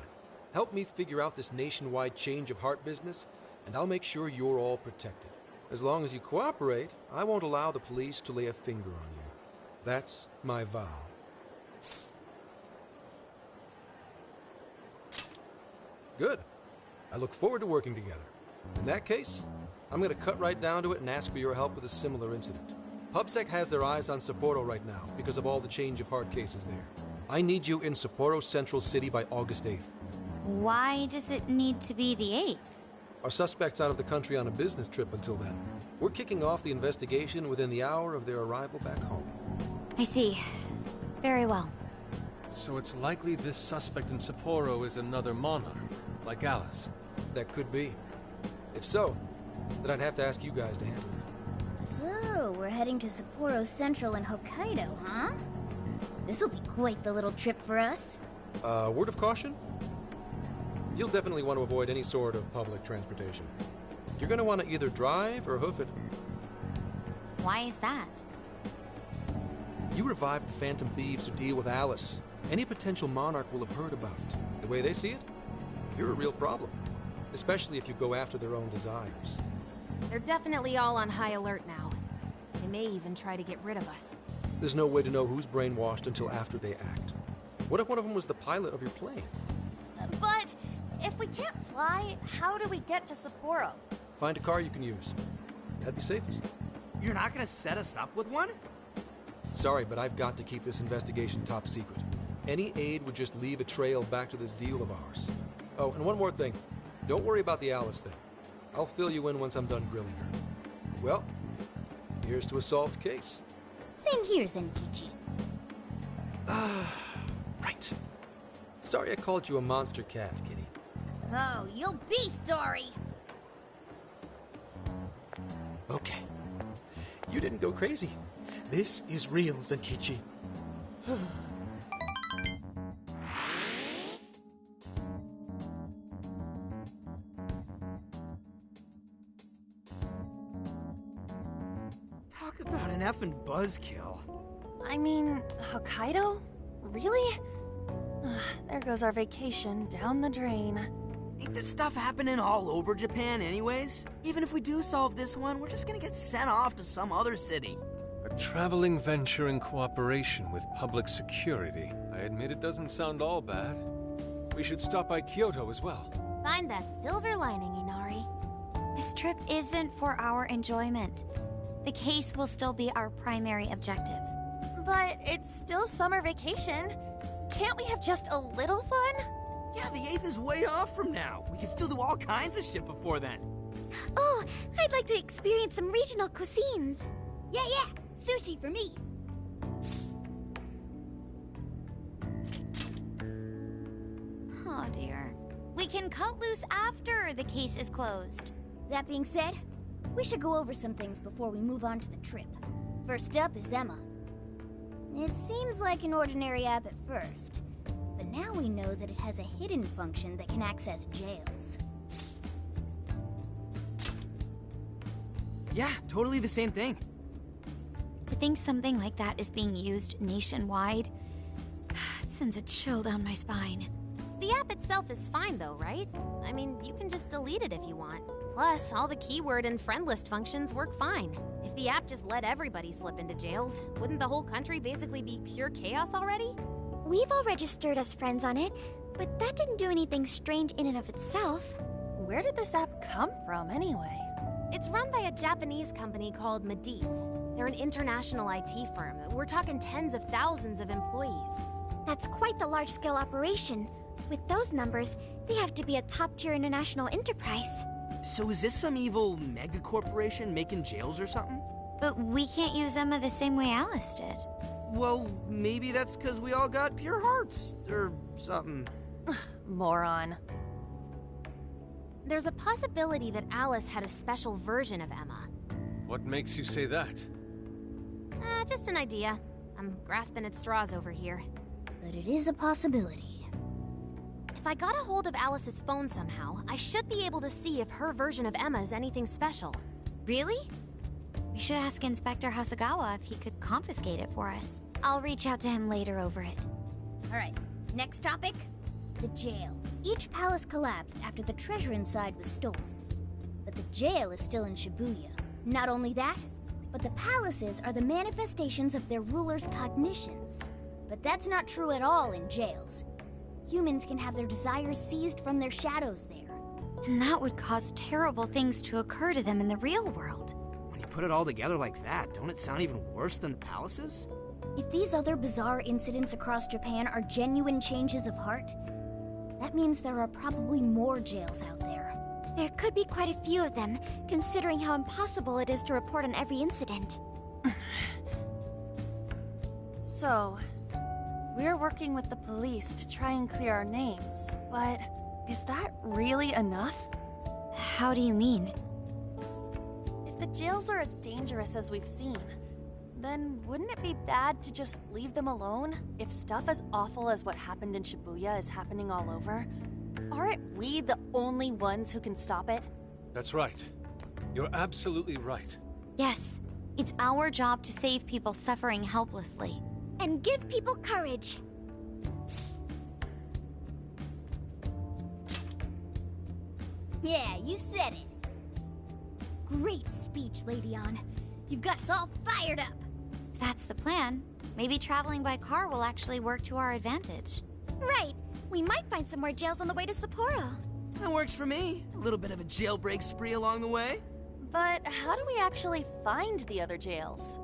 Help me figure out this nationwide change of heart business, and I'll make sure you're all protected. As long as you cooperate, I won't allow the police to lay a finger on you. That's my vow. Good. I look forward to working together. In that case, I'm going to cut right down to it and ask for your help with a similar incident. PubSec has their eyes on Sapporo right now because of all the change of heart cases there. I need you in Sapporo Central City by August 8th. Why does it need to be the 8th? Our suspect's out of the country on a business trip until then. We're kicking off the investigation within the hour of their arrival back home. I see. Very well. So it's likely this suspect in Sapporo is another monarch, like Alice. That could be. If so, then I'd have to ask you guys to handle it. So, we're heading to Sapporo Central in Hokkaido, huh? This'll be quite the little trip for us. Word of caution? You'll definitely want to avoid any sort of public transportation. You're going to want to either drive or hoof it. Why is that? You revived the Phantom Thieves to deal with Alice. Any potential monarch will have heard about it. The way they see it, you're a real problem. Especially if you go after their own desires. They're definitely all on high alert now. They may even try to get rid of us. There's no way to know who's brainwashed until after they act. What if one of them was the pilot of your plane? But if we can't fly, how do we get to Sapporo? Find a car you can use. That'd be safest. You're not gonna set us up with one? Sorry, but I've got to keep this investigation top secret. Any aid would just leave a trail back to this deal of ours. Oh, and one more thing. Don't worry about the Alice thing. I'll fill you in once I'm done grilling her. Well, here's to a solved case. Same here, Zenkichi. Right. Sorry I called you a monster cat, kitty. Oh, you'll be sorry! Okay. You didn't go crazy. This is real, Zenkichi. Talk about an effing buzzkill. I mean, Hokkaido? Really? There goes our vacation down the drain. Ain't this stuff happening all over Japan anyways? Even if we do solve this one, we're just gonna get sent off to some other city. A traveling venture in cooperation with public security. I admit it doesn't sound all bad. We should stop by Kyoto as well. Find that silver lining, Inari. This trip isn't for our enjoyment. The case will still be our primary objective. But it's still summer vacation. Can't we have just a little fun? Yeah, the 8th is way off from now. We can still do all kinds of shit before then. Oh, I'd like to experience some regional cuisines. Yeah, sushi for me. Oh dear. We can cut loose after the case is closed. That being said, we should go over some things before we move on to the trip. First up is Emma. It seems like an ordinary app at first, but now we know that it has a hidden function that can access jails. Yeah, totally the same thing. To think something like that is being used nationwide, it sends a chill down my spine. The app itself is fine though, right? I mean, you can just delete it if you want. Plus, all the keyword and friend list functions work fine. If the app just let everybody slip into jails, wouldn't the whole country basically be pure chaos already? We've all registered as friends on it, but that didn't do anything strange in and of itself. Where did this app come from, anyway? It's run by a Japanese company called Mediz. They're an international IT firm. We're talking tens of thousands of employees. That's quite the large-scale operation. With those numbers, they have to be a top-tier international enterprise. So is this some evil mega corporation making jails or something? But we can't use Emma the same way Alice did. Well, maybe that's because we all got pure hearts, or something. Moron. There's a possibility that Alice had a special version of Emma. What makes you say that? Just an idea. I'm grasping at straws over here. But it is a possibility. If I got a hold of Alice's phone somehow, I should be able to see if her version of Emma is anything special. Really? We should ask Inspector Hasagawa if he could confiscate it for us. I'll reach out to him later over it. Alright, next topic. The jail. Each palace collapsed after the treasure inside was stolen. But the jail is still in Shibuya. Not only that, but the palaces are the manifestations of their rulers' cognitions. But that's not true at all in jails. Humans can have their desires seized from their shadows there. And that would cause terrible things to occur to them in the real world. When you put it all together like that, don't it sound even worse than the palaces? If these other bizarre incidents across Japan are genuine changes of heart, that means there are probably more jails out there. There could be quite a few of them, considering how impossible it is to report on every incident. So, we're working with the police to try and clear our names, but is that really enough? How do you mean? If the jails are as dangerous as we've seen, then wouldn't it be bad to just leave them alone if stuff as awful as what happened in Shibuya is happening all over? Aren't we the only ones who can stop it? That's right. You're absolutely right. Yes, it's our job to save people suffering helplessly. And give people courage. Yeah, you said it. Great speech, Lady Ann. You've got us all fired up. If that's the plan, maybe traveling by car will actually work to our advantage. Right. We might find some more jails on the way to Sapporo. That works for me. A little bit of a jailbreak spree along the way. But how do we actually find the other jails?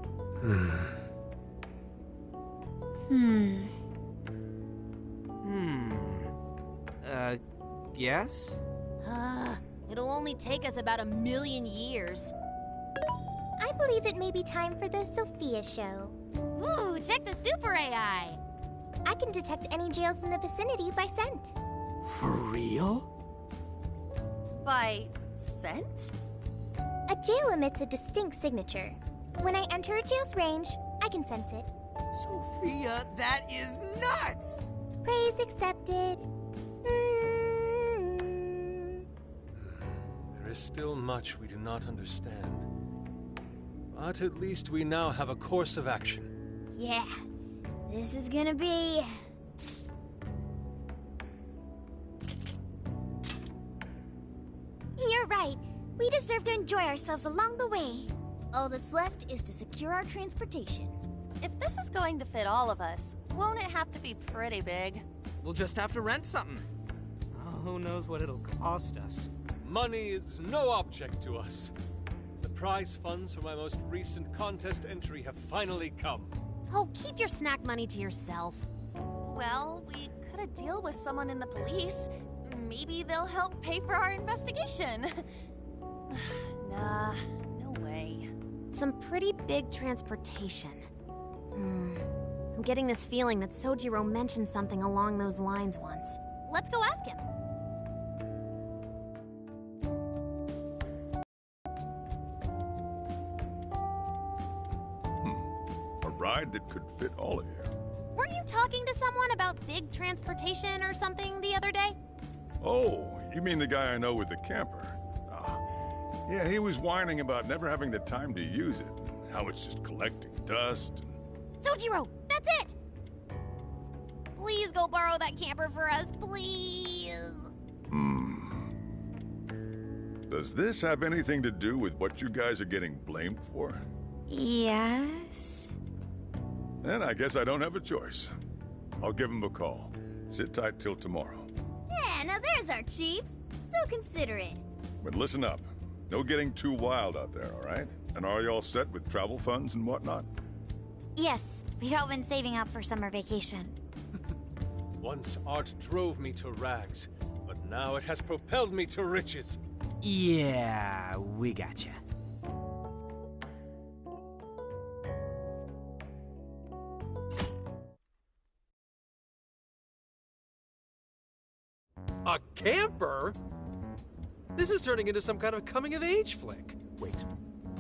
Yes? It'll only take us about 1,000,000 years. I believe it may be time for the Sophia show. Ooh, check the super AI! I can detect any jails in the vicinity by scent. For real? By scent? A jail emits a distinct signature. When I enter a jail's range, I can sense it. Sophia, that is nuts! Praise accepted. There is still much we do not understand. But at least we now have a course of action. Yeah, this is gonna be... You're right. We deserve to enjoy ourselves along the way. All that's left is to secure our transportation. If this is going to fit all of us, won't it have to be pretty big? We'll just have to rent something. Oh, who knows what it'll cost us. Money is no object to us. The prize funds for my most recent contest entry have finally come. Oh, keep your snack money to yourself. Well, we could a deal with someone in the police. Maybe they'll help pay for our investigation. Nah, no way. Some pretty big transportation. I'm getting this feeling that Sojiro mentioned something along those lines once. Let's go ask him. A ride that could fit all of you. Weren't you talking to someone about big transportation or something the other day? Oh, you mean the guy I know with the camper? Yeah, he was whining about never having the time to use it. How it's just collecting dust. Sojiro, that's it! Please go borrow that camper for us, please. Does this have anything to do with what you guys are getting blamed for? Yes. Then I guess I don't have a choice. I'll give him a call. Sit tight till tomorrow. Yeah, now there's our chief. So considerate. But listen up. No getting too wild out there, all right? And are you all set with travel funds and whatnot? Yes, we'd all been saving up for summer vacation. Once art drove me to rags, but now it has propelled me to riches. Yeah, we gotcha. A camper? This is turning into some kind of coming-of-age flick. Wait,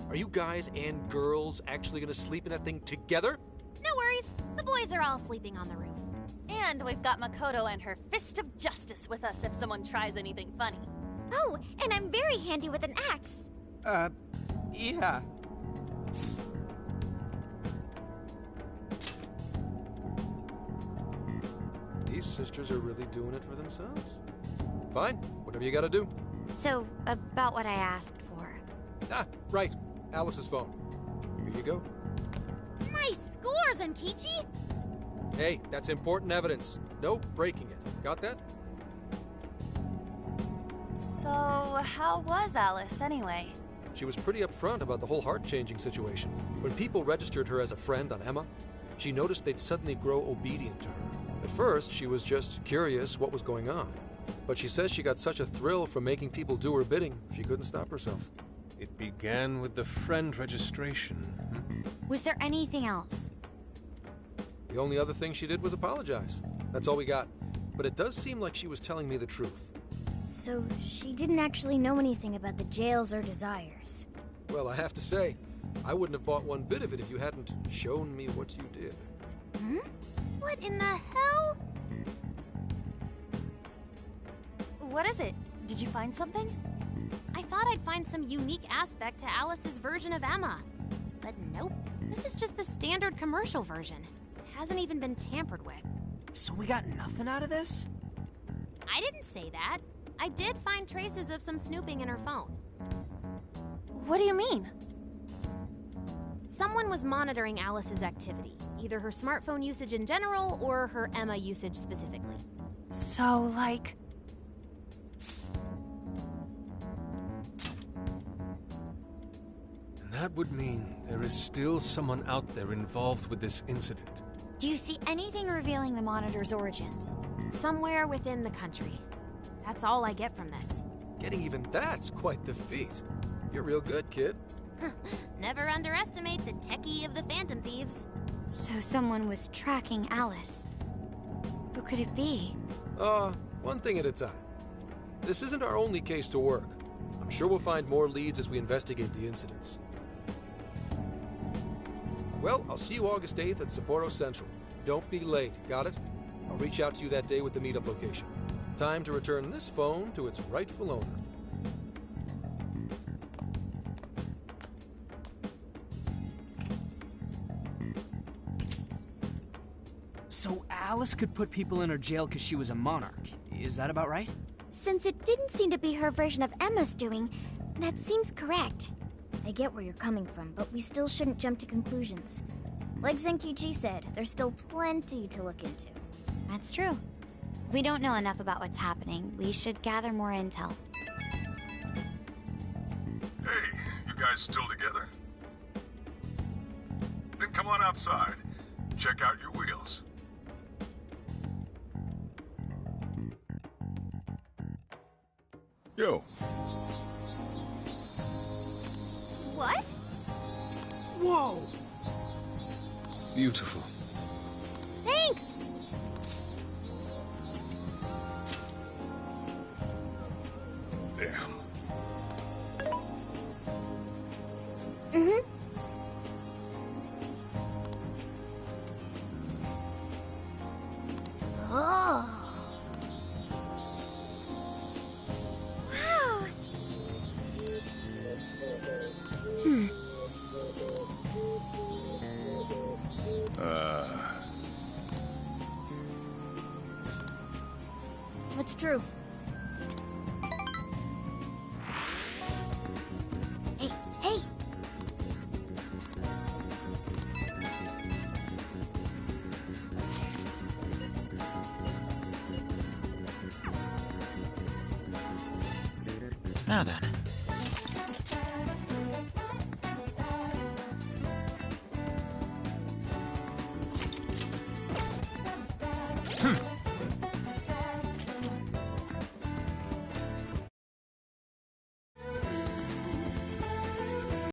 are you guys and girls actually gonna sleep in that thing together? No worries. The boys are all sleeping on the roof. And we've got Makoto and her Fist of Justice with us if someone tries anything funny. Oh, and I'm very handy with an axe. Yeah. These sisters are really doing it for themselves. Fine, whatever you gotta do. So, about what I asked for. Ah, right. Alice's phone. Here you go. Nice scores, Enkichi! Hey, that's important evidence. No breaking it. Got that? So, how was Alice anyway? She was pretty upfront about the whole heart-changing situation. When people registered her as a friend on Emma, she noticed they'd suddenly grow obedient to her. At first, she was just curious what was going on. But she says she got such a thrill from making people do her bidding, she couldn't stop herself. It began with the friend registration. Was there anything else? The only other thing she did was apologize. That's all we got. But it does seem like she was telling me the truth. So she didn't actually know anything about the jails or desires. Well, I have to say, I wouldn't have bought one bit of it if you hadn't shown me what you did. Hmm? What in the hell? What is it? Did you find something? I thought I'd find some unique aspect to Alice's version of Emma. But nope. This is just the standard commercial version. It hasn't even been tampered with. So we got nothing out of this? I didn't say that. I did find traces of some snooping in her phone. What do you mean? Someone was monitoring Alice's activity, either her smartphone usage in general or her Emma usage specifically. So, like... And that would mean there is still someone out there involved with this incident. Do you see anything revealing the monitor's origins? Somewhere within the country. That's all I get from this. Getting even that's quite the feat. You're real good, kid. Never underestimate the techie of the Phantom Thieves. So someone was tracking Alice. Who could it be? One thing at a time. This isn't our only case to work. I'm sure we'll find more leads as we investigate the incidents. Well, I'll see you August 8th at Sapporo Central. Don't be late, got it? I'll reach out to you that day with the meetup location. Time to return this phone to its rightful owner. So Alice could put people in her jail because she was a monarch. Is that about right? Since it didn't seem to be her version of Emma's doing, that seems correct. I get where you're coming from, but we still shouldn't jump to conclusions. Like Zenkichi said, there's still plenty to look into. That's true. We don't know enough about what's happening. We should gather more intel. Hey, you guys still together? Then come on outside. Check out your wheels. Yo. What? Whoa! Beautiful. Thanks! Damn. Oh. Wow. What's true? Hey, hey! Now then,